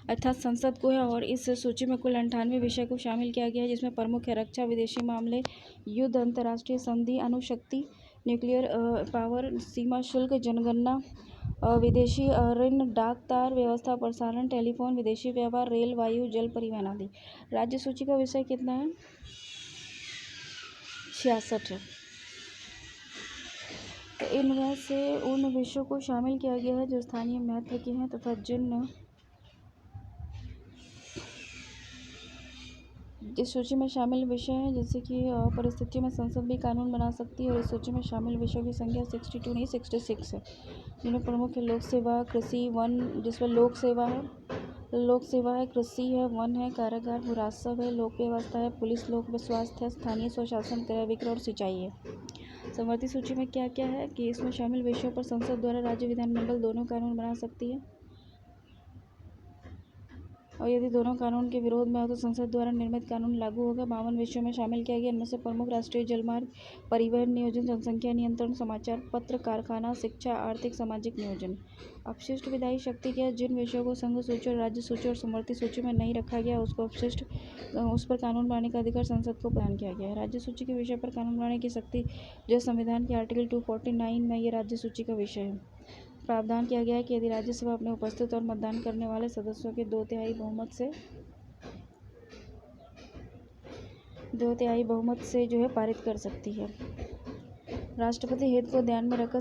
Speaker 1: अर्थात संसद को है। और इस सूची में कुल 98 विषय को शामिल किया गया है, जिसमें प्रमुख है रक्षा, विदेशी मामले, युद्ध, अंतर्राष्ट्रीय संधि, अणुशक्ति, न्यूक्लियर पावर, सीमा शुल्क, जनगणना, विदेशी ऋण, डाक तार व्यवस्था, प्रसारण, टेलीफोन, विदेशी व्यापार, रेल, वायु, जल परिवहन आदि। राज्य सूची का विषय कितना है? 66 है। तो इनमें से उन विषयों को शामिल किया गया है जो स्थानीय महत्व के हैं तथा जिन इस सूची में शामिल विषय हैं, जैसे कि परिस्थितियों में संसद भी कानून बना सकती है। और इस सूची में शामिल विषयों की संख्या 62 नहीं 66 है, जिनमें प्रमुख है लोक सेवा, कृषि, वन, जिसमें लोक सेवा है, कृषि है, वन है, कारागार, भू राजस्व है, लोक व्यवस्था है, पुलिस, लोक स्वास्थ्य है, स्थानीय स्वशासन, क्रय विक्रय और सिंचाई है। समवर्ती सूची में क्या क्या है कि इसमें शामिल विषयों पर संसद द्वारा राज्य विधानमंडल दोनों कानून बना सकती है, और यदि दोनों कानून के विरोध में हो तो संसद द्वारा निर्मित कानून लागू होगा। 52 विषयों में शामिल किया गया। इनमें से प्रमुख राष्ट्रीय जलमार्ग, परिवहन नियोजन, जनसंख्या नियंत्रण, समाचार पत्र, कारखाना, शिक्षा, आर्थिक सामाजिक नियोजन। अपशिष्ट विधायी शक्ति क्या है? जिन विषयों को संघ सूची और राज्य सूची और समवर्ती सूची में नहीं रखा गया उसको अपशिष्ट उस पर कानून बनाने का अधिकार संसद को प्रदान किया गया है। राज्य सूची के विषय पर कानून बनाने की शक्ति जो संविधान के आर्टिकल 249 में ये राज्य सूची का विषय है। प्रावधान किया गया है कि यदि राज्यसभा अपने उपस्थित और मतदान करने वाले सदस्यों के 2/3 बहुमत से जो है पारित कर सकती है। राष्ट्रपति हित को ध्यान में रखकर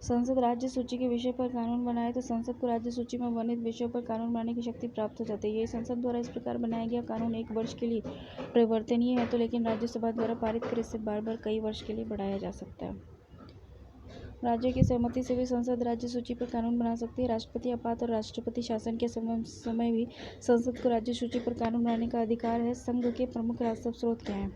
Speaker 1: संसद राज्य सूची के विषय पर कानून बनाए तो संसद को राज्य सूची में वर्णित विषयों पर कानून बनाने की शक्ति प्राप्त हो जाती है। यह संसद द्वारा इस प्रकार बनाया गया कानून 1 वर्ष के लिए परिवर्तनीय है, तो लेकिन राज्यसभा द्वारा पारित कर इसे बार कई वर्ष के लिए बढ़ाया जा सकता है। राज्यों की सहमति से भी संसद राज्य सूची पर कानून बना सकती है। राष्ट्रपति आपात और राष्ट्रपति शासन के समय भी संसद को राज्य सूची पर कानून बनाने का अधिकार है। संघ के प्रमुख राजस्व स्रोत क्या हैं?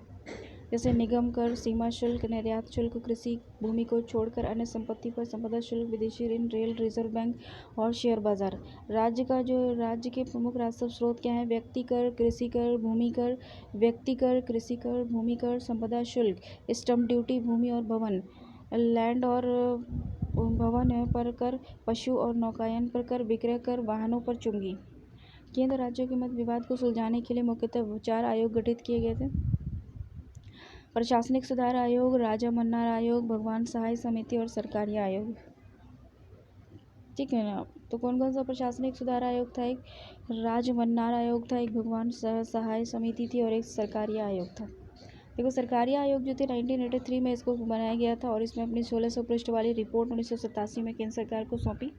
Speaker 1: जैसे निगम कर, सीमा शुल्क, निर्यात शुल्क, कृषि भूमि को छोड़कर अन्य संपत्ति पर संपदा शुल्क, विदेशी ऋण, रेल, रिजर्व बैंक और शेयर बाजार। राज्य के प्रमुख राजस्व स्रोत क्या हैं? व्यक्ति कर, कृषि कर, भूमि कर, व्यक्ति कर, कृषि कर, भूमि कर, संपदा शुल्क, स्टैंप ड्यूटी, भूमि और भवन, लैंड और भवन पर कर, पशु और नौकायन पर कर, विक्रय कर, वाहनों पर चुंगी। केंद्र राज्यों के मध्य विवाद को सुलझाने के लिए मुख्यतः 4 आयोग गठित किए गए थे। प्रशासनिक सुधार आयोग, राजा मन्नार आयोग, भगवान सहाय समिति और सरकारी आयोग। ठीक है ना? तो कौन कौन सा प्रशासनिक सुधार आयोग था? एक राज मन्नार आयोग था, एक भगवान सहाय समिति थी और एक सरकारी आयोग था। देखो सरकारी आयोग जो थे 1983 में इसको बनाया गया था और इसमें अपनी 1600 पृष्ठ वाली रिपोर्ट 1987 में केंद्र सरकार को सौंपी।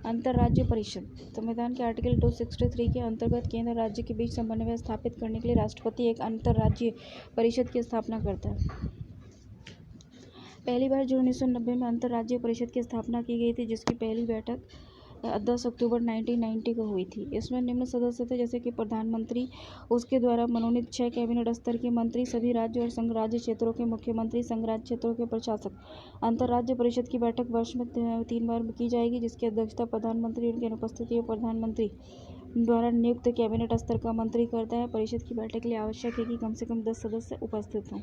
Speaker 1: अंतर्राज्य परिषद संविधान के आर्टिकल 263 के अंतर्गत केंद्र और राज्य के बीच समन्वय स्थापित करने के लिए राष्ट्रपति एक अंतर्राज्यीय परिषद की स्थापना करता है। पहली बार जून 1990 में अंतर्राज्यीय परिषद की स्थापना की गई थी, जिसकी पहली बैठक 10 अक्टूबर 1990 को हुई थी। इसमें निम्न सदस्य थे जैसे कि प्रधानमंत्री, उसके द्वारा मनोनीत 6 कैबिनेट स्तर के मंत्री, सभी राज्य और संघ राज्य क्षेत्रों के मुख्यमंत्री, संघ राज्य क्षेत्रों के प्रशासक। अंतर्राज्य परिषद की बैठक वर्ष में 3 बार की जाएगी, जिसकी अध्यक्षता प्रधानमंत्री, उनकी अनुपस्थिति में प्रधानमंत्री द्वारा नियुक्त कैबिनेट स्तर का मंत्री करता है। परिषद की बैठक के लिए आवश्यक है कि कम से कम 10 सदस्य उपस्थित हों।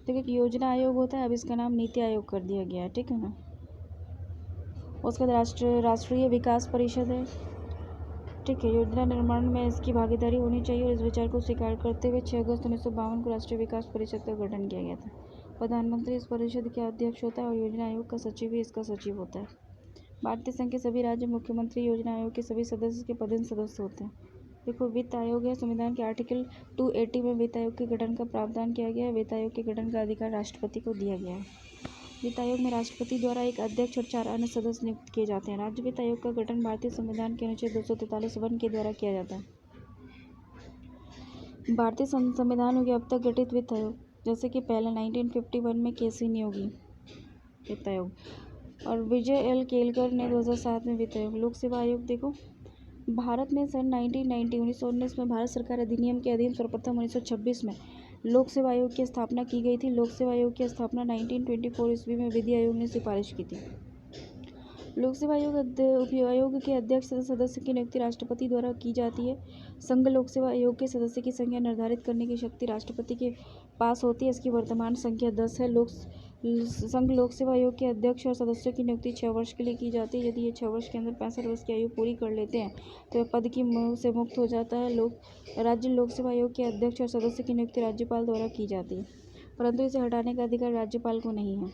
Speaker 1: तो एक योजना आयोग होता है, अब इसका नाम नीति आयोग कर दिया गया है, ठीक है ना। उसके बाद राष्ट्रीय विकास परिषद है, ठीक है। योजना निर्माण में इसकी भागीदारी होनी चाहिए और इस विचार को स्वीकार करते हुए 6 अगस्त 1952 को राष्ट्रीय विकास परिषद का गठन किया गया था। प्रधानमंत्री इस परिषद के अध्यक्ष होता है और योजना आयोग का सचिव ही इसका सचिव होता है। भारतीय संघ के सभी राज्य मुख्यमंत्री योजना आयोग के सभी सदस्य के पदेन सदस्य होते हैं। देखो, वित्त आयोग है। संविधान के आर्टिकल 280 में वित्त आयोग के गठन का प्रावधान किया गया है। वित्त आयोग के गठन का अधिकार राष्ट्रपति को दिया गया है। वित्त आयोग में राष्ट्रपति द्वारा एक अध्यक्ष और 4 अन्य सदस्य नियुक्त किए जाते हैं। राज्य वित्त आयोग का गठन भारतीय संविधान के अनुच्छेद 243(1) के द्वारा किया जाता है। भारतीय संविधान के अब तक गठित वित्त आयोग, जैसे कि पहला 1951 में केसी नियोगी वित्त आयोग और विजय एल केलकर ने 2007 में वित्त आयोग। लोक सेवा आयोग देखो, भारत में सन 1919 में भारत सरकार अधिनियम के अधीन सर्वप्रथम 1926 में लोक सेवा आयोग की स्थापना की गई थी। लोक सेवा आयोग की स्थापना 1924 ईस्वी में विधि आयोग ने सिफारिश की थी। लोक सेवा आयोग के अध्यक्ष सदस्य की नियुक्ति राष्ट्रपति द्वारा की जाती है। संघ लोक सेवा आयोग के सदस्य की संख्या निर्धारित करने की शक्ति राष्ट्रपति के पास होती है। इसकी वर्तमान संख्या 10 है। संघ लोक सेवा आयोग के अध्यक्ष और सदस्यों की नियुक्ति 6 वर्ष के लिए की जाती है। यदि ये 6 वर्ष के अंदर 65 वर्ष की आयु पूरी कर लेते हैं तो वह पद की से मुक्त हो जाता है। राज्य लोक सेवा आयोग के अध्यक्ष और सदस्य की नियुक्ति राज्यपाल द्वारा की जाती है, परंतु इसे हटाने का अधिकार राज्यपाल को नहीं है।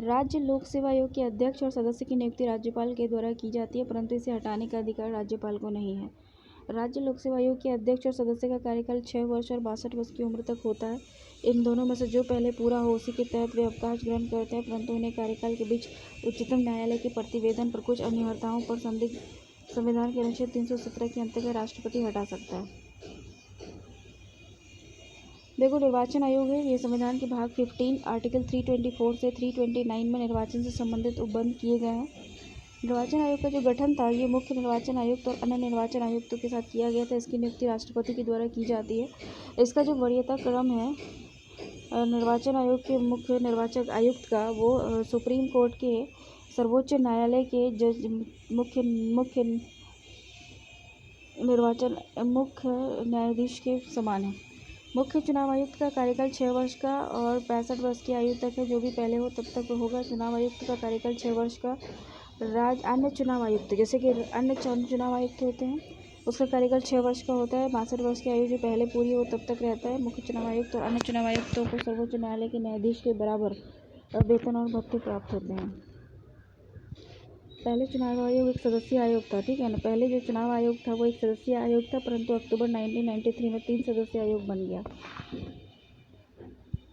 Speaker 1: राज्य लोक सेवा आयोग के अध्यक्ष और सदस्य की नियुक्ति राज्यपाल के द्वारा की जाती है, परंतु इसे हटाने का अधिकार राज्यपाल को नहीं है। राज्य लोक सेवा आयोग के अध्यक्ष और सदस्य का कार्यकाल 6 वर्ष और 62 वर्ष की उम्र तक होता है। इन दोनों में से जो पहले पूरा हो उसी के तहत वे अवकाश ग्रहण करते हैं, परंतु उन्हें कार्यकाल के बीच उच्चतम न्यायालय के प्रतिवेदन पर कुछ अनिवार्यताओं पर संविधान के अनुच्छेद 317 के अंतर्गत राष्ट्रपति हटा सकता है। देखो, निर्वाचन आयोग है। ये संविधान के भाग 15 आर्टिकल 324 से 329 में निर्वाचन से संबंधित उपबंध किए गए हैं। निर्वाचन आयोग का जो गठन था ये मुख्य निर्वाचन आयुक्त और अन्य निर्वाचन आयुक्तों के साथ किया गया था। इसकी नियुक्ति राष्ट्रपति के द्वारा की जाती है। इसका जो वरीयता क्रम है निर्वाचन आयोग के मुख्य निर्वाचक आयुक्त का, वो सुप्रीम कोर्ट के, सर्वोच्च न्यायालय के जज, मुख्य न्यायाधीश के समान है। मुख्य चुनाव आयुक्त का कार्यकाल 6 वर्ष का और 65 वर्ष की आयु तक है। जो भी पहले हो तब तक होगा। चुनाव आयुक्त का कार्यकाल 6 वर्ष का। अन्य चुनाव आयुक्त, जैसे कि अन्य चुनाव आयुक्त होते हैं, उसका कार्यकाल 6 वर्ष का होता है। 62 वर्ष की आयु जो पहले पूरी हो तब तक रहता है। मुख्य चुनाव आयुक्त और अन्य चुनाव आयुक्तों को सर्वोच्च न्यायालय के न्यायाधीश के बराबर वेतन और भत्ते प्राप्त होते हैं। पहले चुनाव आयोग एक सदस्यीय आयोग था, ठीक है ना। पहले जो चुनाव आयोग था वो एक सदस्यीय आयोग था, परंतु अक्टूबर 1993 में 3 सदस्यीय आयोग बन गया।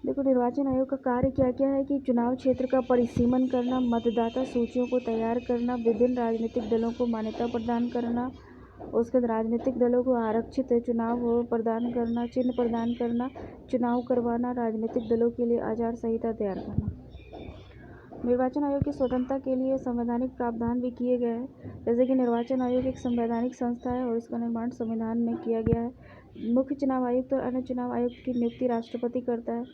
Speaker 1: देखो, निर्वाचन आयोग का कार्य क्या क्या है कि चुनाव क्षेत्र का परिसीमन करना, मतदाता सूचियों को तैयार करना, विभिन्न राजनीतिक दलों को मान्यता प्रदान करना, उसके बाद राजनीतिक दलों को आरक्षित चुनाव प्रदान करना, चिन्ह प्रदान करना, चुनाव करवाना, राजनीतिक दलों के लिए आचार संहिता तैयार करना। निर्वाचन आयोग की स्वतंत्रता के लिए संवैधानिक प्रावधान भी किए गए हैं, जैसे कि निर्वाचन आयोग एक संवैधानिक संस्था है और इसका निर्माण संविधान में किया गया है। मुख्य चुनाव आयुक्त और अन्य चुनाव आयुक्त की नियुक्ति राष्ट्रपति करता है।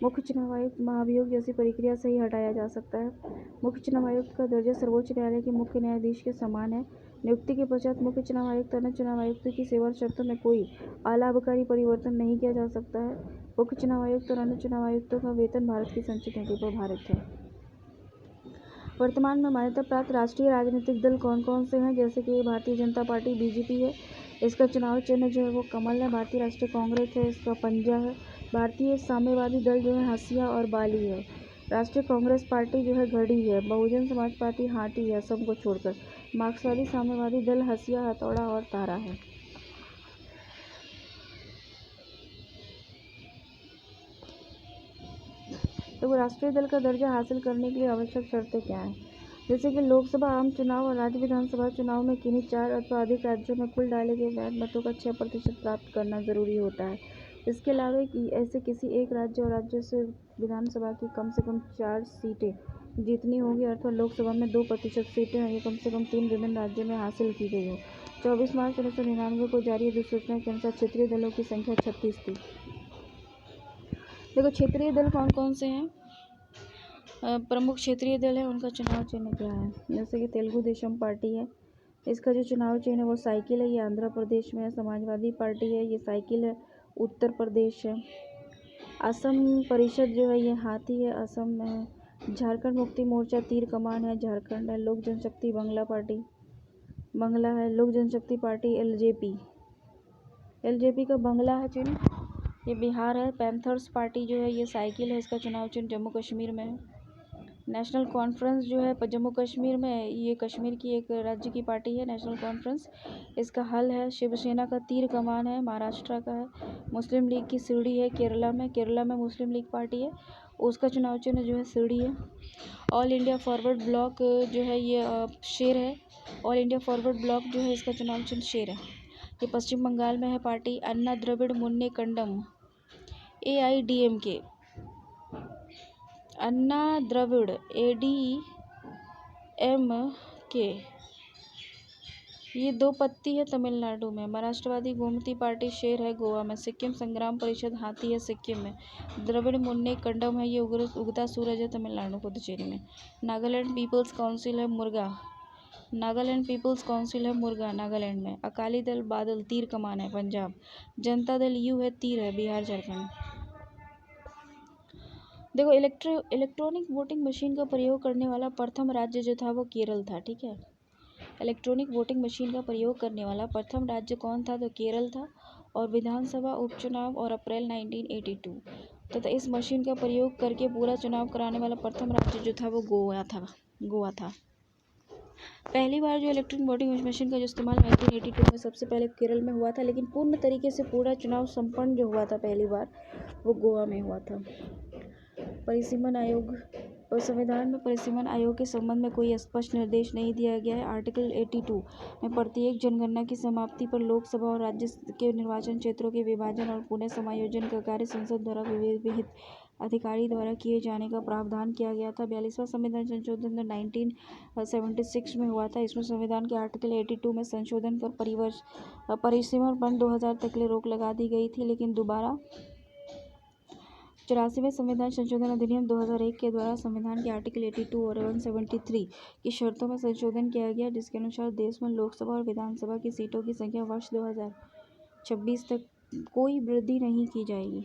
Speaker 1: मुख्य चुनाव आयुक्त महाभियोग जैसी प्रक्रिया से ही हटाया जा सकता है। मुख्य चुनाव आयुक्त का दर्जा सर्वोच्च न्यायालय के मुख्य न्यायाधीश के समान है। नियुक्ति के पश्चात मुख्य चुनाव आयुक्त अन्य चुनाव आयुक्तों की सेवा शर्तों में कोई अलाभकारी परिवर्तन नहीं किया जा सकता है। मुख्य चुनाव आयुक्त और अन्य चुनाव आयुक्तों का वेतन भारत की संचित नीति पर आधारित है। वर्तमान में मान्यता प्राप्त राष्ट्रीय राजनीतिक दल कौन कौन से हैं, जैसे कि भारतीय जनता पार्टी बीजेपी है, इसका चुनाव चिन्ह जो है वो कमल है। भारतीय राष्ट्रीय कांग्रेस है, इसका पंजा है। भारतीय साम्यवादी दल जो है हंसिया और बाली है। राष्ट्रीय कांग्रेस पार्टी जो है घड़ी है। बहुजन समाज पार्टी हाथी है, असम को छोड़कर। मार्क्सवादी साम्यवादी दल हंसिया, हथौड़ा और तारा है। तो राष्ट्रीय दल का दर्जा हासिल करने के लिए आवश्यक शर्तें क्या हैं, जैसे कि लोकसभा, आम चुनाव और राज्य विधानसभा चुनाव में किन्हीं 4 अथवा अधिक राज्यों में कुल डाले गए वैध मतों का 6% प्राप्त करना जरूरी होता है। इसके अलावा ऐसे किसी एक राज्य और राज्य से विधानसभा की कम से कम 4 सीटें जीतनी होगी, अर्थात लोकसभा में 2% सीटें हैं ये कम से कम 3 विभिन्न राज्यों में हासिल की गई हो। 24 मार्च 1999 को जारी अधिसूचना के अनुसार क्षेत्रीय दलों की संख्या 36 थी। देखो, क्षेत्रीय दल कौन कौन से हैं। प्रमुख क्षेत्रीय दल है, उनका चुनाव चिन्ह क्या है, जैसे कि तेलुगु देशम पार्टी है, इसका जो चुनाव चिन्ह है वो साइकिल है, ये आंध्र प्रदेश में है। समाजवादी पार्टी है, ये साइकिल है, उत्तर प्रदेश है। असम परिषद जो है ये हाथी है, असम में है। झारखंड मुक्ति मोर्चा तीर कमान है, झारखंड है। लोक जनशक्ति बंगला पार्टी बंगला है। लोक जनशक्ति पार्टी एलजेपी का बंगला है चिन्ह, ये बिहार है। पैंथर्स पार्टी जो है ये साइकिल है, इसका चुनाव चिन्ह जम्मू कश्मीर में है। नेशनल कॉन्फ्रेंस जो है जम्मू कश्मीर में, ये कश्मीर की एक राज्य की पार्टी है। नेशनल कॉन्फ्रेंस, इसका हल है। शिवसेना का तीर कमान है, महाराष्ट्र का है। मुस्लिम लीग की सीढ़ी है केरला में मुस्लिम लीग पार्टी है, उसका चुनाव चिन्ह जो है सीढ़ी है। ऑल इंडिया फॉरवर्ड ब्लॉक जो है ये शेर है। ऑल इंडिया फॉरवर्ड ब्लॉक जो है इसका चुनाव चिन्ह शेर है। ये पश्चिम बंगाल में है पार्टी। अन्ना द्रविड़ मुन्ने कंडम AIDMK, अन्ना द्रविड़ ADMK, ये 2 पत्ती है तमिलनाडु में। महाराष्ट्रवादी गोमती पार्टी शेर है गोवा में। सिक्किम संग्राम परिषद हाथी है सिक्किम में। द्रविड़ मुन्ने कंडम है, ये उगता सूरज है तमिलनाडु पुदुचेरी में। नागालैंड पीपल्स काउंसिल है मुर्गा नागालैंड में। अकाली दल बादल तीर कमान है पंजाब। जनता दल यू है तीर है बिहार झारखंड। देखो, इलेक्ट्रॉनिक वोटिंग मशीन का प्रयोग करने वाला प्रथम राज्य जो था वो केरल था, ठीक है। इलेक्ट्रॉनिक वोटिंग मशीन का प्रयोग करने वाला प्रथम राज्य कौन था, तो केरल था। और विधानसभा उपचुनाव और अप्रैल 1982 तथा इस मशीन का प्रयोग करके पूरा चुनाव कराने वाला प्रथम राज्य जो था वो गोवा था। पहली बार जो इलेक्ट्रॉनिक वोटिंग मशीन का जो इस्तेमाल 1982 में सबसे पहले केरल में हुआ था, लेकिन पूर्ण तरीके से पूरा चुनाव संपन्न जो हुआ था पहली बार वो गोवा में हुआ था। परिसीमन आयोग और संविधान में परिसीमन आयोग के संबंध में कोई स्पष्ट निर्देश नहीं दिया गया है। आर्टिकल 82 में प्रत्येक जनगणना की समाप्ति पर लोकसभा और राज्य के निर्वाचन क्षेत्रों के विभाजन और पुनः समायोजन का कार्य संसद द्वारा विहित अधिकारी द्वारा किए जाने का प्रावधान किया गया था। 42वां संविधान संशोधन 1976 में हुआ था। इसमें संविधान के आर्टिकल 82 में संशोधन कर परिसीमन पर 2000 तक के लिए रोक लगा दी गई थी, लेकिन दोबारा 84वें संविधान संशोधन अधिनियम 2001 के द्वारा संविधान के आर्टिकल 82 और 173 की शर्तों में संशोधन किया गया, जिसके अनुसार देश में लोकसभा और विधानसभा की सीटों की संख्या वर्ष 2026 तक कोई वृद्धि नहीं की जाएगी।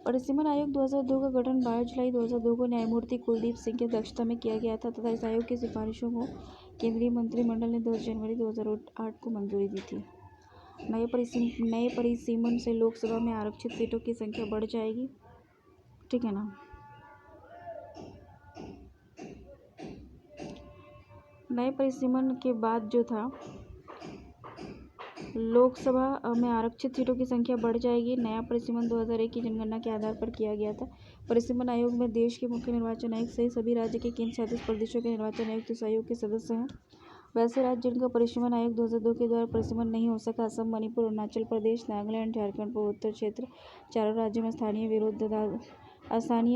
Speaker 1: परिसीमन आयोग 2002 का गठन 12 जुलाई 2002 को न्यायमूर्ति कुलदीप सिंह की अध्यक्षता में किया गया था तथा इस आयोग की सिफारिशों को केंद्रीय मंत्रिमंडल ने 10 जनवरी 2008 को मंजूरी दी थी। नए परिसीमन से लोकसभा में आरक्षित सीटों की संख्या बढ़ जाएगी, ठीक है ना। नए परिसीमन के बाद जो था लोकसभा में आरक्षित सीटों की संख्या बढ़ जाएगी। नया परिसीमन 2001 की जनगणना के आधार पर किया गया था। परिसीमन आयोग में देश के मुख्य निर्वाचन आयुक्त सहित सभी राज्य के केंद्र शासित प्रदेशों के निर्वाचन आयुक्त इस आयोग के सदस्य हैं। वैसे राज्य जिनका परिसीमन आयोग 2002 के द्वारा परिसीमन नहीं हो सका, असम, मणिपुर, अरुणाचल प्रदेश, नागालैंड, झारखंड, पूर्वोत्तर क्षेत्र, चारों राज्यों में स्थानीय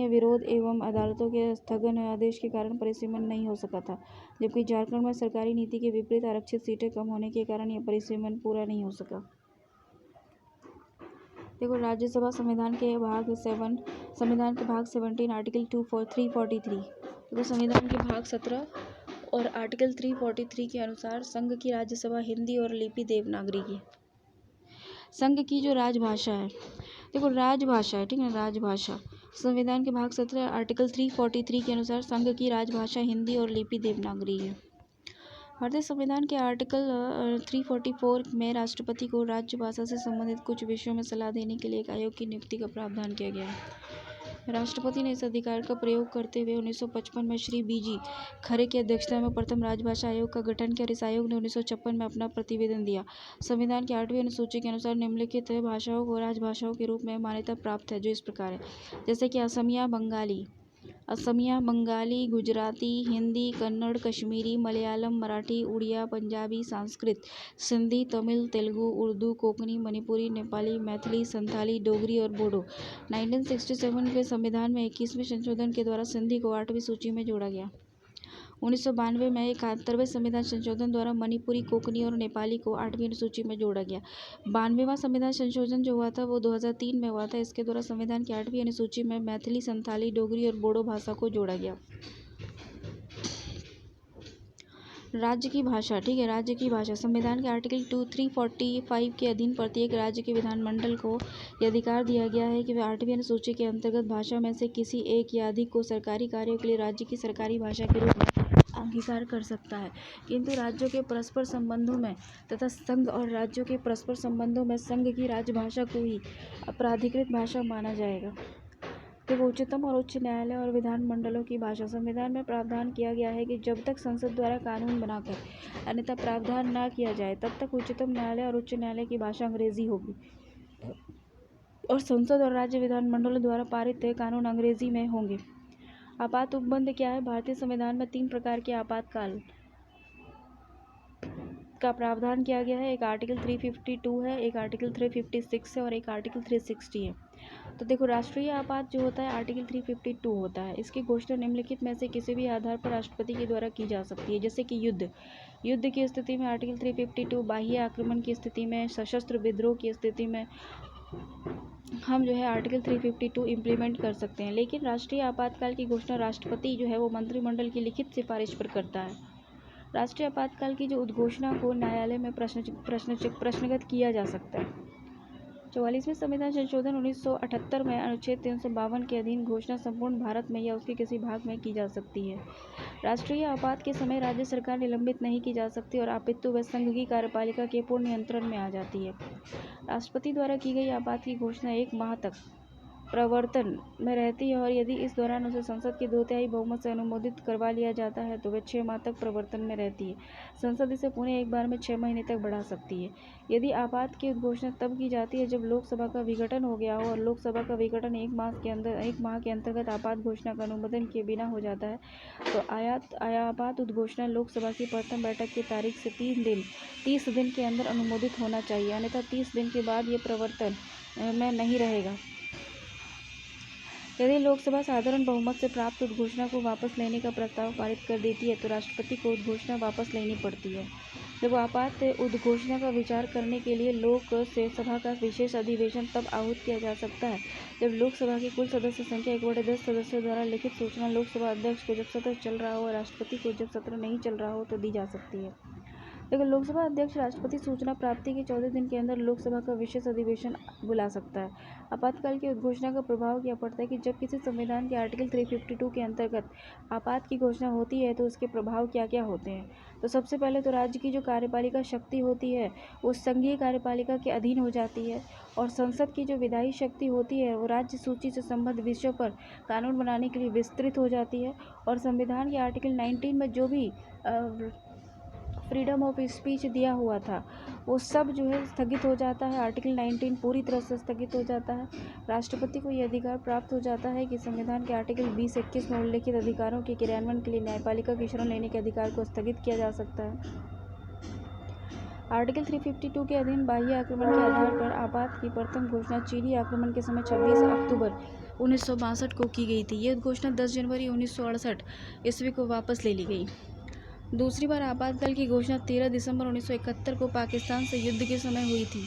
Speaker 1: विरोध एवं अदालतों के स्थगन आदेश के कारण परिसीमन नहीं हो सका था, जबकि झारखंड में सरकारी नीति के विपरीत आरक्षित सीटें कम होने के कारण यह परिसीमन पूरा नहीं हो सका। देखो, राज्यसभा संविधान के भाग 17 आर्टिकल 343। देखो, संविधान के भाग 17 और आर्टिकल 343 के अनुसार संघ की राज्यसभा हिंदी और लिपि देवनागरी की। संघ की जो राजभाषा है, देखो राजभाषा है, ठीक है, राजभाषा। संविधान के भाग 17 आर्टिकल 343 के अनुसार संघ की राजभाषा हिंदी और लिपि देवनागरी है। भारतीय संविधान के आर्टिकल 344 में राष्ट्रपति को राजभाषा से संबंधित कुछ विषयों में सलाह देने के लिए एक आयोग की नियुक्ति का प्रावधान किया गया है। राष्ट्रपति ने इस अधिकार का प्रयोग करते हुए 1955 में श्री BG खरे की अध्यक्षता में प्रथम राजभाषा आयोग का गठन किया। इस आयोग ने 1956 में अपना प्रतिवेदन दिया। संविधान की 8वीं अनुसूची के अनुसार निम्नलिखित भाषाओं को राजभाषाओं के रूप में मान्यता प्राप्त है, जो इस प्रकार है, जैसे कि असमिया बंगाली, गुजराती, हिंदी, कन्नड़, कश्मीरी, मलयालम, मराठी, उड़िया, पंजाबी, संस्कृत, सिंधी, तमिल, तेलुगु, उर्दू, कोंकणी, मणिपुरी, नेपाली, मैथिली, संथाली, डोगरी और बोडो। 1967 के संविधान में 21वें संशोधन के द्वारा सिंधी को 8वीं सूची में जोड़ा गया। 1992 में 71वें संविधान संशोधन द्वारा मणिपुरी, कोंकणी और नेपाली को 8वीं अनुसूची में जोड़ा गया। 92वां संविधान संशोधन जो हुआ था वो 2003 में हुआ था। इसके द्वारा संविधान की 8वीं अनुसूची में मैथिली, संथाली, डोगरी और बोडो भाषा को जोड़ा गया। राज्य की भाषा, ठीक है, राज्य की भाषा। संविधान के आर्टिकल 345 के अधीन प्रत्येक राज्य के विधानमंडल को यह अधिकार दिया गया है कि वह 8वीं अनुसूची के अंतर्गत भाषा में से किसी एक या अधिक को सरकारी कार्यों के लिए राज्य की सरकारी भाषा के रूप में अंगीकार कर सकता है। किंतु राज्यों के परस्पर संबंधों में तथा संघ और राज्यों के परस्पर संबंधों में संघ की राजभाषा को ही प्राधिकृत भाषा माना जाएगा। देखो, उच्चतम और उच्च न्यायालय और विधानमंडलों की भाषा। संविधान में प्रावधान किया गया है कि जब तक संसद द्वारा कानून बनाकर अन्यथा प्रावधान न किया जाए तब तक उच्चतम न्यायालय और उच्च न्यायालय की भाषा अंग्रेजी होगी और संसद और राज्य विधानमंडलों द्वारा पारित कानून अंग्रेजी में होंगे। आपात उपबंध क्या है? भारतीय संविधान में 3 प्रकार के आपातकाल का प्रावधान किया गया है। एक आर्टिकल 352 है, एक आर्टिकल 356 है और एक आर्टिकल 360 है। तो देखो, राष्ट्रीय आपात जो होता है आर्टिकल 352 होता है। इसकी घोषणा निम्नलिखित में से किसी भी आधार पर राष्ट्रपति के द्वारा की जा सकती है, जैसे कि युद्ध की स्थिति में आर्टिकल 352, बाह्य आक्रमण की स्थिति में, सशस्त्र विद्रोह की स्थिति में हम जो है आर्टिकल 352 इम्प्लीमेंट कर सकते हैं। लेकिन राष्ट्रीय आपातकाल की घोषणा राष्ट्रपति जो है वो मंत्रिमंडल की लिखित सिफारिश पर करता है। राष्ट्रीय आपातकाल की जो उद्घोषणा को न्यायालय में प्रश्नगत किया जा सकता है। 44वें संविधान संशोधन 1978 में अनुच्छेद 352 के अधीन घोषणा संपूर्ण भारत में या उसके किसी भाग में की जा सकती है। राष्ट्रीय आपात के समय राज्य सरकार निलंबित नहीं की जा सकती और अपितु वह संघ की कार्यपालिका के पूर्ण नियंत्रण में आ जाती है। राष्ट्रपति द्वारा की गई आपात की घोषणा 1 माह तक प्रवर्तन में रहती है और यदि इस दौरान उसे संसद के 2/3 बहुमत से अनुमोदित करवा लिया जाता है तो वह 6 माह तक प्रवर्तन में रहती है। संसद इसे पुनः एक बार में 6 महीने तक बढ़ा सकती है। यदि आपात की उद्घोषणा तब की जाती है जब लोकसभा का विघटन हो गया हो और लोकसभा का विघटन 1 माह के अंतर्गत आपात घोषणा का अनुमोदन किए बिना हो जाता है तो आपात उद्घोषणा लोकसभा की प्रथम बैठक की तारीख से 30 दिन के अंदर अनुमोदित होना चाहिए, अन्यथा 30 दिन के बाद ये प्रवर्तन में नहीं रहेगा। यदि लोकसभा साधारण बहुमत से प्राप्त उद्घोषणा को वापस लेने का प्रस्ताव पारित कर देती है तो राष्ट्रपति को उद्घोषणा वापस लेनी पड़ती है। जब आपात उद्घोषणा का विचार करने के लिए लोकसभा का विशेष अधिवेशन तब आहूत किया जा सकता है जब लोकसभा की कुल सदस्य संख्या 1/10 सदस्यों द्वारा लिखित सूचना लोकसभा अध्यक्ष को जब सत्र चल रहा हो और राष्ट्रपति को जब सत्र नहीं चल रहा हो तो दी जा सकती है। लेकिन लोकसभा अध्यक्ष राष्ट्रपति सूचना प्राप्ति के 14 दिन के अंदर लोकसभा का विशेष अधिवेशन बुला सकता है। आपातकाल की उद्घोषणा का प्रभाव क्या पड़ता है कि जब किसी संविधान के आर्टिकल 352 के अंतर्गत आपात की घोषणा होती है तो उसके प्रभाव क्या क्या होते हैं। तो सबसे पहले तो राज्य की जो कार्यपालिका शक्ति होती है वो संघीय कार्यपालिका के अधीन हो जाती है और संसद की जो विधायी शक्ति होती है वो राज्य सूची से संबद्ध विषयों पर कानून बनाने के लिए विस्तृत हो जाती है और संविधान के आर्टिकल 19 में जो भी फ्रीडम ऑफ स्पीच दिया हुआ था वो सब जो है स्थगित हो जाता है। आर्टिकल 19 पूरी तरह से स्थगित हो जाता है। राष्ट्रपति को यह अधिकार प्राप्त हो जाता है कि संविधान के आर्टिकल 20-21 में उल्लेखित अधिकारों के क्रियान्वयन के लिए न्यायपालिका की शरण लेने के अधिकार को स्थगित किया जा सकता है। आर्टिकल 352 के अधीन बाह्य आक्रमण के आधार पर आपात की प्रथम घोषणा चीनी आक्रमण के समय 26 अक्टूबर 1962 को की गई थी। ये घोषणा 10 जनवरी 1968 ईस्वी को वापस ले ली गई। दूसरी बार आपातकाल की घोषणा 13 दिसंबर 1971 को पाकिस्तान से युद्ध के समय हुई थी।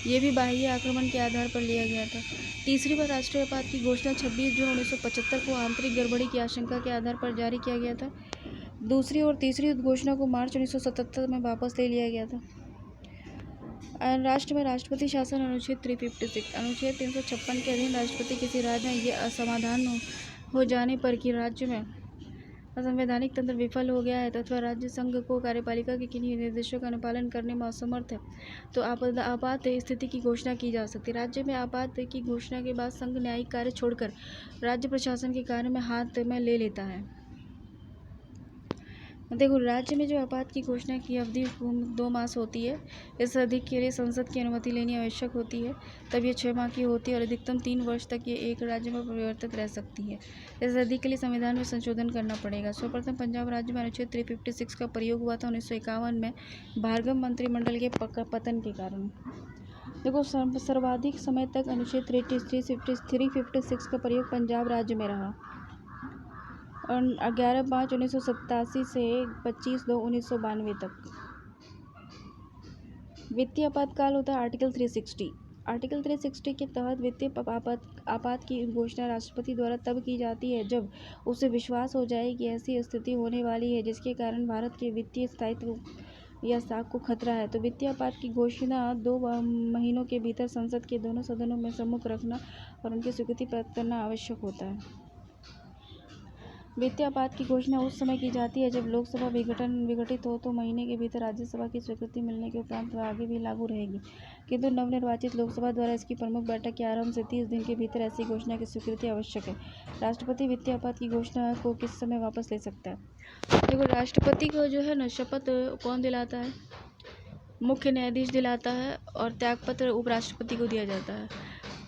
Speaker 1: ये भी बाह्य आक्रमण के आधार पर लिया गया था। तीसरी बार राष्ट्रीय आपात की घोषणा 26 जून 1975 को आंतरिक गड़बड़ी की आशंका के आधार पर जारी किया गया था। दूसरी और तीसरी उद्घोषणा को मार्च 1977 में वापस ले लिया गया था। राष्ट्र में राष्ट्रपति शासन अनुच्छेद 356 अनुच्छेद 356 के अधीन राष्ट्रपति किसी राज्य में यह असमाधान हो जाने पर कि राज्य में संवैधानिक तंत्र विफल हो गया है अथवा राज्य संघ को कार्यपालिका के किन्हीं निर्देशों का अनुपालन करने में असमर्थ है तो आपात स्थिति की घोषणा की जा सकती है। राज्य में आपात की घोषणा के बाद संघ न्यायिक कार्य छोड़कर राज्य प्रशासन के कार्य में हाथ में ले लेता है। देखो, राज्य में जो आपात की घोषणा की अवधि 2 मास होती है। इस अवधि के लिए संसद की अनुमति लेनी आवश्यक होती है, तब ये 6 माह की होती है और अधिकतम 3 वर्ष तक ये एक राज्य में परिवर्तित रह सकती है। इस अवधि के लिए संविधान में संशोधन करना पड़ेगा। सर्वप्रथम पंजाब राज्य में अनुच्छेद 356 का प्रयोग हुआ था 1951 में भार्गव मंत्रिमंडल के पतन के कारण। देखो, सर्वाधिक समय तक अनुच्छेद 356 का प्रयोग पंजाब राज्य में रहा और 11/5/1987 से 25/2/1992 तक। वित्तीय आपातकाल होता है आर्टिकल 360। आर्टिकल 360 के तहत वित्तीय आपात की घोषणा राष्ट्रपति द्वारा तब की जाती है जब उसे विश्वास हो जाए कि ऐसी स्थिति होने वाली है जिसके कारण भारत के वित्तीय स्थायित्व या साख को खतरा है। तो वित्तीय आपात की घोषणा 2 महीनों के भीतर संसद के दोनों सदनों में सम्मुख रखना और उनकी स्वीकृति प्राप्त करना आवश्यक होता है। वित्तीय आपात की घोषणा उस समय की जाती है जब लोकसभा विघटित हो तो महीने के भीतर राज्यसभा की स्वीकृति मिलने के उपरांत वह आगे भी लागू रहेगी, किंतु नवनिर्वाचित लोकसभा द्वारा इसकी प्रमुख बैठक के आरंभ से 30 दिन के भीतर ऐसी घोषणा की स्वीकृति आवश्यक है। राष्ट्रपति वित्तीय आपात की घोषणा को किस समय वापस ले सकता है? देखो, राष्ट्रपति को जो है ना शपथ कौन दिलाता है? मुख्य न्यायाधीश दिलाता है और त्यागपत्र उपराष्ट्रपति को दिया जाता है।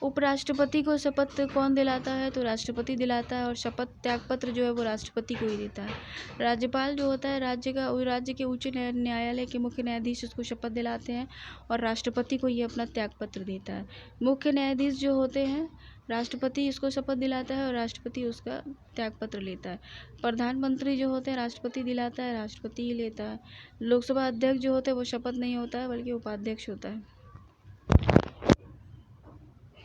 Speaker 1: उपराष्ट्रपति को शपथ कौन दिलाता है? तो राष्ट्रपति दिलाता है और शपथ त्यागपत्र जो है वो राष्ट्रपति को ही देता है। राज्यपाल जो होता है राज्य के उच्च न्यायालय के मुख्य न्यायाधीश उसको शपथ दिलाते हैं और राष्ट्रपति को ये अपना त्यागपत्र देता है। मुख्य न्यायाधीश जो होते हैं राष्ट्रपति इसको शपथ दिलाता है और राष्ट्रपति उसका त्यागपत्र लेता है। प्रधानमंत्री जो होते हैं राष्ट्रपति दिलाता है, राष्ट्रपति ही लेता है। लोकसभा अध्यक्ष जो होते हैं वो शपथ नहीं होता है बल्कि उपाध्यक्ष होता है।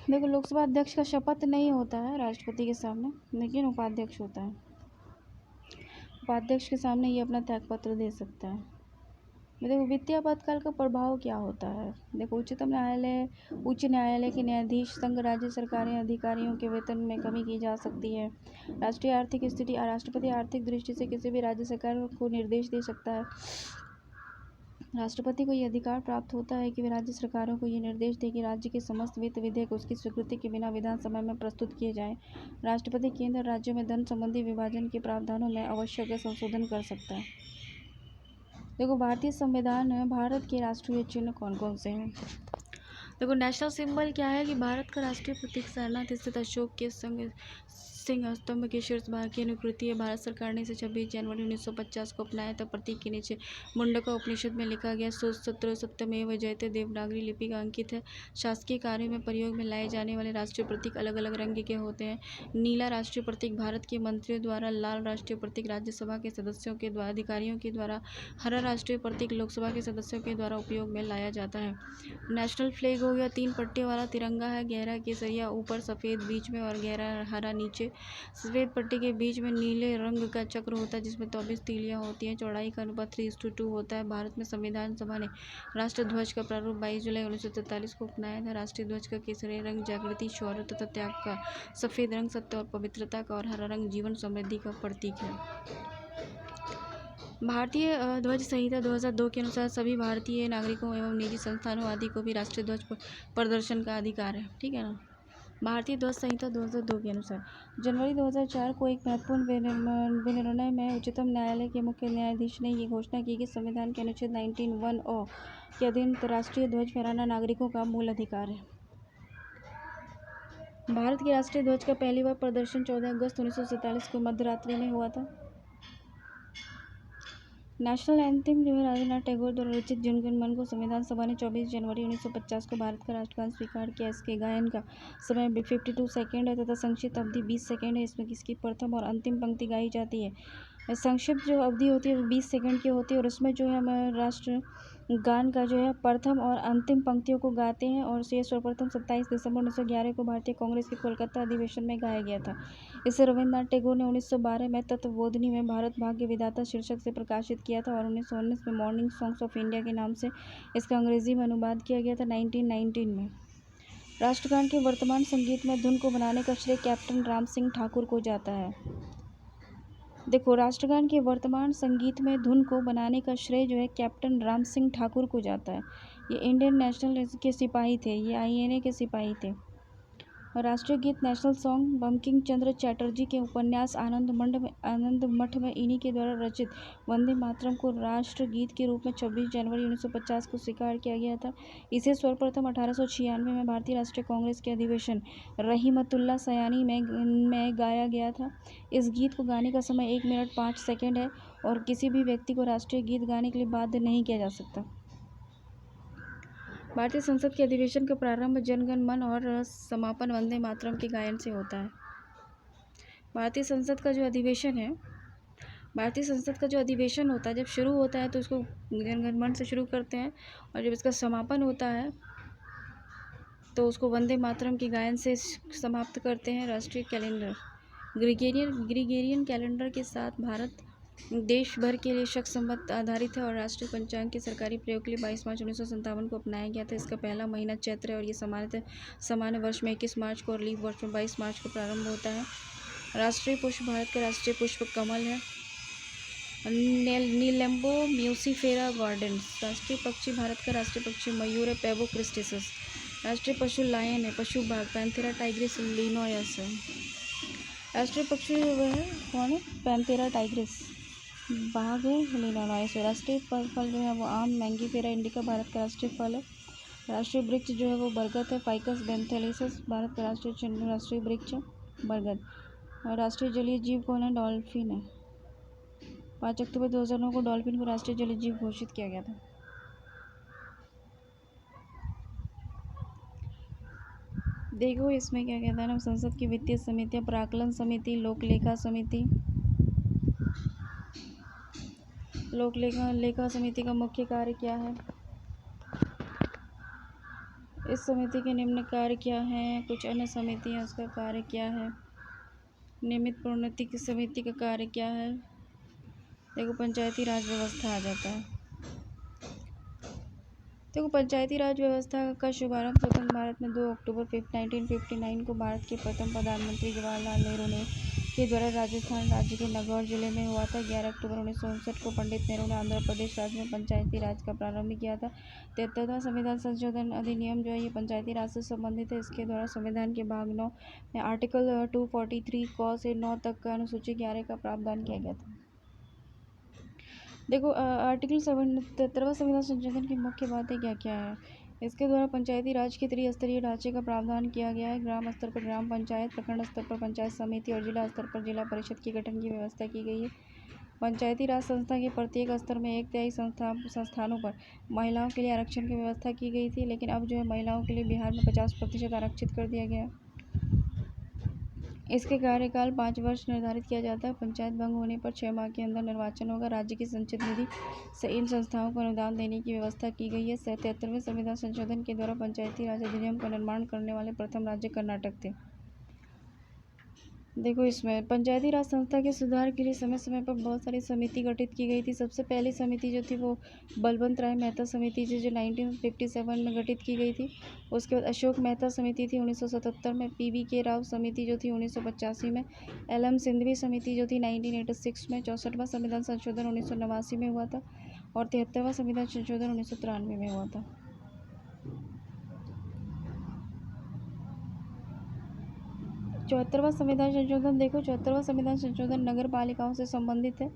Speaker 1: देखो, लोकसभा अध्यक्ष का शपथ नहीं होता है राष्ट्रपति के सामने, लेकिन उपाध्यक्ष होता है। उपाध्यक्ष के सामने ये अपना त्यागपत्र दे सकता है। देखो, वित्तीय आपातकाल का प्रभाव क्या होता है? देखो, उच्च न्यायालय के न्यायाधीश संघ राज्य सरकारें अधिकारियों के वेतन में कमी की जा सकती है। राष्ट्रीय आर्थिक स्थिति राष्ट्रपति आर्थिक दृष्टि से किसी भी राज्य सरकार को निर्देश दे सकता है। राष्ट्रपति को यह अधिकार प्राप्त होता है कि वे राज्य सरकारों को ये निर्देश दे कि राज्य के समस्त वित्त विधेयक उसकी स्वीकृति के बिना विधानसभा में प्रस्तुत किए जाएं। राष्ट्रपति केंद्र और राज्यों में धन संबंधी विभाजन के प्रावधानों में आवश्यक संशोधन कर सकता है। देखो, भारतीय संविधान में भारत के राष्ट्रीय चिन्ह कौन कौन से हैं? देखो, नेशनल सिंबल क्या है कि भारत का राष्ट्रीय प्रतीक सारनाथ स्थित अशोक के सिंह स्तंभ के शीर्ष भाग की अनुकृति है। भारत सरकार ने इसे 26 जनवरी 1950 को अपनाया था। प्रतीक के नीचे मुंडका उपनिषद में लिखा गया सूत्र सत्यमेव जयते देवनागरी लिपि का अंकित है। शासकीय कार्यों में प्रयोग में लाए जाने वाले राष्ट्रीय प्रतीक अलग अलग रंग के होते हैं। नीला राष्ट्रीय प्रतीक भारत के मंत्रियों द्वारा, लाल राष्ट्रीय प्रतीक राज्यसभा के सदस्यों के द्वारा, अधिकारियों के द्वारा, हरा राष्ट्रीय प्रतीक लोकसभा के सदस्यों के द्वारा उपयोग में लाया जाता है। नेशनल फ्लैग हो गया 3 पट्टी वाला तिरंगा है, गहरा केसरिया ऊपर, सफ़ेद बीच में और गहरा हरा नीचे। सफ़ेद पट्टी के बीच में नीले रंग का चक्र होता है जिसमें 24 तीलियां होती हैं। चौड़ाई का अनुपात 3:2 होता है। भारत में संविधान सभा ने राष्ट्र ध्वज का प्रारूप 22 जुलाई 1943 को अपनाया था। राष्ट्रीय ध्वज का केसरिया रंग जागृति, शौर्य तथा त्याग का, सफ़ेद रंग सत्य और पवित्रता का और हरा रंग जीवन समृद्धि का प्रतीक है। भारतीय ध्वज संहिता 2002 के अनुसार सभी भारतीय नागरिकों एवं निजी संस्थानों आदि को भी राष्ट्रीय ध्वज प्रदर्शन का अधिकार है। ठीक है ना? भारतीय ध्वज संहिता 2002 के अनुसार जनवरी 2004 को एक महत्वपूर्ण विनिर्णय में उच्चतम न्यायालय के मुख्य न्यायाधीश ने ये घोषणा की कि संविधान के अनुच्छेद 19(1) के अधीन राष्ट्रीय ध्वज फहराना नागरिकों का मूल अधिकार है। भारत के राष्ट्रीय ध्वज का पहली बार प्रदर्शन 14 अगस्त 1947 को मध्यरात्रि में हुआ था। नेशनल एंथम जो है रविन्द्रनाथ टैगोर द्वारा रचित जनगण मन को संविधान सभा ने 24 जनवरी 1950 को भारत का राष्ट्रगान स्वीकार किया। इसके गायन का समय 52 सेकेंड है तथा संक्षिप्त अवधि 20 सेकेंड है। इसमें किसकी प्रथम और अंतिम पंक्ति गाई जाती है। संक्षिप्त जो अवधि होती है वो 20 सेकेंड की होती है और उसमें जो है हमारे राष्ट्र गान का जो है प्रथम और अंतिम पंक्तियों को गाते हैं और ये सर्वप्रथम 27 दिसंबर 1911 को भारतीय कांग्रेस के कोलकाता अधिवेशन में गाया गया था। इसे रविन्द्रनाथ टैगोर ने 1912 में तत्वबोधिनी में भारत भाग्य विधाता शीर्षक से प्रकाशित किया था और 1919 में मॉर्निंग सॉन्ग्स ऑफ इंडिया के नाम से इसका अंग्रेजी में अनुवाद किया गया था 1919 में। राष्ट्रगान के वर्तमान संगीत में धुन को बनाने का श्रेय कैप्टन राम सिंह ठाकुर को जाता है। देखो, राष्ट्रगान के वर्तमान संगीत में धुन को बनाने का श्रेय जो है कैप्टन राम सिंह ठाकुर को जाता है। ये इंडियन नेशनल के सिपाही थे, ये INA के सिपाही थे। राष्ट्रीय गीत नेशनल सॉन्ग बंकिम चंद्र चटर्जी के उपन्यास आनंद मठ में इन्हीं के द्वारा रचित वंदे मातरम को राष्ट्र गीत के रूप में 26 जनवरी 1950 को स्वीकार किया गया था। इसे सर्वप्रथम 1896 में भारतीय राष्ट्रीय कांग्रेस के अधिवेशन रहीमतुल्लाह सयानी में गाया गया था। इस गीत को गाने का समय 1 मिनट 5 सेकेंड है और किसी भी व्यक्ति को राष्ट्रीय गीत गाने के लिए बाध्य नहीं किया जा सकता। भारतीय संसद के अधिवेशन का प्रारंभ जनगण मन और समापन वंदे मातरम के गायन से होता है। भारतीय संसद का जो अधिवेशन होता है जब शुरू होता है तो उसको जनगण मन से शुरू करते हैं और जब इसका समापन होता है तो उसको वंदे मातरम के गायन से समाप्त करते हैं। राष्ट्रीय कैलेंडर ग्रिगोरियन कैलेंडर के साथ भारत देश भर के लिए शक संवत आधारित है और राष्ट्रीय पंचांग के सरकारी प्रयोग के लिए 22 मार्च 1957 को अपनाया गया था। इसका पहला महीना चैत्र है और ये सामान्य वर्ष में 21 मार्च को और लीप वर्ष में 22 मार्च को प्रारंभ होता है। राष्ट्रीय पुष्प भारत का राष्ट्रीय पुष्प कमल है। नीलम्बो म्यूसिफेरा गार्डेंस। राष्ट्रीय पक्षी भारत का राष्ट्रीय पक्षी मयूर है, पेबो क्रिस्टिसस। राष्ट्रीय पशु लायन है। पशु बाघ पैंथेरा टाइग्रिस लिनोयस है। राष्ट्रीय पक्षी वह है कौन है? पैंथेरा टाइग्रिस, बाघ है लिनोयस है। राष्ट्रीय फल जो है वो आम मैंगीफेरा इंडिका भारत का राष्ट्रीय फल है। राष्ट्रीय वृक्ष जो है वो बरगद है, फाइकस बेंथेलिस भारत का राष्ट्रीय वृक्ष है बरगद। राष्ट्रीय जलीय जीव कौन है? डॉल्फिन है। 5 अक्टूबर 2009 को डॉल्फिन को राष्ट्रीय जलीय जीव घोषित किया गया था। देखो इसमें क्या कहता है ना, संसद की वित्तीय समितियां, प्राक्कलन समिति, लोक लेखा समिति का मुख्य कार्य क्या है? इस समिति के निम्न कार्य क्या हैं? कुछ अन्य समितियां, उसका कार्य क्या है? नियमित प्रोन्नति की समिति का कार्य क्या है? देखो पंचायती राज व्यवस्था आ जाता है। देखो पंचायती राज व्यवस्था का शुभारंभ स्वतंत्र भारत में 2 अक्टूबर 1959 को भारत के प्रथम प्रधानमंत्री जवाहरलाल नेहरू ने के द्वारा राजस्थान राज्य के नागौर जिले में हुआ था। 11 अक्टूबर 1959 को पंडित नेहरू ने आंध्र प्रदेश राज्य में पंचायती राज का प्रारंभ किया था। 73वां संविधान संशोधन अधिनियम जो है ये पंचायती राज से संबंधित है। इसके द्वारा संविधान के भाग 9 में आर्टिकल 243 क से 9 तक का अनुसूची 11 का प्रावधान किया गया था। देखो आर्टिकल 73वां संविधान संशोधन की मुख्य बातें क्या क्या है? इसके द्वारा पंचायती राज के त्रिस्तरीय ढांचे का प्रावधान किया गया है। ग्राम स्तर पर ग्राम पंचायत, प्रखंड स्तर पर पंचायत समिति और जिला स्तर पर जिला परिषद के गठन की व्यवस्था की गई है। पंचायती राज संस्था के प्रत्येक स्तर में 1/3 संस्थानों पर महिलाओं के लिए आरक्षण की व्यवस्था की गई थी, लेकिन अब जो है महिलाओं के लिए बिहार में 50% आरक्षित कर दिया गया है। इसके कार्यकाल 5 वर्ष निर्धारित किया जाता है। पंचायत भंग होने पर 6 माह के अंदर निर्वाचन होगा। राज्य की संचित निधि से इन संस्थाओं को अनुदान देने की व्यवस्था की गई है। 73वें संविधान संशोधन के द्वारा पंचायती राज अधिनियम का निर्माण करने वाले प्रथम राज्य कर्नाटक थे। देखो इसमें पंचायती राज संस्था के सुधार के लिए समय समय पर बहुत सारी समिति गठित की गई थी। सबसे पहली समिति जो थी वो बलवंत राय मेहता समिति थी जो 1957 में गठित की गई थी। उसके बाद अशोक मेहता समिति थी 1977 में। PVK राव समिति जो थी 1985 में। LM सिंघवी समिति जो थी 1986 में। 64वां संविधान संशोधन 1989 में हुआ था और 73वां संविधान संशोधन 1993 में हुआ था। चौहत्तरवां संविधान संशोधन देखो 74वां संविधान संशोधन नगर पालिकाओं से संबंधित है।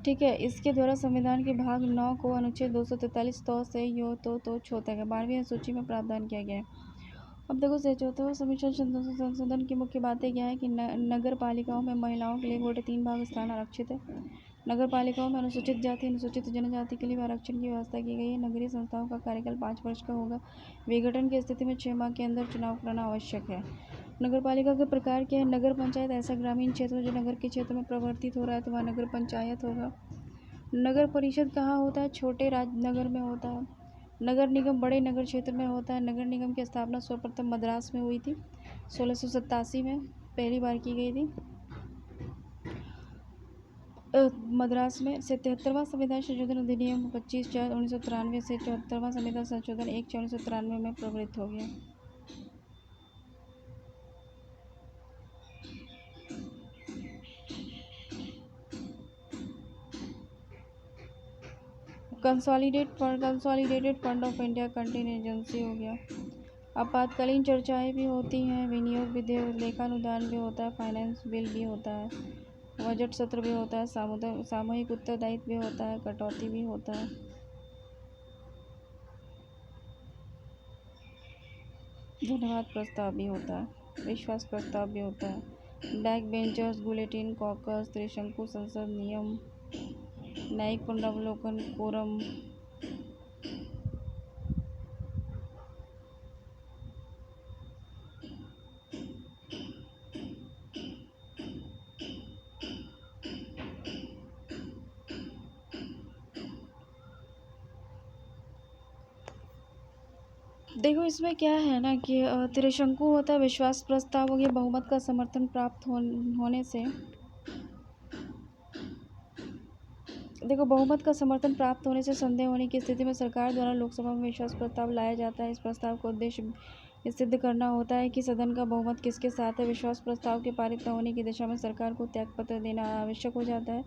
Speaker 1: ठीक है, इसके द्वारा संविधान के भाग 9 को अनुच्छेद 243 तो से यो तो छो तक 12वीं अनुसूची में प्रावधान किया गया है। अब देखो 74वां संशोधन की मुख्य बातें क्या है कि नगर पालिकाओं में महिलाओं के लिए वोट 3 भाग स्थान आरक्षित है। नगर पालिकाओं में अनुसूचित जाति अनुसूचित जनजाति के लिए आरक्षण की व्यवस्था की गई है। नगरीय संस्थाओं का कार्यकाल 5 वर्ष का होगा। विघटन की स्थिति में 6 माह के अंदर चुनाव कराना आवश्यक है। नगर पालिका के प्रकार क्या है? नगर पंचायत ऐसा ग्रामीण क्षेत्र जो नगर के क्षेत्र में प्रवर्तित हो रहा है तो वहाँ नगर पंचायत होगा। नगर परिषद कहाँ होता है? छोटे नगर में होता है। नगर निगम बड़े नगर क्षेत्र में होता है। नगर निगम की स्थापना सर्वप्रथम मद्रास में हुई थी 1687 में पहली बार की गई थी मद्रास में। 73वां संविधान संशोधन अधिनियम 25/4/1993 से 74वां संविधान संशोधन 1/4/1993 में प्रवृत्त हो गया। Consolidated fund of India contingency हो गया। आपातकालीन चर्चाएं भी होती हैं। विनियोग विधेयक, लेखानुदान भी होता है, फाइनेंस बिल भी होता है, बजट सत्र भी होता है, सामूहिक उत्तरदायित्व भी होता है, कटौती भी होता है। धन्यवाद प्रस्ताव भी होता है, विश्वास प्रस्ताव भी होता है, बैक बेंचर्स, बुलेटिन, कॉकस, त्रिशंकु संसद नियम, न्यायिक पुनरावलोकन, कोरम। देखो इसमें क्या है ना कि त्रिशंकु होता है विश्वास प्रस्ताव हो गया बहुमत का समर्थन प्राप्त होने से। देखो बहुमत का समर्थन प्राप्त होने से संदेह होने की स्थिति में सरकार द्वारा लोकसभा में विश्वास प्रस्ताव लाया जाता है। इस प्रस्ताव का उद्देश्य सिद्ध करना होता है कि सदन का बहुमत किसके साथ है। विश्वास प्रस्ताव के पारित न होने की दिशा में सरकार को त्यागपत्र देना आवश्यक हो जाता है।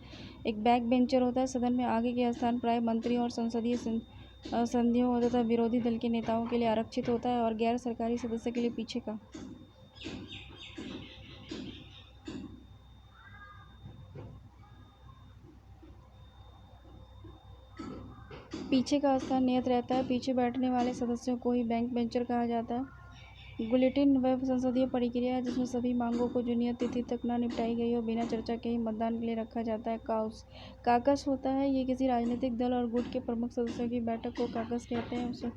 Speaker 1: एक बैक बेंचर होता है सदन में आगे के स्थान प्राय मंत्री और संसदीय संधियों तथा विरोधी दल के नेताओं के लिए आरक्षित होता है और गैर सरकारी सदस्य के लिए पीछे का स्थान नियत रहता है। पीछे बैठने वाले सदस्यों को ही बैक बेंचर कहा जाता है। बुलेटिन वह संसदीय प्रक्रिया है जिसमें सभी मांगों को जो नियत तिथि तक न निपटाई गई हो बिना चर्चा के ही मतदान के लिए रखा जाता है। काकस होता है ये किसी राजनीतिक दल और गुट के प्रमुख सदस्यों की बैठक को काकस कहते हैं।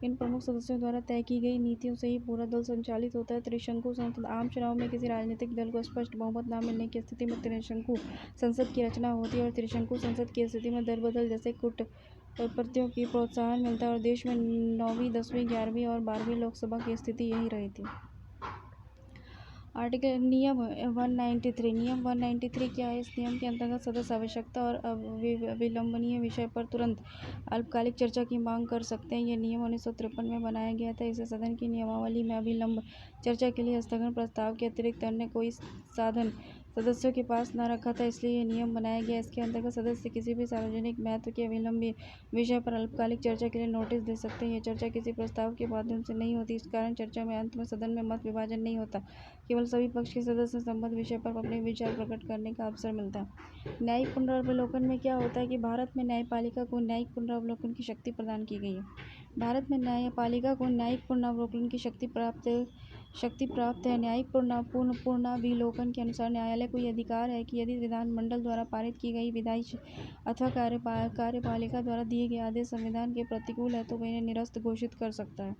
Speaker 1: इन प्रमुख सदस्यों द्वारा तय की गई नीतियों से ही पूरा दल संचालित होता है। त्रिशंकु संसद आम चुनाव में किसी राजनीतिक दल को स्पष्ट बहुमत न मिलने की स्थिति में त्रिशंकु संसद की रचना होती है और त्रिशंकु संसद की स्थिति में दल बदल जैसे कूट प्रतियों की प्रोत्साहन मिलता है और देश में 9वीं 10वीं 11वीं और 12वीं लोकसभा की स्थिति यही रही थी। आर्टिकल नियम 193 नियम 193 क्या है। इस नियम के अंतर्गत सदस्य आवश्यकता और अविलंबनीय विषय पर तुरंत अल्पकालिक चर्चा की मांग कर सकते हैं। यह नियम 1953 में बनाया गया था। इसे सदन की नियमावली में अविलंब चर्चा के लिए स्थगन प्रस्ताव के अतिरिक्त अन्य कोई साधन सदस्यों के पास न रखा था, इसलिए यह नियम बनाया गया। इसके अंतर्गत सदस्य किसी भी सार्वजनिक महत्व के अविलंबी विषय पर अल्पकालिक चर्चा के लिए नोटिस दे सकते हैं। यह चर्चा किसी प्रस्ताव के माध्यम से नहीं होती। इस कारण चर्चा में अंत में सदन में मत विभाजन नहीं होता, केवल सभी पक्ष के सदस्य संबंधित विषय पर अपने विचार प्रकट करने का अवसर मिलता है। न्यायिक पुनरावलोकन में क्या होता है कि भारत में न्यायपालिका को न्यायिक पुनरावलोकन की शक्ति प्रदान की गई है। भारत में न्यायपालिका को न्यायिक पुनरावलोकन की शक्ति प्राप्त है। न्यायिक पुनरावलोकन के अनुसार न्यायालय को यह अधिकार है कि यदि विधानमंडल द्वारा पारित की गई विधायी अथवा कार्यपालिका द्वारा दिए गए आदेश संविधान के प्रतिकूल है तो वह इन्हें निरस्त घोषित कर सकता है।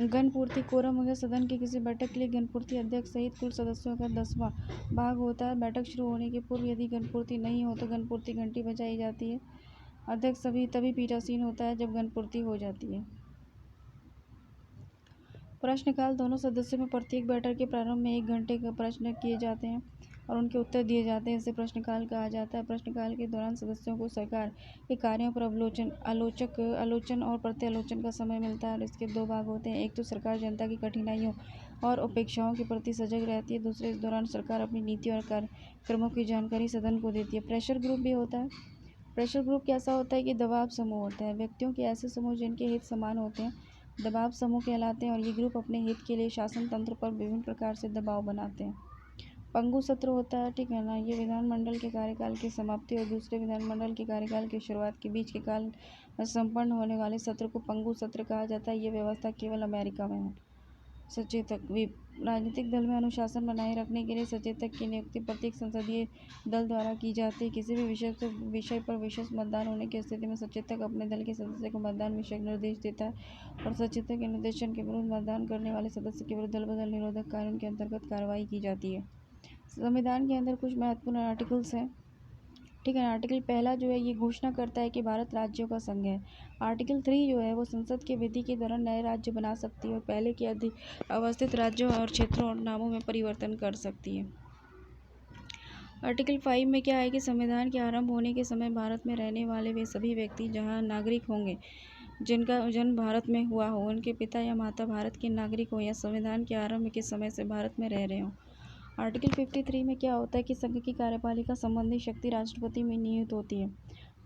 Speaker 1: गणपूर्ति कोरम हो गया सदन की किसी बैठक के लिए गणपूर्ति अध्यक्ष सहित कुल सदस्यों का 10वां भाग होता है। बैठक शुरू होने के पूर्व यदि गणपूर्ति नहीं हो तो गणपूर्ति घंटी बजाई जाती है। अध्यक्ष तभी पीठासीन होता है जब गणपूर्ति हो जाती है। प्रश्नकाल दोनों सदस्यों में प्रत्येक बैठक के प्रारंभ में 1 घंटे का प्रश्न किए जाते हैं और उनके उत्तर दिए जाते हैं। इसे प्रश्नकाल कहा जाता है। प्रश्नकाल के दौरान सदस्यों को सरकार के कार्यों पर आलोचन और प्रत्यालोचन का समय मिलता है और इसके 2 भाग होते हैं। एक तो सरकार जनता की कठिनाइयों और अपेक्षाओं के प्रति सजग रहती है, दूसरे इस दौरान सरकार अपनी नीतियों और कार्यक्रमों की जानकारी सदन को देती है। प्रेशर ग्रुप भी होता है। प्रेशर ग्रुप कैसा होता है कि दबाव समूह होता है। व्यक्तियों के ऐसे समूह जिनके हित समान होते हैं दबाव समूह कहलाते हैं और ये ग्रुप अपने हित के लिए शासन तंत्र पर विभिन्न प्रकार से दबाव बनाते हैं। पंगु सत्र होता है, ठीक है ना, ये विधानमंडल के कार्यकाल की समाप्ति और दूसरे विधानमंडल के कार्यकाल की शुरुआत के बीच के काल में संपन्न होने वाले सत्र को पंगु सत्र कहा जाता है। ये व्यवस्था केवल अमेरिका में है। सचेतक राजनीतिक दल में अनुशासन बनाए रखने के लिए सचेतक की नियुक्ति प्रत्येक संसदीय दल द्वारा की जाती है। किसी भी विषय पर विशेष मतदान होने की स्थिति में सचेतक अपने दल के सदस्य को मतदान विषय निर्देश देता है और सचेतक के निर्देशन के विरुद्ध मतदान करने वाले सदस्य के विरुद्ध दल बदल निरोधक कानून के अंतर्गत कार्रवाई की जाती है। संविधान के अंदर कुछ महत्वपूर्ण आर्टिकल्स हैं, ठीक है। आर्टिकल पहला जो है ये घोषणा करता है कि भारत राज्यों का संघ है। आर्टिकल 3 जो है वो संसद के विधि के दौरान नए राज्य बना सकती है और पहले के अवस्थित राज्यों और क्षेत्रों और नामों में परिवर्तन कर सकती है। आर्टिकल 5 में क्या है कि संविधान के आरंभ होने के समय भारत में रहने वाले वे सभी व्यक्ति जहाँ नागरिक होंगे जिनका जन्म भारत में हुआ हो, उनके पिता या माता भारत के नागरिक हो या संविधान के आरंभ के समय से भारत में रह रहे हों। आर्टिकल 53 में क्या होता है कि संघ की कार्यपालिका संबंधी शक्ति राष्ट्रपति में निहित होती है।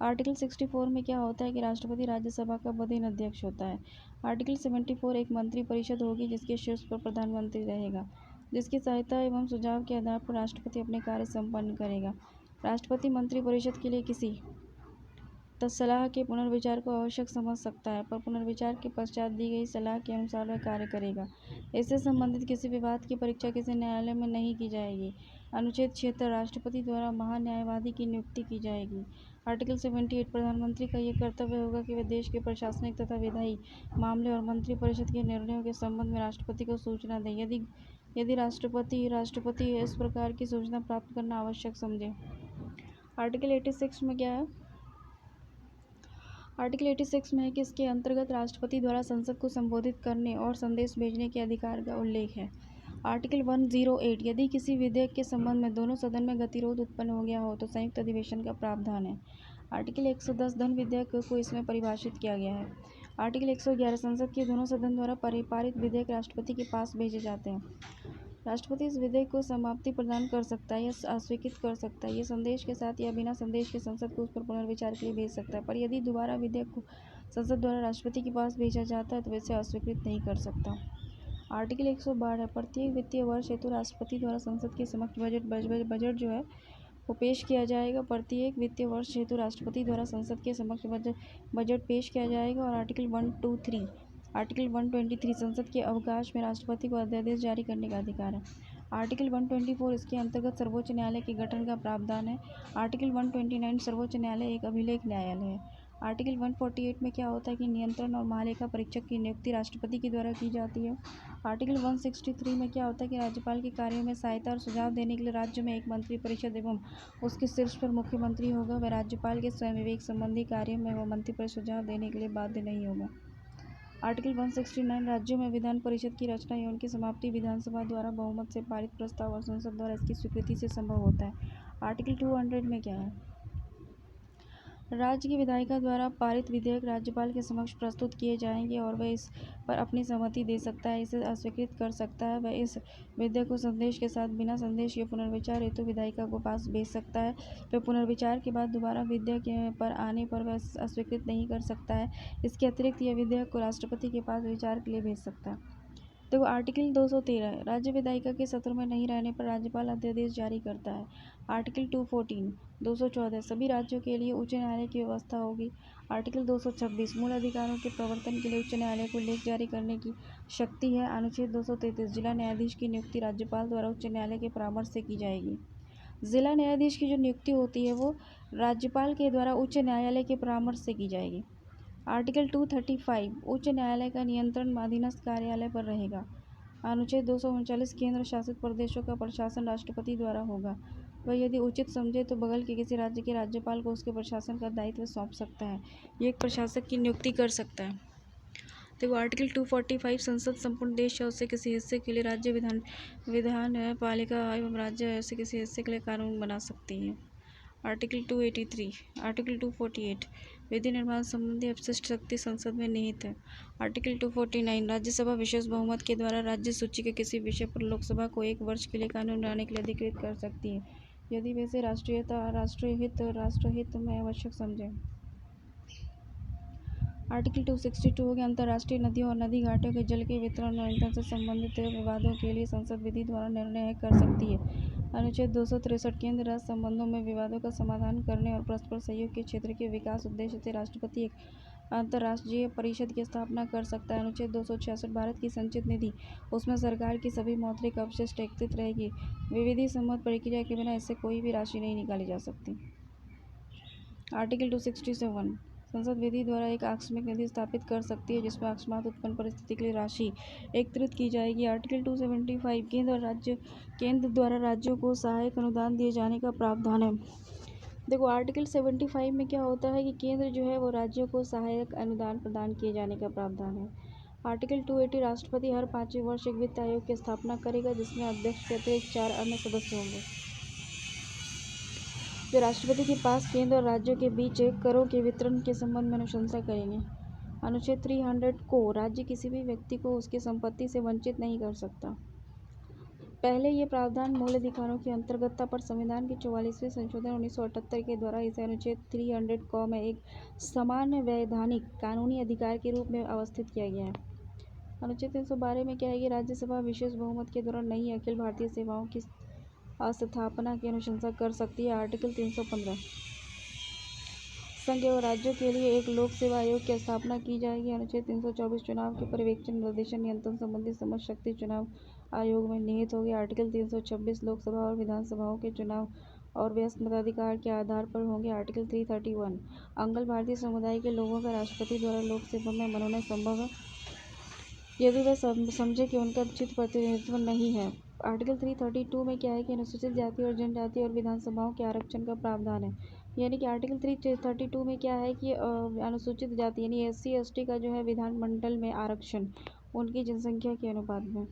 Speaker 1: आर्टिकल 64 में क्या होता है कि राष्ट्रपति राज्यसभा का बधिन अध्यक्ष होता है। आर्टिकल 74 एक मंत्री परिषद होगी जिसके शीर्ष पर प्रधानमंत्री रहेगा, जिसकी सहायता एवं सुझाव के आधार पर राष्ट्रपति अपने कार्य संपन्न करेगा। राष्ट्रपति मंत्री परिषद के लिए किसी सलाह के पुनर्विचार को आवश्यक समझ सकता है, पर पुनर्विचार के पश्चात दी गई सलाह के अनुसार वह कार्य करेगा। इससे संबंधित किसी विवाद की परीक्षा किसी न्यायालय में नहीं की जाएगी। अनुच्छेद 76 राष्ट्रपति द्वारा महान्यायवादी की नियुक्ति की जाएगी। आर्टिकल 78 प्रधानमंत्री का यह कर्तव्य होगा कि वह देश के प्रशासनिक तथा विधायी मामले और मंत्रिपरिषद के निर्णयों के संबंध में राष्ट्रपति को सूचना दें यदि राष्ट्रपति इस प्रकार की सूचना प्राप्त करना आवश्यक समझे। आर्टिकल 86 में क्या है, आर्टिकल 86 में है कि इसके अंतर्गत राष्ट्रपति द्वारा संसद को संबोधित करने और संदेश भेजने के अधिकार का उल्लेख है। आर्टिकल 108 यदि किसी विधेयक के संबंध में दोनों सदन में गतिरोध उत्पन्न हो गया हो तो संयुक्त अधिवेशन का प्रावधान है। आर्टिकल 110 धन विधेयक को इसमें परिभाषित किया गया है। आर्टिकल 111 संसद के दोनों सदन द्वारा पारित विधेयक राष्ट्रपति के पास भेजे जाते हैं। राष्ट्रपति इस विधेयक को समाप्ति प्रदान कर सकता है या अस्वीकृत कर सकता है। ये संदेश के साथ या बिना संदेश के संसद को उस पर पुनर्विचार के लिए भेज सकता है, पर यदि दोबारा विधेयक को संसद द्वारा राष्ट्रपति के पास भेजा जाता है तो वैसे अस्वीकृत नहीं कर सकता। आर्टिकल 112 प्रत्येक वित्तीय वर्ष हेतु राष्ट्रपति द्वारा संसद के समक्ष बजट जो है वो पेश किया जाएगा। प्रत्येक वित्तीय वर्ष हेतु राष्ट्रपति द्वारा संसद के समक्ष बजट पेश किया जाएगा। और आर्टिकल 123 संसद के अवकाश में राष्ट्रपति को अध्यादेश जारी करने का अधिकार है। आर्टिकल 124 इसके अंतर्गत सर्वोच्च न्यायालय के गठन का प्रावधान है। आर्टिकल 129 सर्वोच्च न्यायालय एक अभिलेख न्यायालय है। आर्टिकल 148 में क्या होता है कि नियंत्रण और महालेखा परीक्षक की नियुक्ति राष्ट्रपति के द्वारा की जाती है। आर्टिकल 163 में क्या होता है कि राज्यपाल के कार्यों में सहायता और सुझाव देने के लिए राज्य में एक मंत्रिपरिषद एवं उसके शीर्ष पर मुख्यमंत्री होगा। वह राज्यपाल के स्वयं विवेक संबंधी कार्यों में वह मंत्रिपरिषद सुझाव देने के लिए बाध्य नहीं होगा। आर्टिकल 169 राज्यों में विधान परिषद की रचना एवं उनकी समाप्ति विधानसभा द्वारा बहुमत से पारित प्रस्ताव और संसद द्वारा इसकी स्वीकृति से संभव होता है। आर्टिकल 200 में क्या है? राज्य की विधायिका द्वारा पारित विधेयक राज्यपाल के समक्ष प्रस्तुत किए जाएंगे और वह इस पर अपनी सहमति दे सकता है, इसे अस्वीकृत कर सकता है। वह इस विधेयक को संदेश के साथ बिना संदेश के पुनर्विचार हेतु विधायिका को पास भेज सकता है। वह पुनर्विचार के बाद दोबारा विधेयक पर आने पर वह अस्वीकृत नहीं कर सकता है। इसके अतिरिक्त यह विधेयक को राष्ट्रपति के पास विचार के लिए भेज सकता है। देखो आर्टिकल 213 राज्य विधायिका के सत्र में नहीं रहने पर राज्यपाल अध्यादेश जारी करता है। आर्टिकल 214 सभी राज्यों के लिए उच्च न्यायालय की व्यवस्था होगी। आर्टिकल 226 मूल अधिकारों के प्रवर्तन के लिए उच्च न्यायालय को लेख जारी करने की शक्ति है। अनुच्छेद 233 जिला न्यायाधीश की नियुक्ति राज्यपाल द्वारा उच्च न्यायालय के परामर्श से की जाएगी। जिला न्यायाधीश की जो नियुक्ति होती है वो राज्यपाल के द्वारा उच्च न्यायालय के परामर्श से की जाएगी। आर्टिकल 235 उच्च न्यायालय का नियंत्रण अधीनस्थ कार्यालय पर रहेगा। अनुच्छेद 239 केंद्र शासित प्रदेशों का प्रशासन राष्ट्रपति द्वारा होगा। वह यदि उचित समझे तो बगल के किसी राज्य के राज्यपाल को उसके प्रशासन का दायित्व सौंप सकता है। ये एक प्रशासक की नियुक्ति कर सकता है। देखो आर्टिकल 245 संसद संपूर्ण देश या उससे किसी हिस्से के लिए राज्य विधान पालिका एवं राज्य से किसी हिस्से के लिए कानून बना सकती है। आर्टिकल 248 विधि निर्माण संबंधी अपशिष्ट शक्ति संसद में निहित है। आर्टिकल 249 राज्यसभा विशेष बहुमत के द्वारा राज्य सूची के किसी विषय पर लोकसभा को 1 वर्ष के लिए कानून बनाने के लिए अधिकृत कर सकती है, यदि वैसे राष्ट्रहित में आवश्यक समझे। आर्टिकल 262 के अंतर्राष्ट्रीय नदियों और नदी घाटों के जल के वितरण और इंधन से संबंधित विवादों के लिए संसद विधि द्वारा निर्णय कर सकती है। अनुच्छेद 263 केंद्र राज्य संबंधों में विवादों का समाधान करने और परस्पर सहयोग के क्षेत्र के विकास उद्देश्य से राष्ट्रपति एक अंतर्राष्ट्रीय परिषद की स्थापना कर सकता है। अनुच्छेद 266 भारत की संचित निधि उसमें सरकार की सभी मौद्रिक अवशिष्ट एकत्रित रहेगी। विधि सम्मत प्रक्रिया के बिना इससे कोई भी राशि नहीं निकाली जा सकती। आर्टिकल 267 संसद विधि द्वारा एक आकस्मिक निधि स्थापित कर सकती है जिसमें अकस्मात उत्पन्न परिस्थिति के लिए राशि एकत्रित की जाएगी। आर्टिकल 275 केंद्र द्वारा राज्यों को सहायक अनुदान दिए जाने का प्रावधान है। देखो आर्टिकल 75 में क्या होता है कि केंद्र जो है वो राज्यों को सहायक अनुदान प्रदान किए जाने का प्रावधान है। आर्टिकल 280 राष्ट्रपति हर 5वें वर्ष एक वित्त आयोग की स्थापना करेगा जिसमें अध्यक्ष के अतिरिक्त 4 अन्य सदस्य होंगे जो राष्ट्रपति के पास केंद्र और राज्यों के बीच करों के वितरण के संबंध में अनुशंसा करेंगे। अनुच्छेद 300 को राज्य किसी भी व्यक्ति को उसकी संपत्ति से वंचित नहीं कर सकता। पहले ये प्रावधान मूल अधिकारों की अंतर्गत था, पर संविधान के 44वें संशोधन 1978 के द्वारा इसे अनुच्छेद 300 क में एक समान वैधानिक कानूनी अधिकार के रूप में अवस्थित किया गया है। अनुच्छेद 312 में क्या है कि राज्यसभा विशेष बहुमत के द्वारा नई अखिल भारतीय सेवाओं की स्थापना की अनुशंसा कर सकती है। आर्टिकल 315 संघ एवं राज्यों के लिए एक लोक सेवा आयोग की स्थापना की जाएगी। अनुच्छेद 324 चुनाव के पर्यवेक्षण निर्देशन नियंत्रण संबंधी समस्त शक्ति चुनाव आयोग में निहित होगी। आर्टिकल 326 लोकसभा और विधानसभाओं के चुनाव और व्यस्त मताधिकार के आधार पर होंगे। आर्टिकल 331 अंगल भारतीय समुदाय के लोगों का राष्ट्रपति द्वारा लोक सेवा में मनोनयन संभव है यदि वह समझे कि उनका उचित प्रतिनिधित्व नहीं है। आर्टिकल 332 में क्या है कि अनुसूचित जाति और जनजाति और विधानसभाओं के आरक्षण का प्रावधान है। यानी कि आर्टिकल 332 में क्या है कि अनुसूचित जाति यानी SC ST का जो है विधानमंडल में आरक्षण उनकी जनसंख्या के अनुपात में।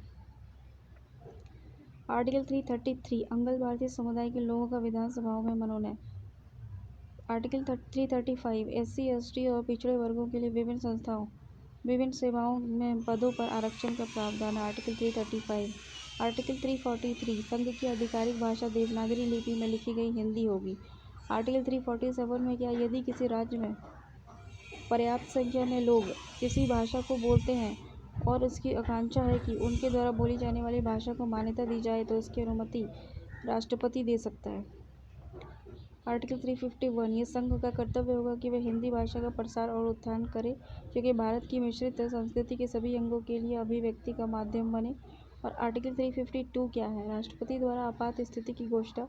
Speaker 1: आर्टिकल 333 अंगल भारतीय समुदाय के लोगों का विधानसभाओं में मनोनयन। आर्टिकल 335 SC ST और पिछड़े वर्गों के लिए विभिन्न संस्थाओं विभिन्न सेवाओं में पदों पर आरक्षण का प्रावधान। आर्टिकल 335। आर्टिकल 343 संघ की आधिकारिक भाषा देवनागरी लिपि में लिखी गई हिंदी होगी। आर्टिकल 347 में क्या, यदि किसी राज्य में पर्याप्त संख्या में लोग किसी भाषा को बोलते हैं और इसकी आकांक्षा है कि उनके द्वारा बोली जाने वाली भाषा को मान्यता दी जाए तो इसकी अनुमति राष्ट्रपति दे सकता है। आर्टिकल 351 ये संघ का कर्तव्य होगा कि वह हिंदी भाषा का प्रसार और उत्थान करे, क्योंकि भारत की मिश्रित संस्कृति के सभी अंगों के लिए अभिव्यक्ति का माध्यम बने। और आर्टिकल 352 क्या है, राष्ट्रपति द्वारा आपात स्थिति की घोषणा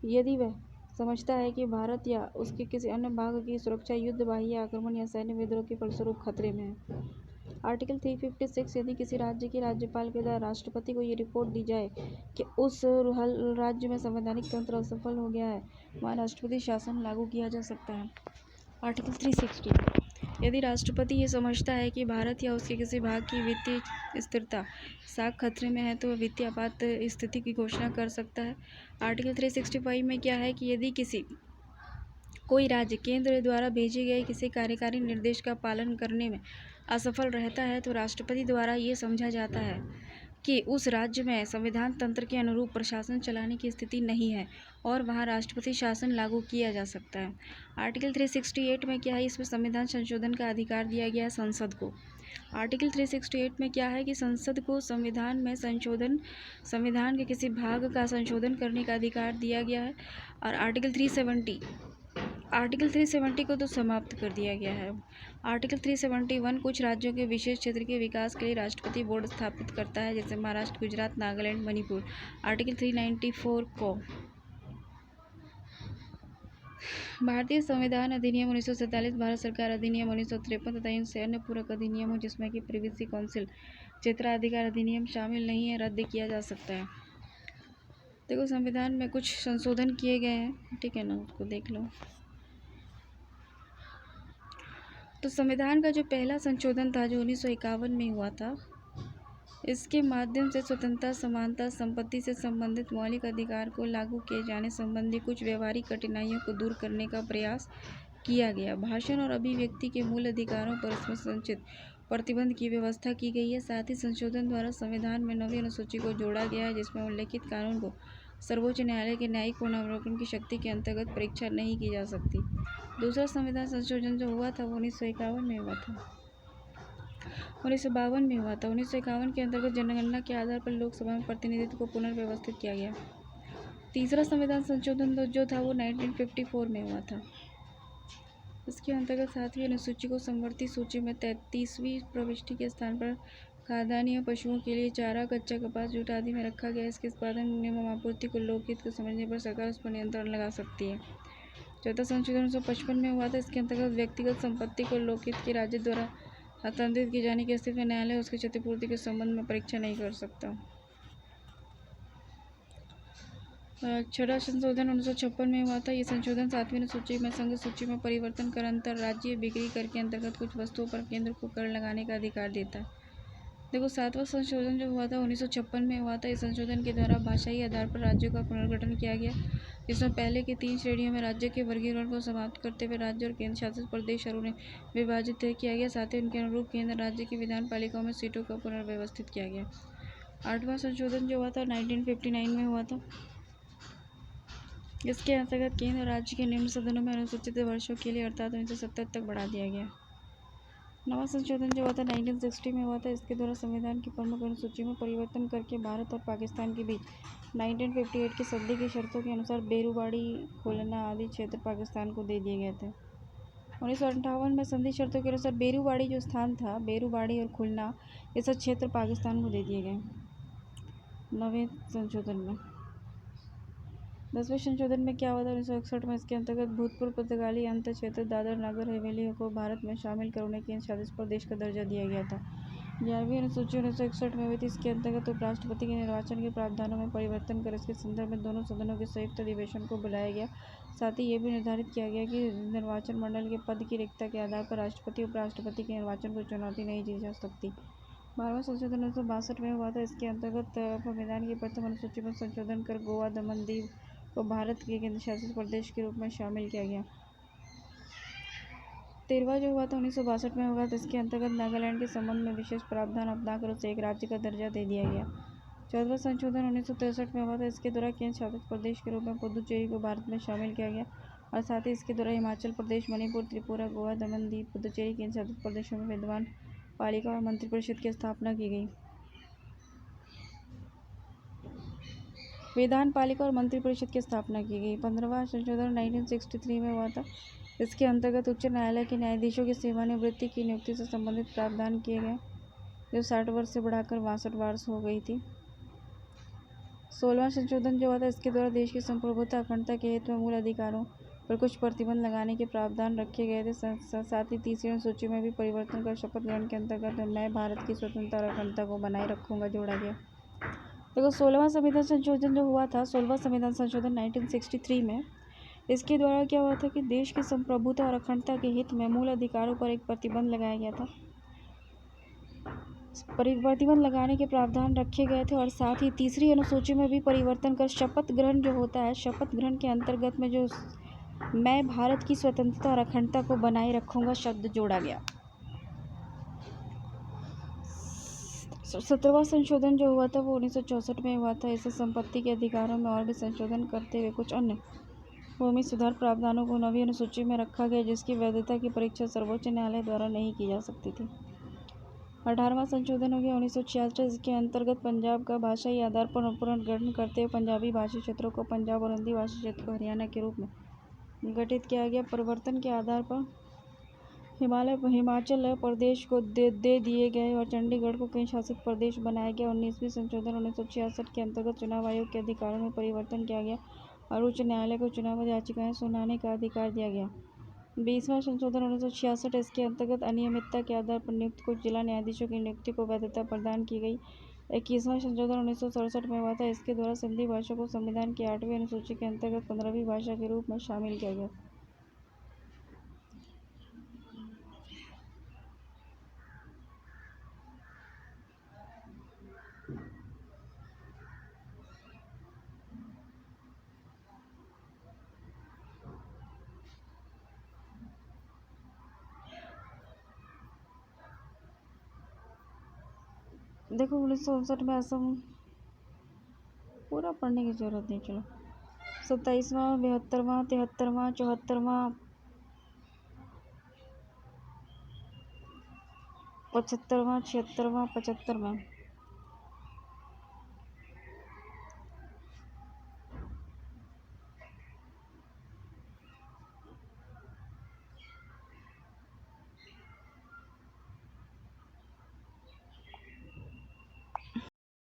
Speaker 1: यदि वह समझता है कि भारत या उसके किसी अन्य भाग की सुरक्षा युद्ध, बाह्य आक्रमण या सैन्य विद्रोह के फलस्वरूप खतरे में है। आर्टिकल 356 यदि किसी राज्य के राज्यपाल के द्वारा राष्ट्रपति को ये रिपोर्ट दी जाए कि उस राज्य में संवैधानिक तंत्र असफल हो गया है, वहाँ राष्ट्रपति शासन लागू किया जा सकता है। आर्टिकल 360 यदि राष्ट्रपति ये समझता है कि भारत या उसके किसी भाग की वित्तीय स्थिरता साख खतरे में है तो वह वित्तीय आपात स्थिति की घोषणा कर सकता है। आर्टिकल 365 में क्या है कि यदि कोई राज्य केंद्र द्वारा भेजे गए किसी कार्यकारी निर्देश का पालन करने में असफल रहता है तो राष्ट्रपति द्वारा ये समझा जाता है कि उस राज्य में संविधान तंत्र के अनुरूप प्रशासन चलाने की स्थिति नहीं है और वहाँ राष्ट्रपति शासन लागू किया जा सकता है। आर्टिकल 368 में क्या है, इसमें संविधान संशोधन का अधिकार दिया गया है संसद को। आर्टिकल 368 में क्या है कि संसद को संविधान के किसी भाग का संशोधन करने का अधिकार दिया गया है। और आर्टिकल 370 को तो समाप्त कर दिया गया है। आर्टिकल 371 कुछ राज्यों के विशेष क्षेत्र के विकास के लिए राष्ट्रपति बोर्ड स्थापित करता है, जैसे महाराष्ट्र, गुजरात, नागालैंड, मणिपुर। आर्टिकल 394 को भारतीय संविधान अधिनियम 1947, भारत सरकार अधिनियम 1953 तथा इनसे अन्य पूरक अधिनियमों जिसमें कि प्रिवेसी काउंसिल क्षेत्राधिकार अधिनियम शामिल नहीं है, रद्द किया जा सकता है। देखो, संविधान में कुछ संशोधन किए गए हैं, ठीक है ना, उसको देख लो। तो संविधान का जो पहला संशोधन था जो 1951 में हुआ था, इसके माध्यम से स्वतंत्रता, समानता, संपत्ति से संबंधित मौलिक अधिकार को लागू किए जाने संबंधी कुछ व्यवहारिक कठिनाइयों को दूर करने का प्रयास किया गया। भाषण और अभिव्यक्ति के मूल अधिकारों पर इसमें संचित प्रतिबंध की व्यवस्था की गई है। साथ ही संशोधन द्वारा संविधान में 9वीं अनुसूची को जोड़ा गया है, जिसमें उल्लेखित कानून को सर्वोच्च न्यायालय के न्यायिक पुनरावलोकन की शक्ति के अंतर्गत परीक्षा नहीं की जा सकती। दूसरा संविधान संशोधन जो हुआ था वो 1951 में हुआ था, 1952 में हुआ था। 1951 के अंतर्गत जनगणना के आधार पर लोकसभा में प्रतिनिधित्व को पुनर्व्यवस्थित किया गया। तीसरा संविधान संशोधन जो था वो 1954 में हुआ था। इसके अंतर्गत 7वीं अनुसूची को समवर्ती सूची में 33वीं प्रविष्टि के स्थान पर खाद्यान्न या पशुओं के लिए चारा, कच्चा कपास, जूट आदि में रखा गया। इसके उत्पादन एवं आपूर्ति को लोकहित को समझने पर सरकार उस पर नियंत्रण लगा सकती है। चौथा संशोधन 1955 में हुआ था। इसके अंतर्गत व्यक्तिगत संपत्ति को लोकहित के राज्य द्वारा हस्तांतरित किए जाने की स्थिति में न्यायालय उसकी क्षतिपूर्ति के संबंध में परीक्षा नहीं कर सकता। छठा संशोधन 1956 में हुआ था। ये संशोधन 7वीं अनुसूची में संघ सूची में परिवर्तन कर अंतर्राज्यीय बिक्री कर के अंतर्गत कुछ वस्तुओं पर केंद्र को कर लगाने का अधिकार देता है। देखो, 7वां संशोधन जो हुआ था 1956 में हुआ था। इस संशोधन के द्वारा भाषाई आधार पर राज्यों का पुनर्गठन किया गया, जिसमें पहले की 3 श्रेणियों में राज्य के वर्गीकरण को समाप्त करते हुए राज्य और केंद्र शासित प्रदेश और उन्हें विभाजित किया गया। साथ ही उनके अनुरूप केंद्र राज्य की विधान पालिकाओं में सीटों का पुनर्व्यवस्थित किया गया। 8वां संशोधन जो हुआ था 1959 में हुआ था। इसके अंतर्गत केंद्र और राज्य के निम्न सदनों में अनुसूचित वर्षों के लिए अर्थात 1970 तक बढ़ा दिया गया। 9वां संशोधन जो हुआ था 1960 में हुआ था। इसके द्वारा संविधान की प्रमुख अनुसूची में परिवर्तन करके भारत और पाकिस्तान के बीच 1958 की संधि की शर्तों के अनुसार बेरूबाड़ी, खुलना आदि क्षेत्र पाकिस्तान को दे दिए गए थे। 1958 में संधि शर्तों के अनुसार बेरूबाड़ी जो स्थान था, बेरूबाड़ी और खुलना, ये सब क्षेत्र पाकिस्तान को दे दिए गए 9वें संशोधन में। 10वें संशोधन में क्या हुआ था 1961 में? इसके अंतर्गत भूतपूर्व पुर्तगाली अंत क्षेत्र दादर नगर हवेली को भारत में शामिल कर उन्हें केंद्र शासित प्रदेश का दर्जा दिया गया था। 11वीं अनुसूची 1961 में हुई थी। इसके अंतर्गत उपराष्ट्रपति के निर्वाचन के प्रावधानों में परिवर्तन कर इसके संदर्भ में दोनों सदनों के संयुक्त अधिवेशन को बुलाया गया। साथ ही ये भी निर्धारित किया गया कि निर्वाचन मंडल के पद की रिक्तता के आधार पर राष्ट्रपति उपराष्ट्रपति के निर्वाचन को चुनौती नहीं दी जा सकती। 12वां संशोधन 1962 में हुआ था। इसके अंतर्गत संविधान की प्रथम अनुसूची में संशोधन कर गोवा दमन दीव को भारत के केंद्र शासित प्रदेश के रूप में शामिल किया गया। 13वां जो हुआ था 1962 में हुआ था। इसके अंतर्गत नागालैंड के संबंध में विशेष प्रावधान अपनाकर उसे एक राज्य का दर्जा दे दिया गया। 14वां संशोधन 1963 में हुआ था। इसके द्वारा केंद्र शासित प्रदेश के रूप में पुदुचेरी को भारत में शामिल किया गया और साथ ही इसके द्वारा हिमाचल प्रदेश, मणिपुर, त्रिपुरा, गोवा, दमन दीव, पुदुचेरी केंद्र शासित प्रदेशों में विद्यमान पालिका और मंत्रिपरिषद की स्थापना की गई। विधान पालिका और मंत्रिपरिषद की स्थापना की गई। 15वां संशोधन 1963 में हुआ था। इसके अंतर्गत उच्च न्यायालय के न्यायाधीशों की सेवानिवृत्ति की नियुक्ति से संबंधित प्रावधान किए गए, जो 60 वर्ष से बढ़ाकर 62 वर्ष हो गई थी। 16वां संशोधन जो हुआ था, इसके द्वारा देश की संप्रभुता अखंडता के हित में मूल अधिकारों पर कुछ प्रतिबंध लगाने के प्रावधान रखे गए थे। साथ ही तीसरी अनुसूची में भी परिवर्तन कर शपथ ग्रहण के अंतर्गत मैं भारत की स्वतंत्रता और अखंडता को बनाए रखूंगा जोड़ा गया। देखो 16वां संविधान संशोधन जो हुआ था, 16वां संविधान संशोधन 1963 में, इसके द्वारा क्या हुआ था कि देश की संप्रभुता और अखंडता के हित में मूल अधिकारों पर एक प्रतिबंध लगाया गया था। प्रतिबंध लगाने के प्रावधान रखे गए थे और साथ ही तीसरी अनुसूची में भी परिवर्तन कर शपथ ग्रहण जो होता है, शपथ ग्रहण के अंतर्गत में जो मैं भारत की स्वतंत्रता और अखंडता को बनाए रखूंगा शब्द जोड़ा गया। 17वां संशोधन जो हुआ था वो 1964 में हुआ था। इससे संपत्ति के अधिकारों में और भी संशोधन करते हुए कुछ अन्य भूमि सुधार प्रावधानों को नवी अनुसूची में रखा गया, जिसकी वैधता की परीक्षा सर्वोच्च न्यायालय द्वारा नहीं की जा सकती थी। 18वां संशोधन हो गया 1966। इसके अंतर्गत पंजाब का भाषाई आधार पर पुनर्गठन करते हुए पंजाबी भाषी क्षेत्रों को पंजाब और हिंदी भाषी क्षेत्र को हरियाणा के रूप में गठित किया गया। परिवर्तन के आधार पर हिमाचल प्रदेश को दे दिए गए और चंडीगढ़ को केंद्र शासित प्रदेश बनाया गया। 19वीं संशोधन 1966 के अंतर्गत चुनाव आयोग के अधिकारों में परिवर्तन किया गया और उच्च न्यायालय को चुनाव याचिकाएं सुनाने का अधिकार दिया गया। 20वां संशोधन 1966। इसके अंतर्गत अनियमितता के आधार पर नियुक्त कुछ जिला न्यायाधीशों की नियुक्ति को वैधता प्रदान की गई। 21वां संशोधन 1967 में हुआ था। इसके द्वारा सिंधी भाषा को संविधान की 8वीं अनुसूची के अंतर्गत 15वीं भाषा के रूप में शामिल किया गया। देखो 1959 में असम पूरा पढ़ने की जरूरत नहीं, चलो 27वां, 72वां, 73वां, 74वां, 75वां, 76वां, 75वां